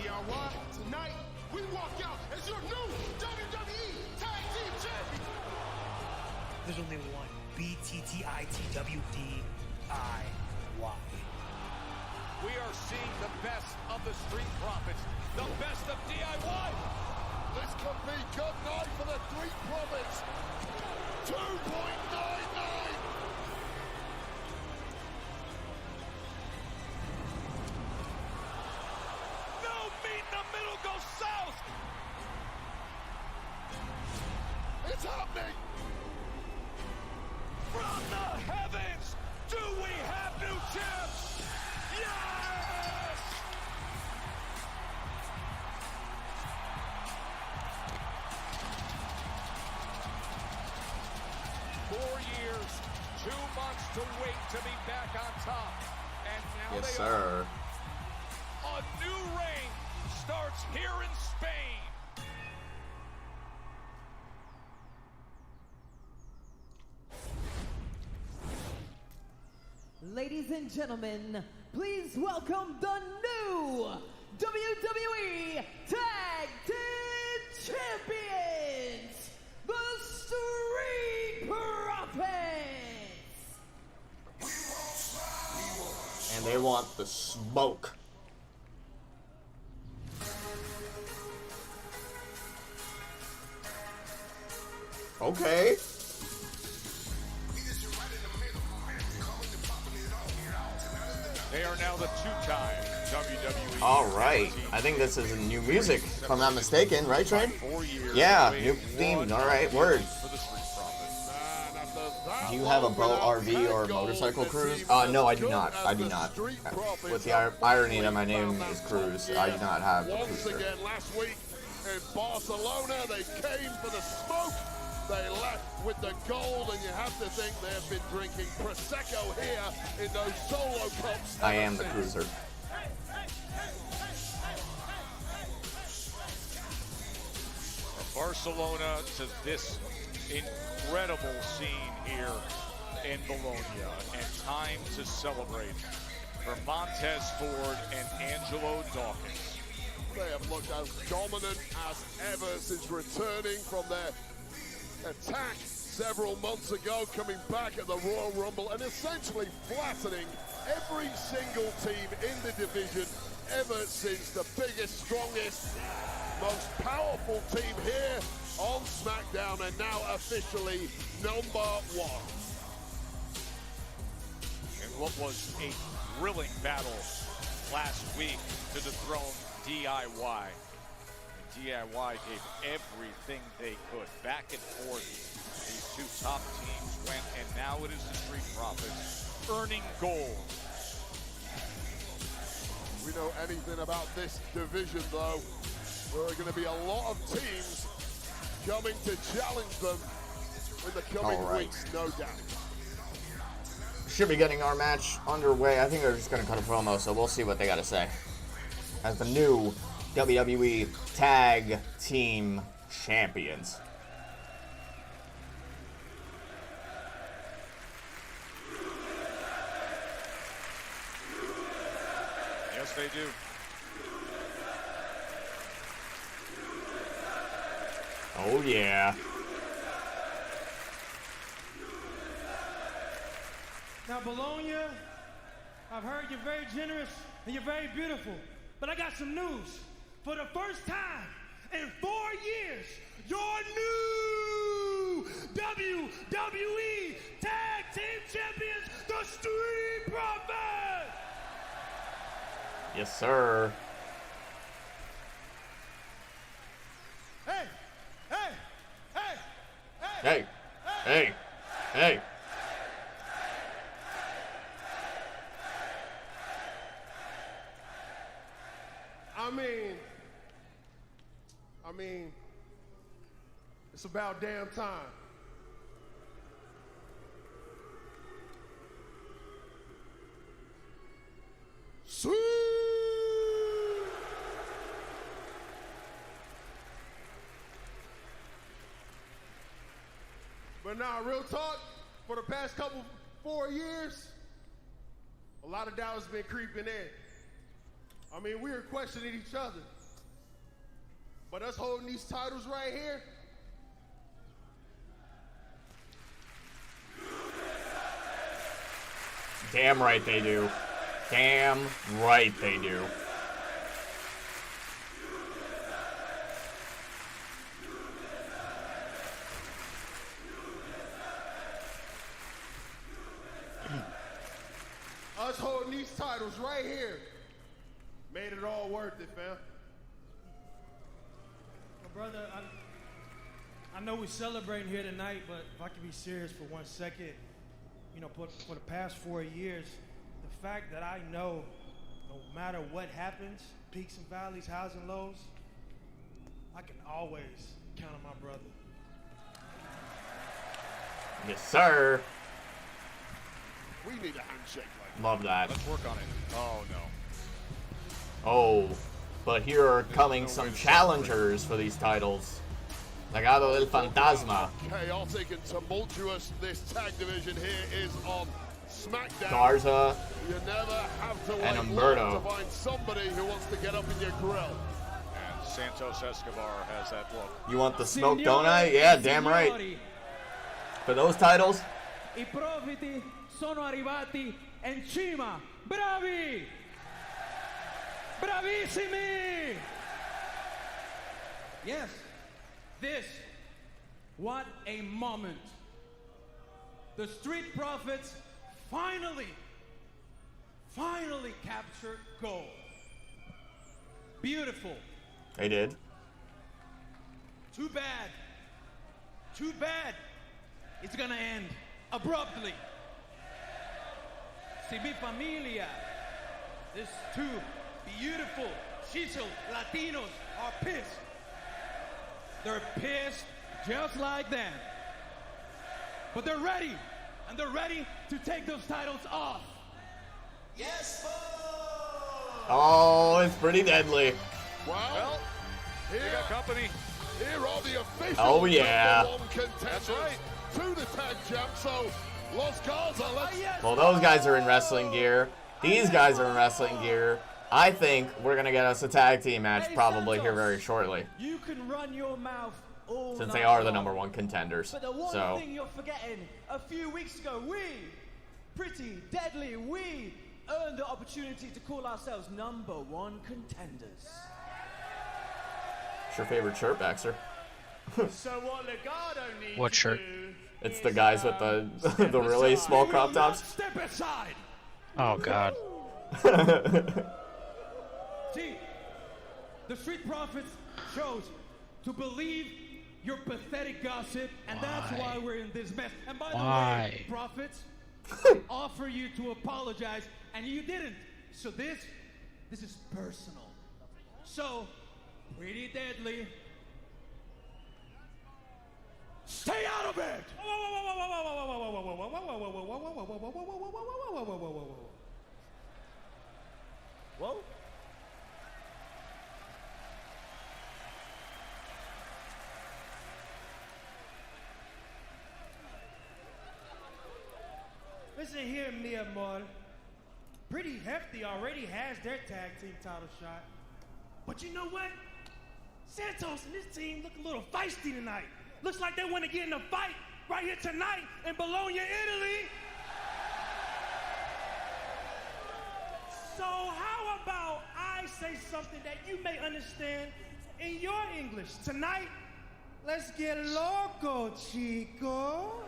DIY, tonight, we walk out as your new WWE Tag Team Champions. There's only one. BTTITWDIY. We are seeing the best of the Street Profits, the best of DIY. This could be good night for the Street Profits. 2.99. No meat in the middle goes south. It's happening. From the heavens, do we have new champs? Yes! Four years, 2 months to wait to be back on top. And now Yes, they sir. are. A new reign starts here in Spain. Ladies and gentlemen, please welcome the new WWE Tag Team Champions, the Street Profits! And they want the smoke. Okay. They are now the two-time WWE. All right. I think this is new music, if I'm not mistaken, right, Train? 4 years. Yeah, new theme. All right, word. For the Street Profits. Do you have a boat, RV, or motorcycle cruise? No, I do not. I do not. With the irony that my name is Cruz, I do not have a Once cruiser. again, last week in Barcelona, they came for the smoke. They left with the gold, and you have to think they've been drinking Prosecco here in those solo cups. I am the cruiser. Barcelona to this incredible scene here in Bologna, and time to celebrate for Montez Ford and Angelo Dawkins. They have looked as dominant as ever since returning from their attack several months ago, coming back at the Royal Rumble and essentially flattening every single team in the division ever since the biggest, strongest, most powerful team here on Smackdown, and now officially #1. And what was a thrilling battle last week to dethrone DIY. DIY gave everything they could. Back and forth, these two top teams went, and now it is the Street Profits earning gold. We know anything about this division, though. There are going to be a lot of teams coming to challenge them in the coming weeks, no doubt. Should be getting our match underway. I think they're just going to cut a promo, so we'll see what they got to say. As the new WWE Tag Team Champions. Yes, they do. Oh, yeah. Now, Bologna, I've heard you're very generous and you're very beautiful, but I got some news. For the first time in 4 years, your new WWE Tag Team Champions, the Street Profits! Yes, sir. Hey! Hey! Hey! Hey! Hey! Hey! I mean, it's about damn time. But now, real talk, for the past 4 years, a lot of doubt has been creeping in. I mean, we were questioning each other. But us holding these titles right here, damn right they do. Damn right they do. us holding these titles right here made it all worth it, fam. Well, brother, I know we're celebrating here tonight, but if I can be serious for 1 second, you know, for the past 4 years, the fact that I know no matter what happens, peaks and valleys, highs and lows, I can always count on my brother. Yes, sir. We need a handshake like that. Love that. Let's work on it. Oh, no. Oh, but here are coming some challengers for these titles. Legado del Fantasma. Chaotic and tumultuous this tag division here is on Smackdown. Garza You never have to wait and long Humberto. to find somebody who wants to get up in your grill. And Santos Escobar has that look. You want the smoke, don't I? Yeah, damn right. For those titles, I profiti sono arrivati in cima. Bravi! Bravissimi! Yes, this, what a moment. The Street Profits finally captured gold. Beautiful. they did. Too bad. It's gonna end abruptly. Si mi familia, these two beautiful Chichel Latinos are pissed. They're pissed just like them. But they're ready, and they're ready to take those titles off. Yes, Oh, it's pretty deadly. Well, They got company. here are the official Oh, yeah. #1 contenders That's right. to the tag champ. So, Los Garza, let's Well, those guys are in wrestling gear. These guys are in wrestling gear. I think we're going to get us a tag team match probably here very shortly. You can run your mouth all Since night they are the long. #1 contenders. But the one So, thing you're forgetting, a few weeks ago, we, Pretty Deadly, we earned the opportunity to call ourselves #1 contenders. it's your favorite shirt, Baxter. So what Legado needs What to shirt? do It's the guys with the the really small crop tops. Step aside. Oh God. See, the Street Profits chose to believe your pathetic gossip, and that's why we're in this mess. And by the way, Profits, I offer you to apologize, and you didn't. So this is personal. So Pretty Deadly. Stay out of it! Whoa. Listen here, mi amor. Pretty Hefty already has their tag team title shot. But you know what? Santos and his team look a little feisty tonight. Looks like they want to get in a fight right here tonight in Bologna, Italy. So how about I say something that you may understand in your English? Tonight, let's get loco, chico.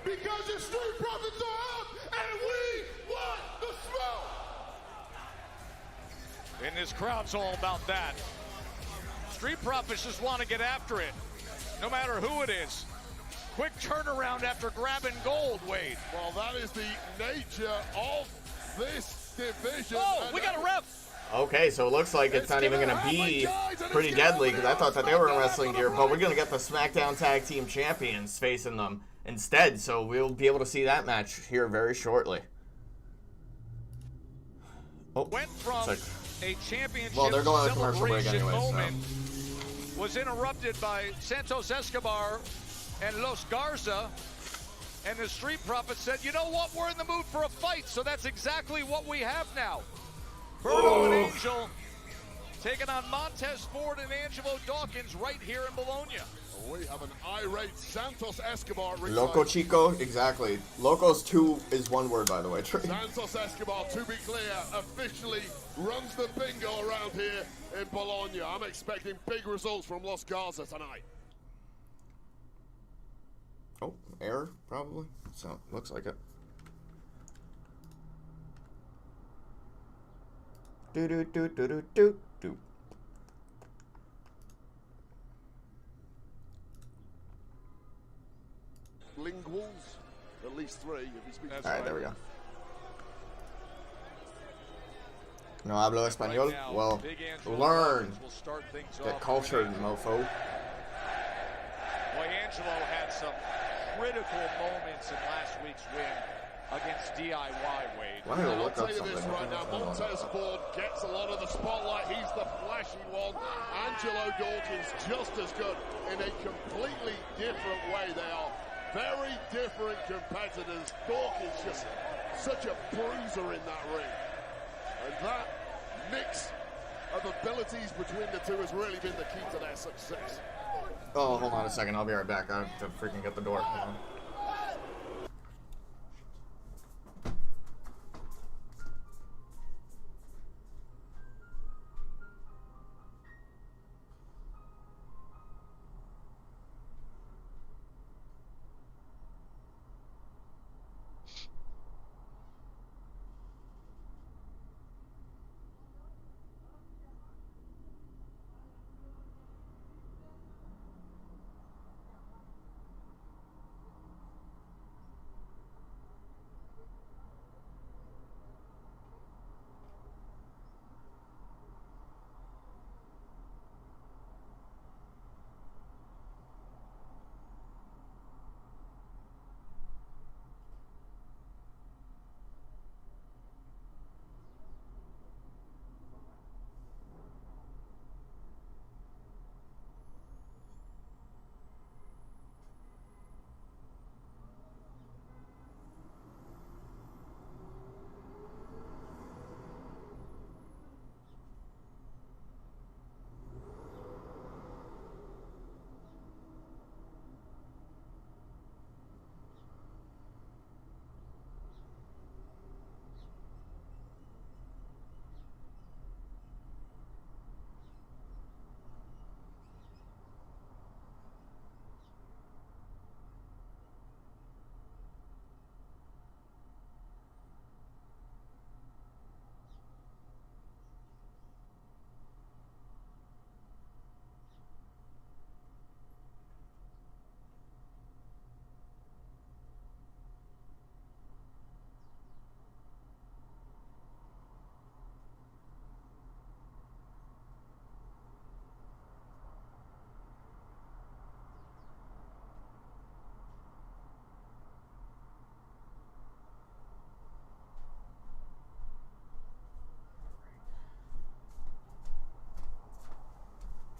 Because the Street Profits are out, and we want the smoke! And this crowd's all about that. Street Profits just want to get after it, no matter who it is. Quick turnaround after grabbing gold, Wade. Well, that is the nature of this division. Oh, we got a ref. Okay, so it looks like it's not even going to be Pretty Deadly, because I thought that they were in wrestling gear, but we're going to get the SmackDown Tag Team Champions facing them instead, so we'll be able to see that match here very shortly. Oh, went from a championship well, they're going on a commercial break anyway, moment was interrupted by Santos Escobar and Los Garza, and the Street Profits said, you know what, we're in the mood for a fight, so that's exactly what we have now. Berto and Angel taking on Montez Ford and Angelo Dawkins right here in Bologna. We have an irate Santos Escobar. Loco Chico, exactly. Locos 2 is one word, by the way. Santos Escobar, to be clear, officially runs the bingo around here in Bologna. I'm expecting big results from Los Garza tonight. Oh, error, probably. So, looks like it. Do. Linguals, at least 3 if he speaks. All right, there we go. No hablo español? Well, learn. Get cultured, mofo. Boy, Angelo had some critical moments in last week's win against DIY, Wade. Let me look up I'll tell you this right now, Montez Ford gets a lot of the spotlight. He's the flashy one. Angelo Dawkins just as good in a completely different way. They are very different competitors. Dawkins just such a bruiser in that ring. And that mix of abilities between the two has really been the key to their success. Oh, hold on a second. I'll be right back. I have to freaking get the door.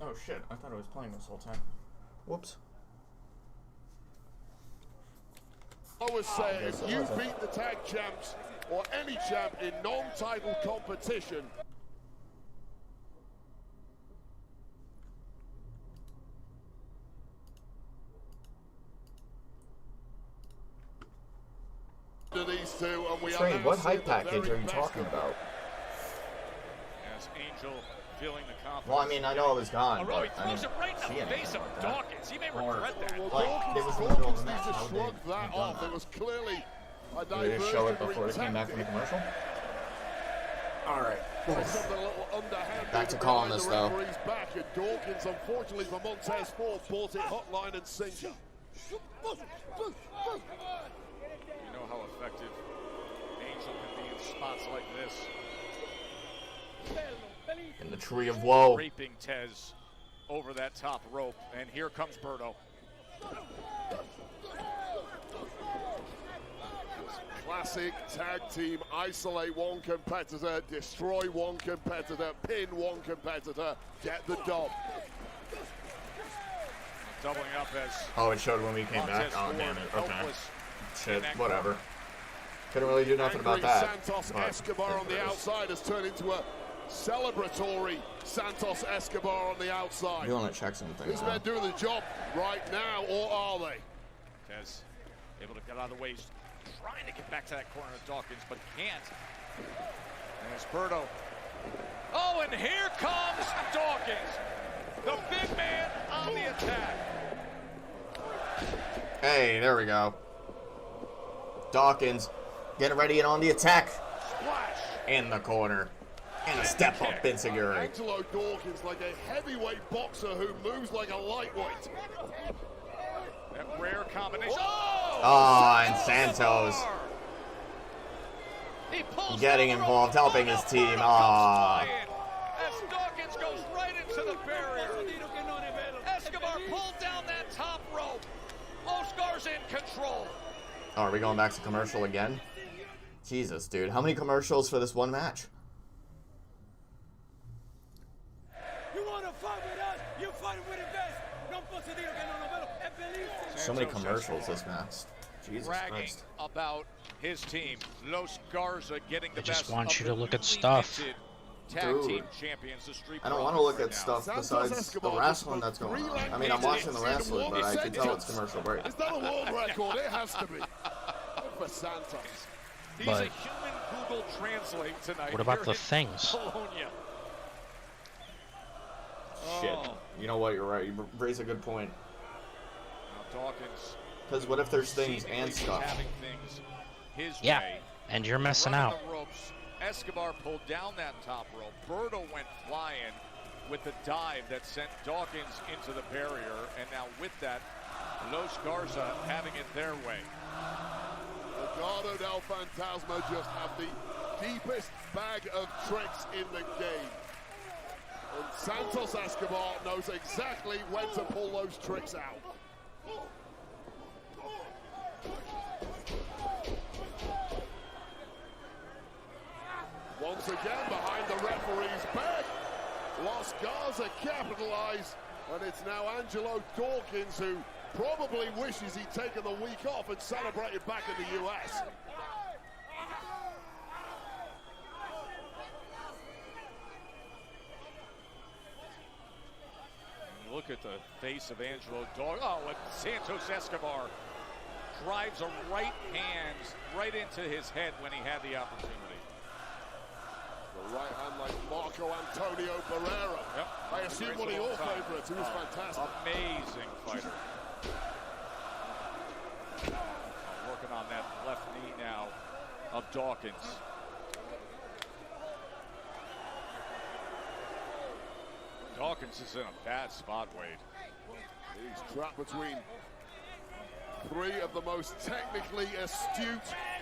Oh shit, I thought I was playing this whole time. Whoops. I always say, if you beat the tag champs, or any champ in non-title competition, to these two, and we Train, what hype package are you talking about? As Angel feeling the confidence. Well, I mean, I know it was gone, Oh, he but I throws didn't it right see in the face anything of like that. Dawkins. He may regret that. Like, it was in the middle of the match. Dawkins How needs to shrug did that off. It was clearly a Did they just show it diversionary before they came back from the tactic. commercial? Alright. Something a little underhanded Back to behind calling the this, though. referee's back, and Dawkins, unfortunately for Montez Ford, bought it hotline and sinker. You know how effective Angel can be in spots like this. In the tree of woe. Raping Tez over that top rope, and here comes Berto. Classic tag team: isolate one competitor, destroy one competitor, pin one competitor, get the dub. Doubling up as Oh, it showed when we came back? Oh, damn it. Okay. Shit, whatever. Couldn't really do nothing about that. Santos but Escobar on the outside has turned into a celebratory Santos Escobar on the outside. You want to check something These now. men doing the job right now, or are they? Tez able to get out of the way. He's trying to get back to that corner of Dawkins, but can't. And it's Berto. Oh, and here comes Dawkins. The big man on the attack. Hey, there we go. Dawkins getting ready and on the attack. Splash. In the corner. And a step up Insecurity. Angelo Dawkins, like a heavyweight boxer who moves like a lightweight. That rare combination. Oh, and Santos getting involved, helping his team. Ah. As Dawkins goes right into the barrier. Escobar pulled down that top rope. Oscar's in control. Oh, are we going back to commercial again? Jesus, dude. How many commercials for this one match? You wanna fight with us? You fight with the best. No puedo decir que no nos vemos. Es feliz. So many commercials this match. Jesus Bragging Christ. about his team. Los Garza getting the I just best want of you the to look at newly stuff. minted Tag Dude. team champions, the Street I don't want to look at stuff besides the wrestling that's going on. I mean, I'm watching the wrestling, but I can tell it's commercial break. Is that a world record? It has to be. For Santos. He's But a human Google Translate tonight. what about here the in things? Bologna. Shit. Oh. You know what? You're right. You raise a good point. Now Dawkins. Because what if there's things and stuff? Having things his Yeah, way. and you're missing Running out. the ropes. Escobar pulled down that top rope. Berto went flying with the dive that sent Dawkins into the barrier. And now with that, Los Garza having it their way. Legado del Fantasma just have the deepest bag of tricks in the game. And Santos Escobar knows exactly when to pull those tricks out. Once again, behind the referee's back, Los Garza capitalize, and it's now Angelo Dawkins who probably wishes he'd taken the week off and celebrated back in the US. Look at the face of Angelo Dawkins. Oh, and Santos Escobar drives a right hand right into his head when he had the opportunity. The right hand like Marco Antonio Barrera. Yep. I assume one of your favorites. He was fantastic. Amazing fighter. Working on that left knee now of Dawkins. Dawkins is in a bad spot, Wade. He's trapped between three of the most technically astute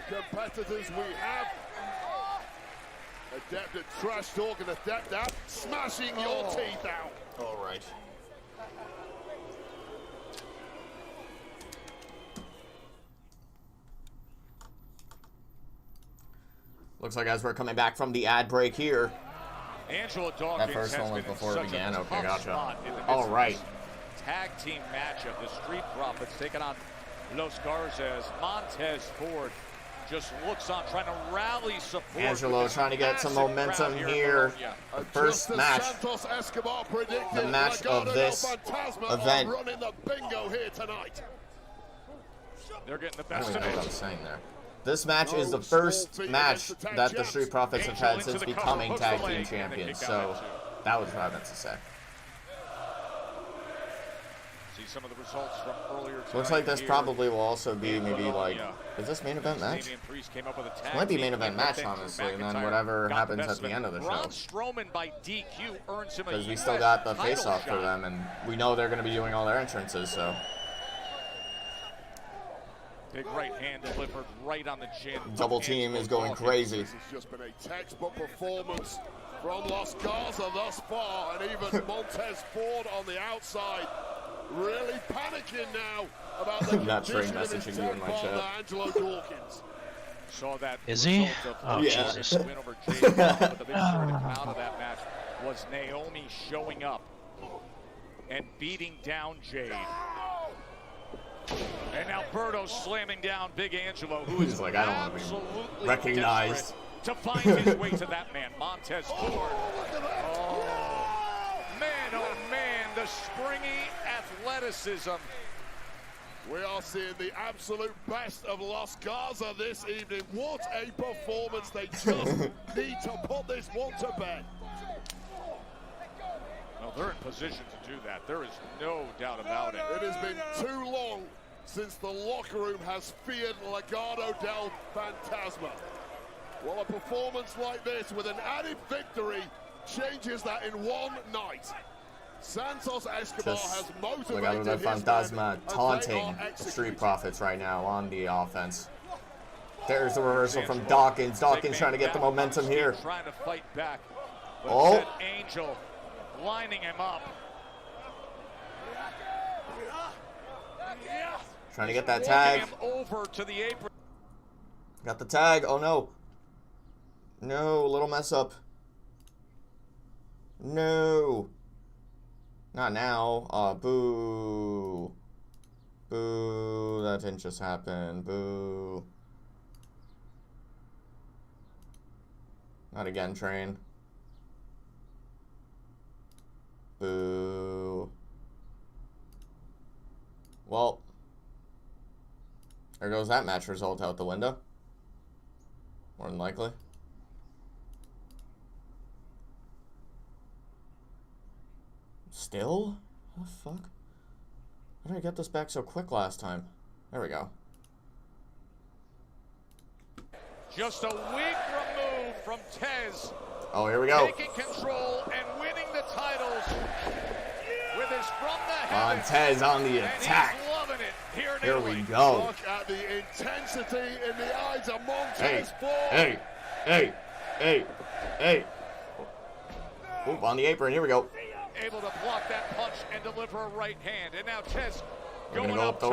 competitors we have. Adept at trash talk and adept at smashing your teeth out. All right. Looks like as we're coming back from the ad break here, Angelo Dawkins That first one was has been before in it such began. a Okay, tough gotcha. spot in the midst All of right. this tag team matchup. The Street Profits taking on Los Garzas. Montez Ford just looks on, trying to rally support. Angelo trying to get some momentum here. The first match, the match of this event. Running the bingo here tonight. They're getting the I best don't of even know it. what I'm saying there. This match is the first match that the Street Profits have had since becoming tag team champions. So that was what I meant to say. See some of the results from earlier tonight. Looks like this here. probably will also be maybe like, is this main event match? It might be main event match, honestly, and then whatever happens at the end of the show. Strowman by DQ earns him a Because we still got the face-off for them, and we know they're going to be doing all their entrances, so. Big right hand delivered right on the chin. Double team is going crazy. This has just been a textbook performance from Los Garza thus far, and even Montez Ford on the outside really panicking now about the Not condition train of his messaging you in my partner, chat. Angelo Dawkins. Saw that. Is he? Oh, yeah. Jesus. Win over Jade, but the big story to come out of that match was Naomi showing up and beating down Jade. And now Berto slamming down Big Angelo, who is like, I don't want to be recognized. to find his way to that man, Montez Ford. Oh man, the springy athleticism. We are seeing the absolute best of Los Garza this evening. What a performance. They just need to put this one to bed. Well, they're in position to do that. There is no doubt about it. It has been too long since the locker room has feared Legado del Fantasma. Well, a performance like this with an added victory changes that in one night. Santos Escobar has motivated Legado del his Fantasma men, and they taunting are the executing. Street Profits right now on the offense. There's the reversal from Dawkins. Dawkins trying to get the momentum here. Trying to fight back. But Oh. instead, Angel lining him up. Trying to get that Walking tag. him over to the apron. Got the tag. Oh no. No, little mess up. No. Not now. Boo. Boo. That didn't just happen. Boo. Not again, train. Boo. Well, there goes that match result out the window. More than likely. Still? What the fuck? How did I get this back so quick last time? There we go. Just a week removed from Tez. Oh, here we go. Taking control and winning the titles with his from the heavens. Montez on the attack. And he's loving it here in Here Italy. we go. Look at the intensity in the eyes of Montez Hey, Ford. hey, hey, hey, hey. Oop, on the apron. Here we go. Able to block that punch and deliver a right hand. And now Tez We're going gonna go up the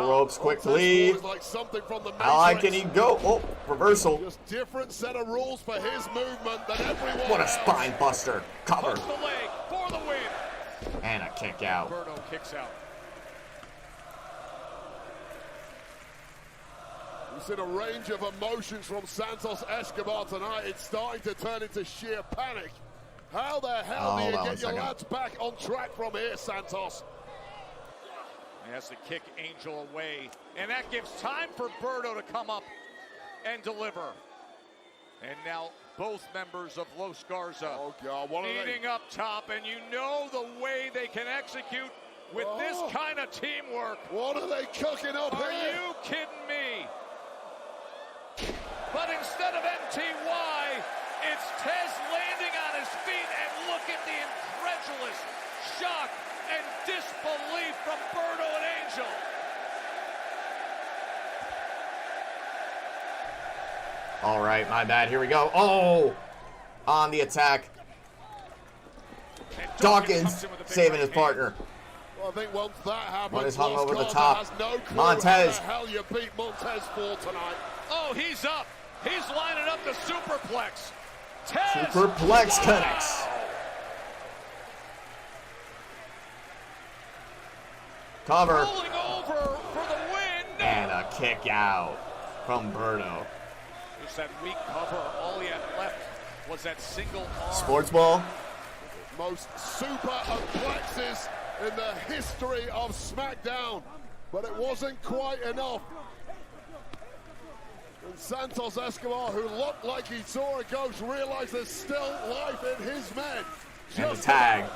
top. how high can he go? Oh, reversal. Just different set of rules for his movement than everyone What a else. spine buster. Cover. Hooks the leg for the win. And a kick out. Berto kicks out. We've seen a range of emotions from Santos Escobar tonight. It's starting to turn into sheer panic. How the hell do you get your lads back on track from here, Santos? He has to kick Angel away, and that gives time for Berto to come up and deliver. And now both members of Los Garza meeting up top, and you know the way they can execute with this kind of teamwork. What are they cooking up Are here? you kidding me? But instead of MTY, it's Tez landing on his feet, and look at the incredulous shock and disbelief from Berto and Angel. All right, my bad. Here we go. Oh, on the attack. Dawkins saving his partner. Well, I think once that happens, One is hung over the Garza top. has no clue Montez. how the hell you beat Montez for tonight. Oh, he's up. He's lining up the superplex. Tez. Superplex connects. Cover. Rolling over for the win. And a kick out from Berto. It's that weak cover. All he had left was that single arm. Sports ball. Most super plexus in the history of SmackDown. But it wasn't quite enough. And Santos Escobar, who looked like he saw a ghost, realized there's still life in his men. And the tag.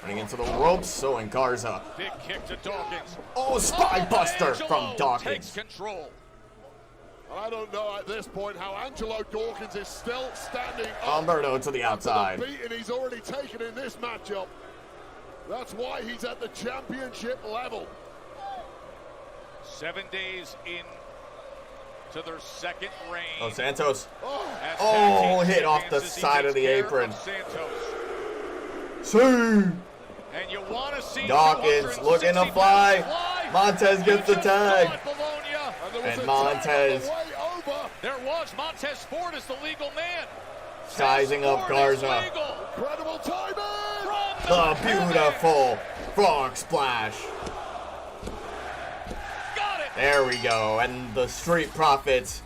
Running into the ropes, so in Garza. Big kick to Dawkins. Oh, spine buster from Dawkins. Takes control. I don't know at this point how Angelo Dawkins is still standing up. Humberto to the outside. The beating he's already taken in this matchup. That's why he's at the championship level. 7 days in to their second reign. Oh, Santos. As Oh, tag team hit off the champions as he side of takes the care apron. of Santos. See. And you want to see Dawkins looking to fly. Montez gets the tag. And Montez There was Montez Ford as the legal man. sizing up Garza. Incredible timing. The beautiful frog splash. Got it. There we go. And the Street Profits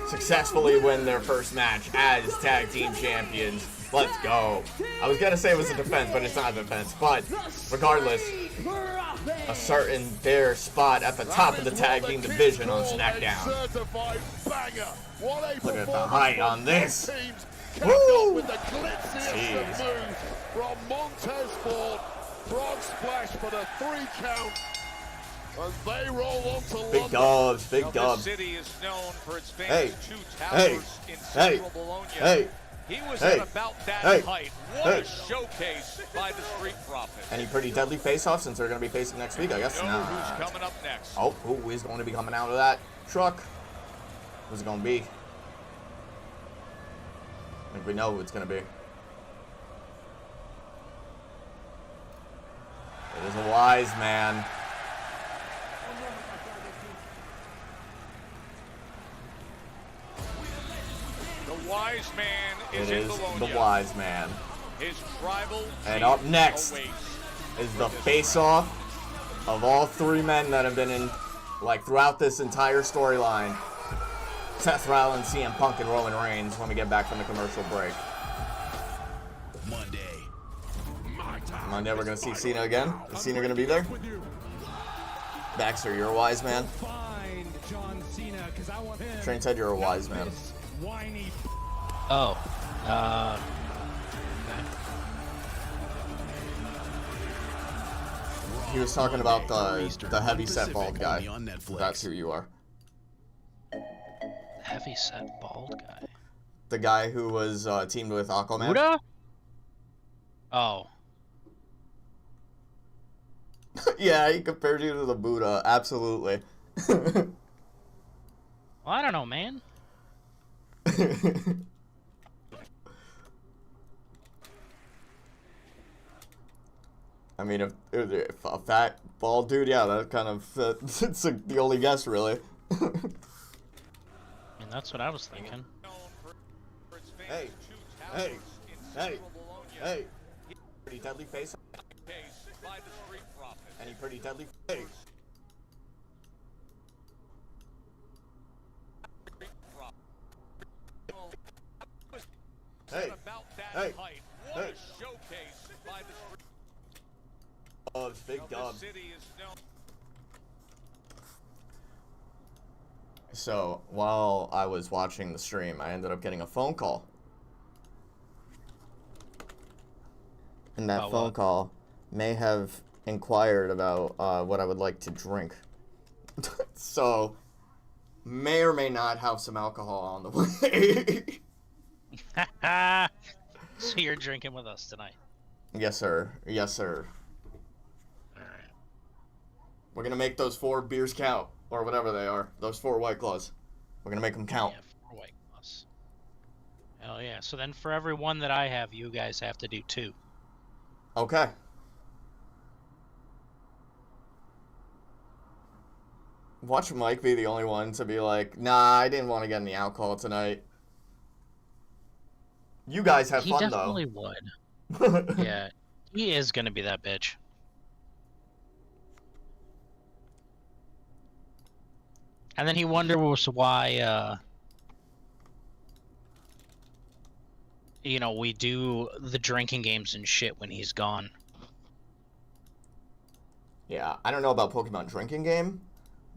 successfully win their first match as tag team champions. Let's go. I was going to say it was a defense, but it's not a defense. But regardless, asserting their spot at the top of the tag team division on SmackDown. Look at the height on this. Woo! With the glitziest of moves from Montez Ford. Frog splash for the 3 count. And they roll on to Big dubs, big Now, dubs. This city is known for its famous Hey, 2 hey, towers in hey, central Bologna. hey, He was hey, at about that hey, height. What hey. a showcase by the Street Profits. Any pretty deadly face-offs since they're going to be facing next week? I guess Know not. who's coming up next. Oh, who is going to be coming out of that truck? Who's it going to be? I think we know who it's going to be. It is a wise man. The wise man It is in is Bologna. the wise man. His tribal And dream up next awaits. is the face-off of all 3 men that have been in, like, throughout this entire storyline. Seth Rollins, CM Punk, and Roman Reigns when we get back from the commercial break. Monday we're going to see Cena again. Is Cena going to be there? Baxter, you're a wise man. Train said you're a wise man. Oh. He was talking about the heavy-set bald guy. That's who you are. Heavy-set bald guy. The guy who was teamed with Aquaman. Buddha? Oh. Yeah, he compared you to the Buddha. Absolutely. Well, I don't know, man. I mean, if a fat, bald dude, yeah, that kind of, it's like the only guess, really. I mean, that's what I was thinking. Hey, hey, hey, hey. Pretty deadly face. Any pretty deadly face. Hey, hey, hey. Dubs, big dubs. So, while I was watching the stream, I ended up getting a phone call. And that phone call may have inquired about what I would like to drink. So, may or may not have some alcohol on the way. So you're drinking with us tonight? Yes, sir. Yes, sir. We're gonna make those 4 beers count, or whatever they are. Those 4 White Claws. We're gonna make them count. Yeah, 4 White Claws. Hell yeah. So then for every one that I have, you guys have to do 2. Okay. Watch Mike be the only one to be like, nah, I didn't want to get any alcohol tonight. You guys have fun, though. He definitely would. Yeah. He is gonna be that bitch. And then he wonders why, you know, we do the drinking games and shit when he's gone. Yeah, I don't know about Pokemon drinking game,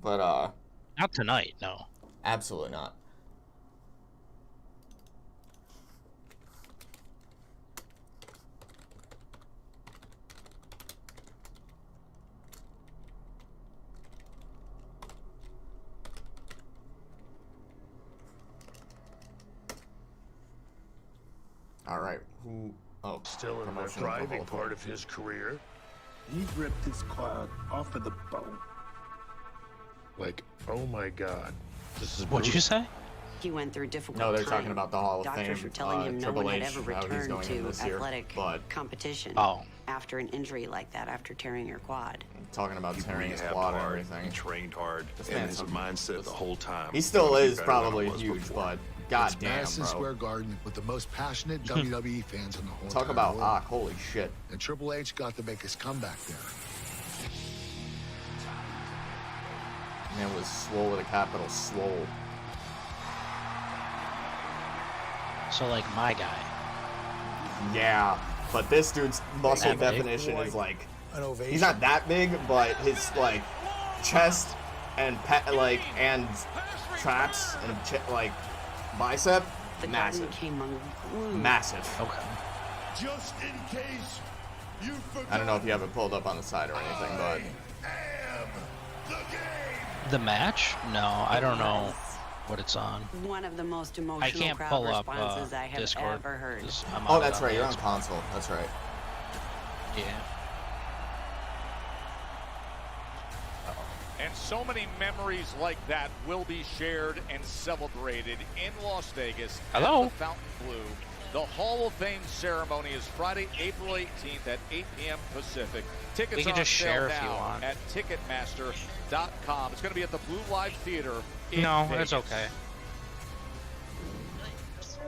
but not tonight, no. Absolutely not. All right, who? Oh, still in the driving part of his career. He ripped his quad off of the bone. Like, oh my God, this is. What'd you say? He went through difficult No, they're time. talking about the Hall of Doctors Fame. were telling him no one had Triple ever H, how he's returned going in to this year, athletic but competition after an injury like that, after tearing your quad. talking about tearing his rehabbed quad and hard, everything. He trained hard, This and man's his mindset the whole time. He still was is better than probably it was huge, before. but goddamn, Madison bro. Square Garden with the most passionate WWE fans in the whole Talk entire about world. holy shit. And Triple H got to make his comeback there. Man was swole with a capital swole. So like my guy. Yeah, but this dude's muscle That big? definition is like, An ovation. he's not that big, but his like chest and and traps and like bicep, The massive, garden came unglued. massive. Okay. Just in case you forgot. I don't know if you have it pulled up on the side or anything, but The match? No, I don't know what it's on. One of the most I emotional can't crowd pull up responses I have Discord. ever heard. 'Cause I'm oh, on that's it right. You're on Xbox. console. That's right. Yeah. And so many memories like that will be shared and celebrated in Las Vegas Hello? at the Fontainebleau. The Hall of Fame ceremony is Friday, April 18th at 8 p.m. Pacific. Tickets We can are just on sale share if you now want. at Ticketmaster.com. It's going to be at the Blue Live Theater in No, Vegas. it's okay.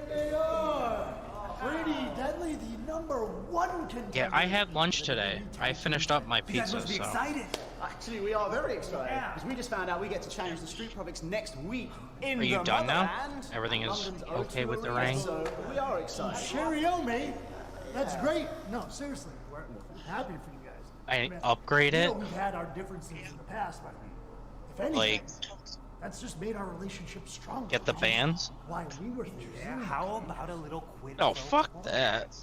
There they are. Pretty Deadly, the #1 contender. Yeah, I had lunch today. I finished up my You guys pizza, must be so. excited. Actually, we are very excited because we just found out we get to challenge the Street Profits next week in Are you the done now? motherland, Everything is London's okay O2 with the Arena, ring? So we are excited. Cheerio, mate. That's great. No, seriously, we're happy for you guys. I upgrade You it? know, we've had our differences in the past, but if anything, Like, that's just made our relationship stronger. get the bands? Why we were Yeah, how about a little quid? Oh, fuck that.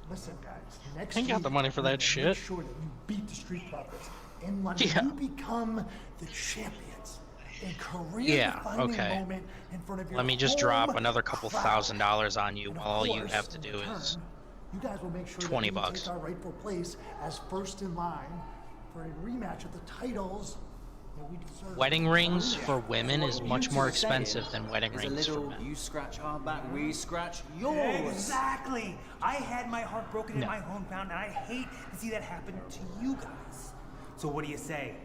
Listen, guys. Next I ain't got week, the money for we're that gonna shit. Make sure that you beat the Street Profits in London. Yeah. You become the champions. A Yeah, career-defining okay. moment in front of your Let me just home drop another couple crowd. $1,000 on you And while of all you course, have to in do return, is you guys will make sure 20 that we bucks. take our rightful place as first in line for a rematch of the titles that we deserve. wedding rings for women is much more expensive than wedding It's a rings for little, men. you scratch our back, we scratch yours. Exactly. I had my heart broken No. in my hometown, and I hate to see that happen to you guys. So what do you say?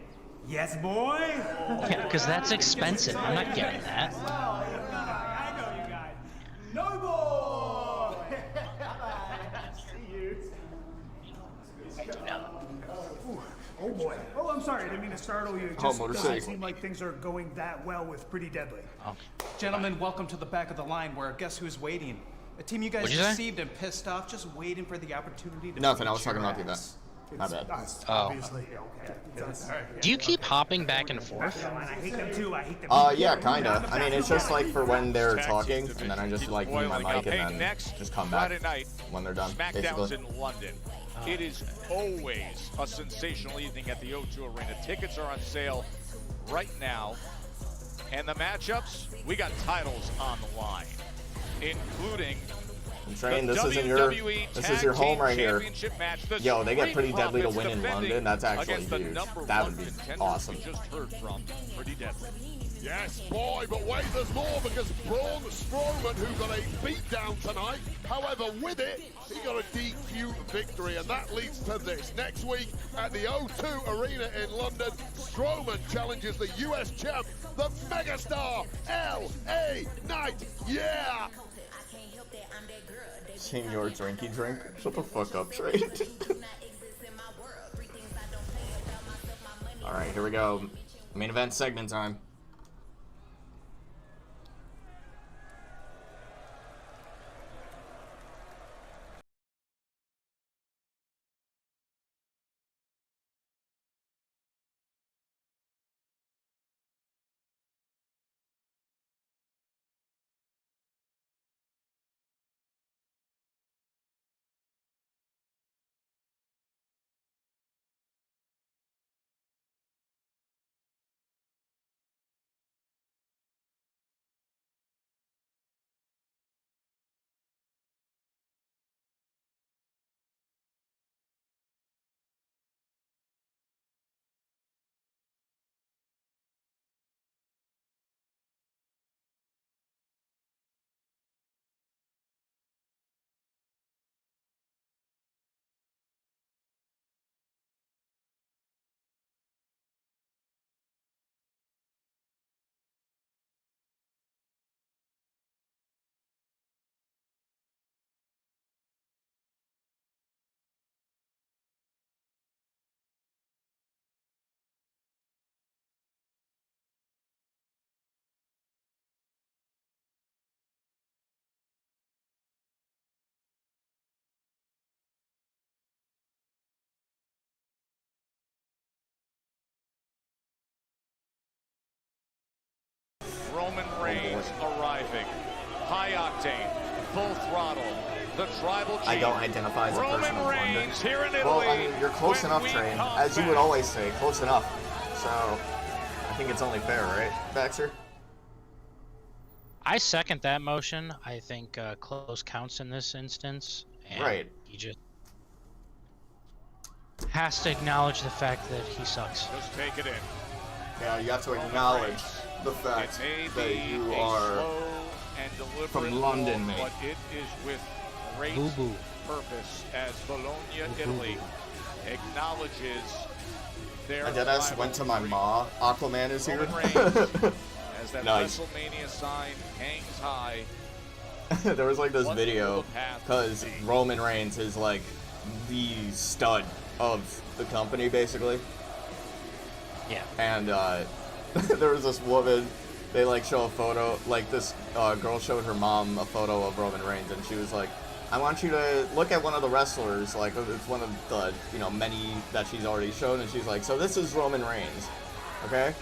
Yes, boy? Yeah, because that's expensive. I'm not getting that. I know you guys. No boy! See you. Oh boy. Oh, I'm sorry. I didn't mean to startle you. It Oh, just motorcycle. doesn't seem like things are going that well with Pretty Deadly. Gentlemen, welcome to the back of the line where guess who's waiting? A team you guys What'd you say? received and pissed off, just waiting for the opportunity to Nothing. I beat was talking your about the event. ass. My bad. Oh. Obviously, okay. Do you keep hopping back and forth? I hate them too. I hate them. Yeah, kinda. I mean, it's just like for when they're talking, and then I just like mute my mic Hey, and then next just come back Friday night, when they're done. Smackdown's Basically. in London. It is always a sensational evening at the O2 Arena. Tickets are on sale right now. And the matchups, we got titles on the line, including Train, the this isn't your WWE this is your Tag home Team right here. Championship match. The Yo, they get Street Pretty Deadly to Profits win in defending London. That's actually against the huge. number That one would be contender awesome. we just heard from Pretty Deadly. Yes, boy, but wait, there's more because Braun Strowman, who got a beatdown tonight, however, with it, he got a DQ victory, and that leads to this. Next week at the O2 Arena in London, Strowman challenges the US champ, the megastar, L.A. Knight. Yeah! Senior drinky drink. Shut the fuck up, Trey. All right, here we go. Main event segment time. Roman Reigns arriving. High octane, full throttle. The tribal chief. I don't identify as a person Roman of London. Reigns here in Italy. Well, I mean, you're close enough, Train. As you would always say, close enough. So, I think it's only fair, right, Baxter? I second that motion. I think close counts in this instance. And right. He just has to acknowledge the fact that he sucks. Just take it in. Yeah, you have to acknowledge the fact that you are from London, mate. But it is with great purpose as Bologna, Italy acknowledges their I deadass went to my ma. Aquaman is here. As that Nice. WrestleMania sign hangs high. There was like this video because Roman Reigns is like the stud of the company, basically. Yeah. And there was this woman. They like show a photo. Like this girl showed her mom a photo of Roman Reigns, and she was like, "I want you to look at one of the wrestlers. Like it's one of the many that she's already shown." And she's like, "So this is Roman Reigns, okay?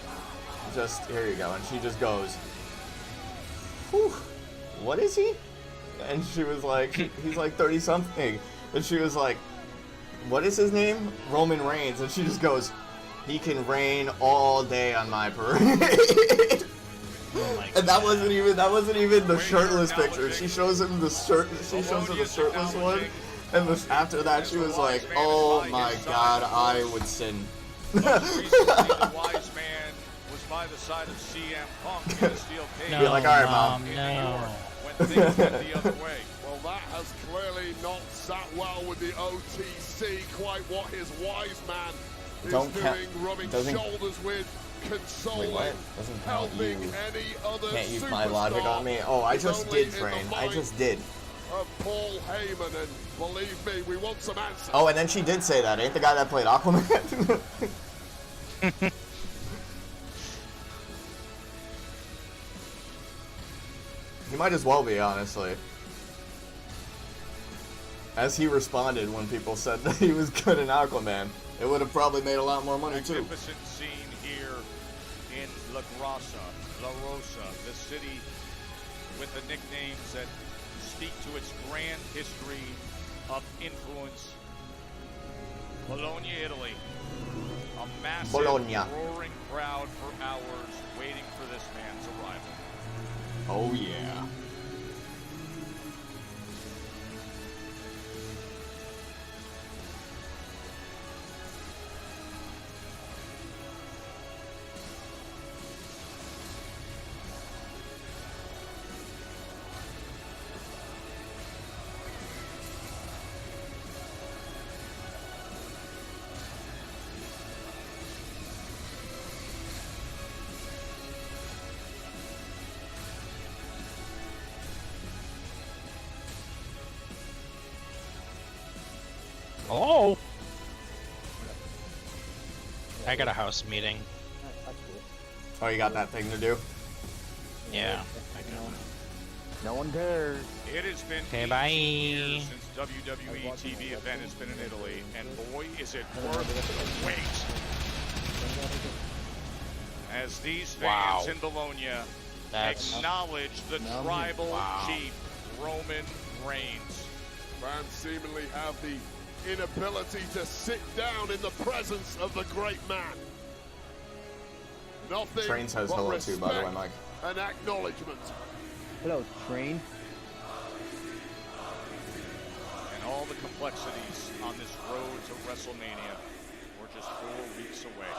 Just here you go." And she just goes, "Whew, what is he?" And she was like, "He's like 30 something." And she was like, "What is his name?" "Roman Reigns." And she just goes, "He can reign all day on my parade." And that wasn't even the shirtless picture. She shows him the shirt. She shows him the shirtless one, and after that she was like, "Oh my God, I would sin." The wise man was by the side of CM Punk in a steel cage. Be like, "All right, Mom." No. When things went the other way. Well, that has clearly not sat well with the OTC. Quite what his wise man is doing, rubbing shoulders with, consoling, helping any other Can't use my logic on me. Oh, I just did, Train. I just did. Of Paul Heyman, and believe me, we want some answers. Oh, and then she did say that. Ain't the guy that played Aquaman? He might as well be, honestly. As he responded when people said that he was good in Aquaman, it would have probably made a lot more money too. Magnificent scene here in La Rosa, the city with the nicknames that speak to its grand history of influence. Bologna, Italy. A massive, roaring crowd for hours waiting for this man's arrival. Oh yeah. Oh. I got a house meeting. Oh, you got that thing to do? Yeah. No one cares. It has been Okay, 18 bye. years since WWE TV event has been in Italy, and boy, is it worth the wait. As these fans in Bologna acknowledge the tribal chief, Roman Reigns. Fans seemingly have the inability to sit down in the presence of the great man. Nothing Train says but hello too, by the way, respect Mike. and acknowledgement. Hello, Train. And all the complexities on this road to WrestleMania. We're just 4 weeks away.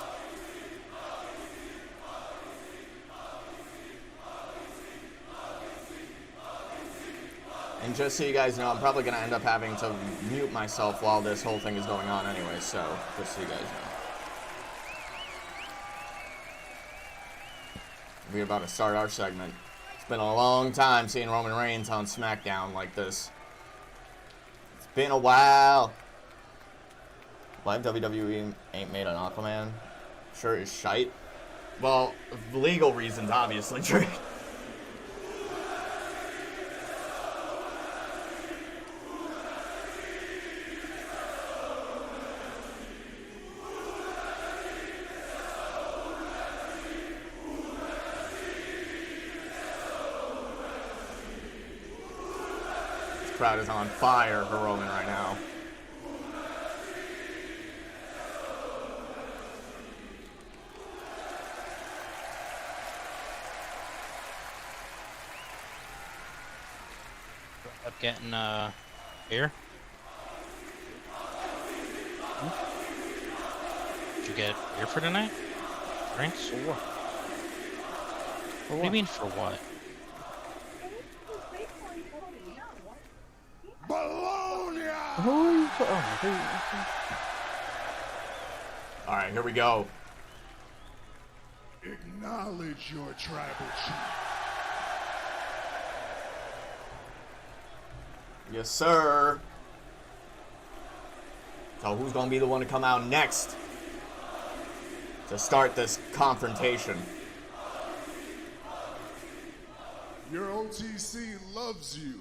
And just so you guys know, I'm probably going to end up having to mute myself while this whole thing is going on anyway, so just so you guys know. We're about to start our segment. It's been a long time seeing Roman Reigns on Smackdown like this. It's been a while. Why WWE ain't made an Aquaman? Sure is shite. Well, legal reasons, obviously, Trey. Crowd is on fire for Roman right now. Up getting beer. Did you get beer for tonight? Drinks? For what? What do you mean for what? Alright, here we go. Acknowledge your tribal chief. Yes, sir. So who's going to be the one to come out next to start this confrontation? Your OTC loves you.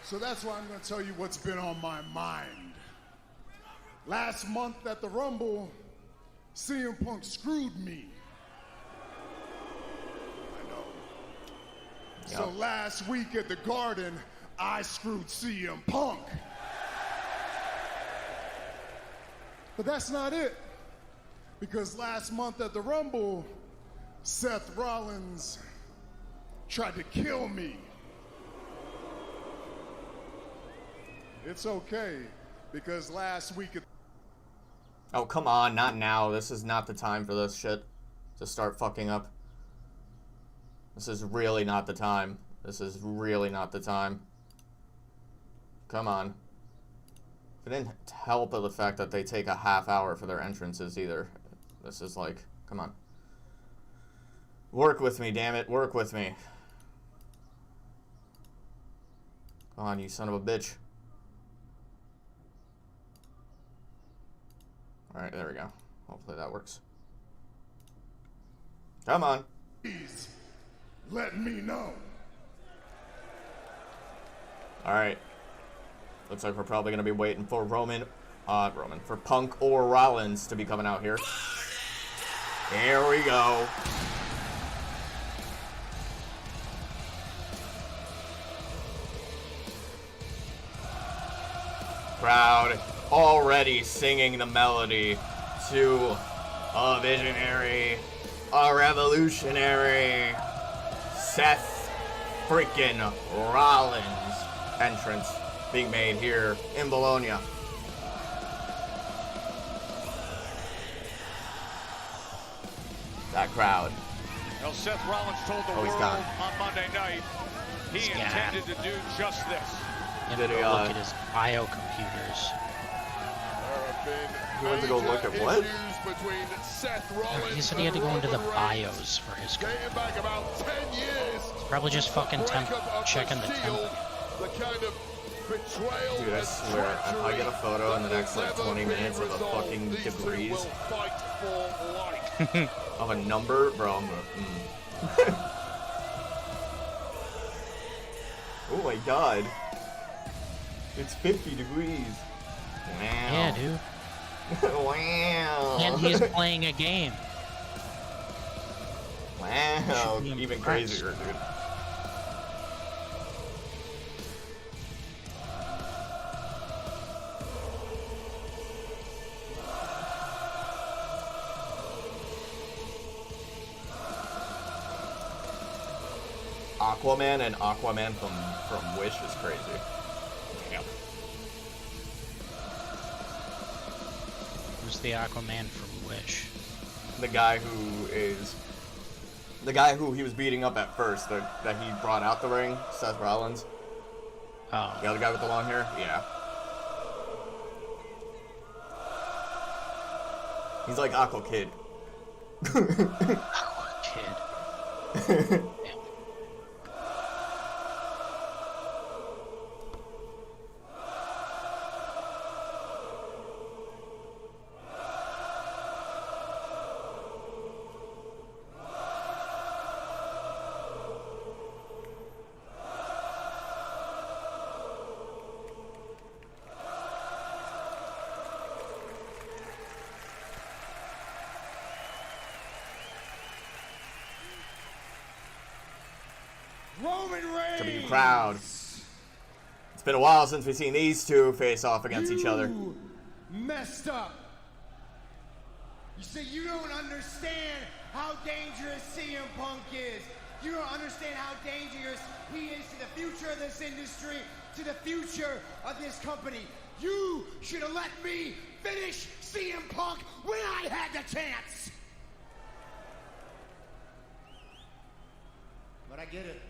So that's why I'm going to tell you what's been on my mind. Last month at the Rumble, CM Punk screwed me. I know. Yep. So last week at the Garden, I screwed CM Punk. But that's not it. Because last month at the Rumble, Seth Rollins tried to kill me. It's okay, because last week... Oh, come on, not now. This is not the time for this shit to start fucking up. This is really not the time. This is really not the time. Come on. It didn't help of the fact that they take a half hour for their entrances either. This is like, come on. Work with me, damn it. Work with me. Come on, you son of a bitch. Alright, there we go. Hopefully that works. Come on. Please, let me know. Alright. Looks like we're probably going to be waiting for for Punk or Rollins to be coming out here. Here we go. Crowd already singing the melody to a visionary, a revolutionary, Seth freaking Rollins entrance being made here in Bologna. That crowd. Well, Seth Rollins told the world on Monday night he intended to do just this. You have to go look at his bio computers. You went to go look at what? He said he had to go into the BIOS for his computer. Back about 10 years. Probably just fucking checking the temp. The kind of Betrayal Dude, I swear, if I get a photo in the next like 20 minutes of a fucking debris of a number, bro, I'm gonna. Oh my god. It's 50 degrees. Wow. Yeah, dude. Wow. And he's playing a game. Wow. Even crazier, dude. Aquaman and Aquaman from Wish is crazy. Damn. Who's the Aquaman from Wish? The guy who he was beating up at first, that he brought out the ring, Seth Rollins. Oh. The other guy with the long hair? Yeah. He's like Aqua Kid. Aqua Kid. Roman Reigns. To be proud. It's been a while since we've seen these two face off against each other. Messed up. You see, you don't understand how dangerous CM Punk is. You don't understand how dangerous he is to the future of this industry, to the future of this company. You should have let me finish CM Punk when I had the chance. But I get it.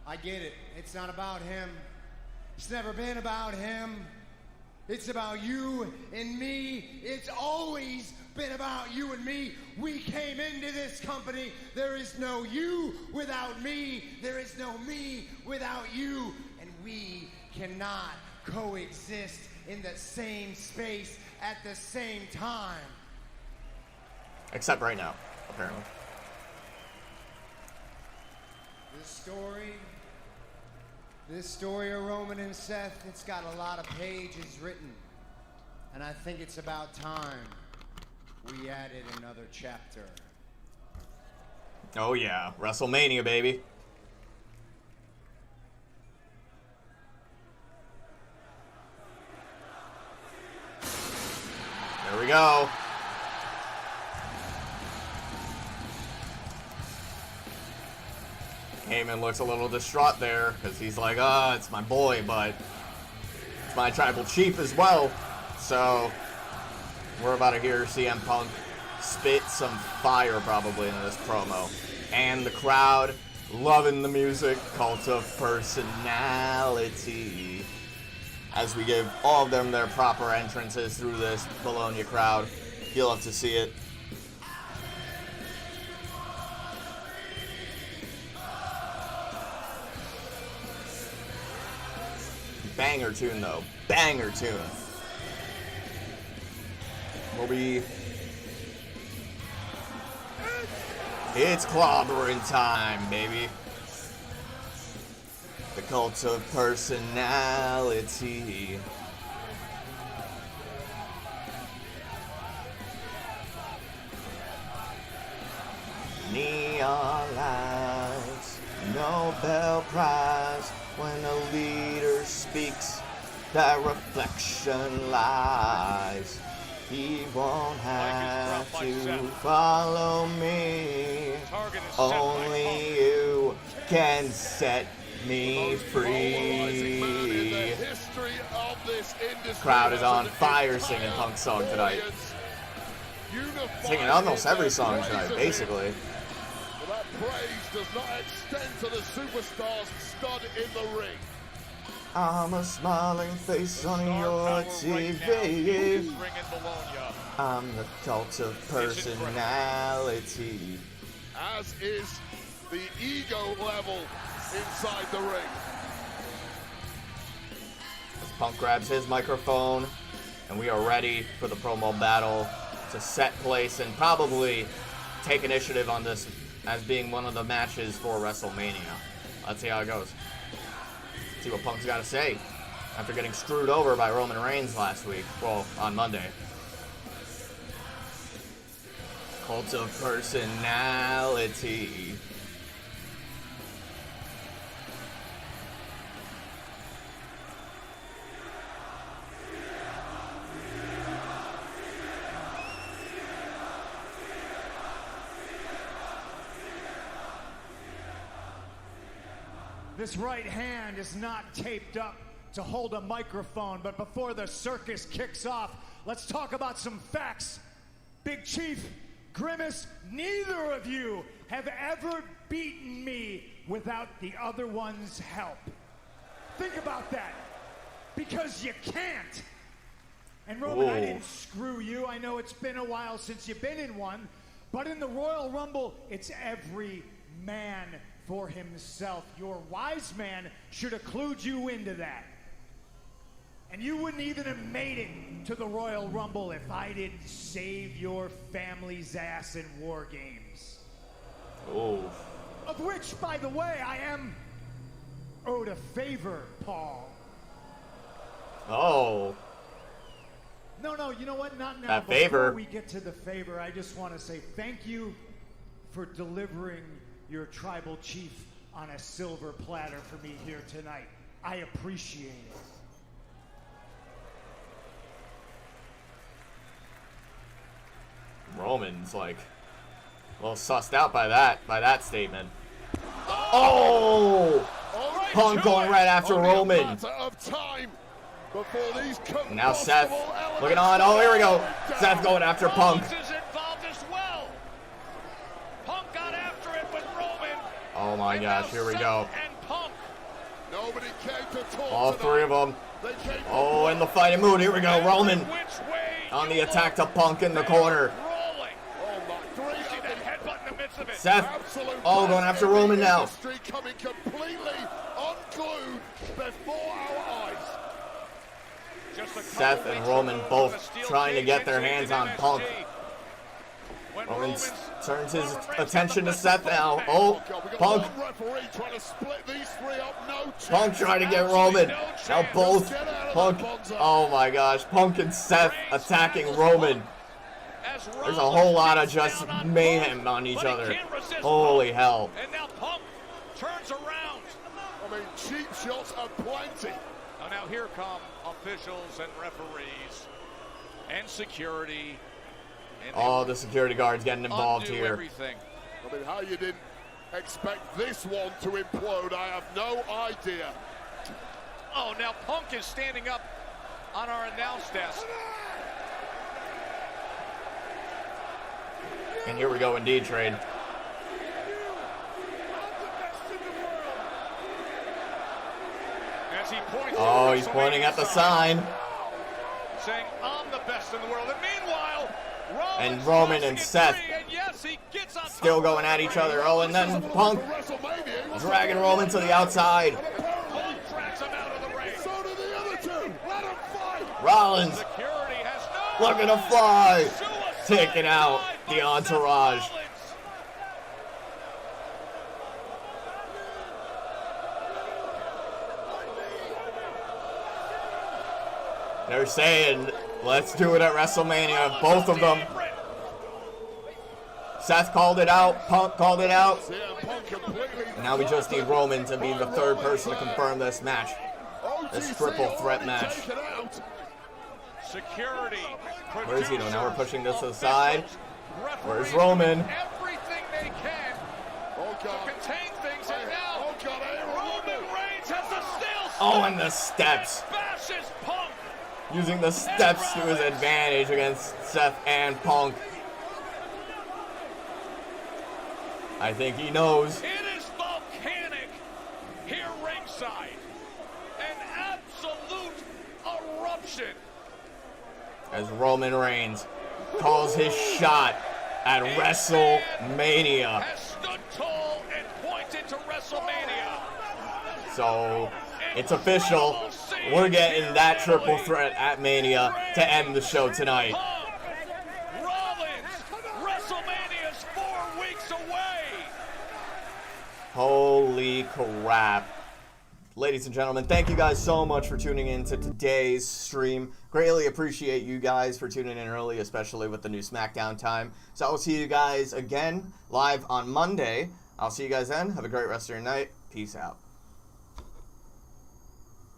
I get it. It's not about him. It's never been about him. It's about you and me. It's always been about you and me. We came into this company. There is no you without me. There is no me without you. And we cannot coexist in the same space at the same time. Except right now, apparently. This story of Roman and Seth, it's got a lot of pages written. And I think it's about time we added another chapter. Oh yeah, WrestleMania, baby. There we go. Heyman looks a little distraught there because he's like, it's my boy, but it's my tribal chief as well. So we're about to hear CM Punk spit some fire probably into this promo. And the crowd loving the music, Cult of Personality. As we give all of them their proper entrances through this Bologna crowd. You'll have to see it. Banger tune though. Banger tune. It's clobbering time, baby. The Cult of Personality. Neon lights, Nobel Prize. When a leader speaks, that reflection lies. He won't have to follow me. Only you can set me free. Crowd is on fire singing Punk's song tonight. Singing almost every song tonight, basically. That praise does not extend to the superstars stud in the ring. I'm a smiling face on your TV. I'm the Cult of Personality. As is the ego level inside the ring. Punk grabs his microphone, and we are ready for the promo battle to set place and probably take initiative on this as being one of the matches for WrestleMania. Let's see how it goes. See what Punk's got to say after getting screwed over by Roman Reigns last week. Well, on Monday. Cult of personality. This right hand is not taped up to hold a microphone, but before the circus kicks off, let's talk about some facts. Big Chief, Grimace, neither of you have ever beaten me without the other one's help. Think about that, because you can't. And Roman, I didn't screw you. I know it's been a while since you've been in one, but in the Royal Rumble, it's every man for himself. Your wise man should have clued you into that. And you wouldn't even have made it to the Royal Rumble if I didn't save your family's ass in War Games. Oh. Of which, by the way, I am owed a favor, Paul. Oh. No, you know what? Not now. That favor. Before we get to the favor, I just want to say thank you for delivering your tribal chief on a silver platter for me here tonight. I appreciate it. Roman's like a little sussed out by that statement. Oh! Punk going right after Roman. Now Seth looking on. Oh, here we go. Seth going after Punk. Oh my gosh, here we go. All three of them. Oh, in the fighting mood. Here we go. Roman on the attack to Punk in the corner. Seth, oh, going after Roman now. Seth and Roman both trying to get their hands on Punk. Roman turns his attention to Seth now. Oh, Punk. Punk trying to get Roman. Now both Punk. Oh my gosh, Punk and Seth attacking Roman. There's a whole lot of just mayhem on each other. Holy hell. And now Punk turns around. I mean, cheap shots are plenty. Now here come officials and referees and security. Oh, the security guards getting involved here. Everything. I mean, how you didn't expect this one to implode, I have no idea. Oh, now Punk is standing up on our announce desk. And here we go indeed, Trade. As he points oh, he's pointing at the sign. Saying, I'm the best in the world. And meanwhile, Roman and Seth still going at each other. Oh, and then Punk dragging Roman to the outside. Rollins looking to fly, taking out the entourage. They're saying, let's do it at WrestleMania. Both of them. Seth called it out. Punk called it out. Now we just need Roman to be the third person to confirm this match. This triple threat match. Security. Where is he though? Now we're pushing this to the side. Where's Roman? Everything they can to contain things, and now Roman Reigns has the steel. Oh, and the steps. Bashes Punk. Using the steps to his advantage against Seth and Punk. I think he knows. It is volcanic here ringside. An absolute eruption. As Roman Reigns calls his shot at WrestleMania. Has stood tall and pointed to WrestleMania. So it's official. we're getting that triple threat at Mania to end the show tonight. Rollins, WrestleMania's 4 weeks away. Holy crap. Ladies and gentlemen, thank you guys so much for tuning in to today's stream. Greatly appreciate you guys for tuning in early, especially with the new SmackDown time. So I will see you guys again live on Monday. I'll see you guys then. Have a great rest of your night. Peace out.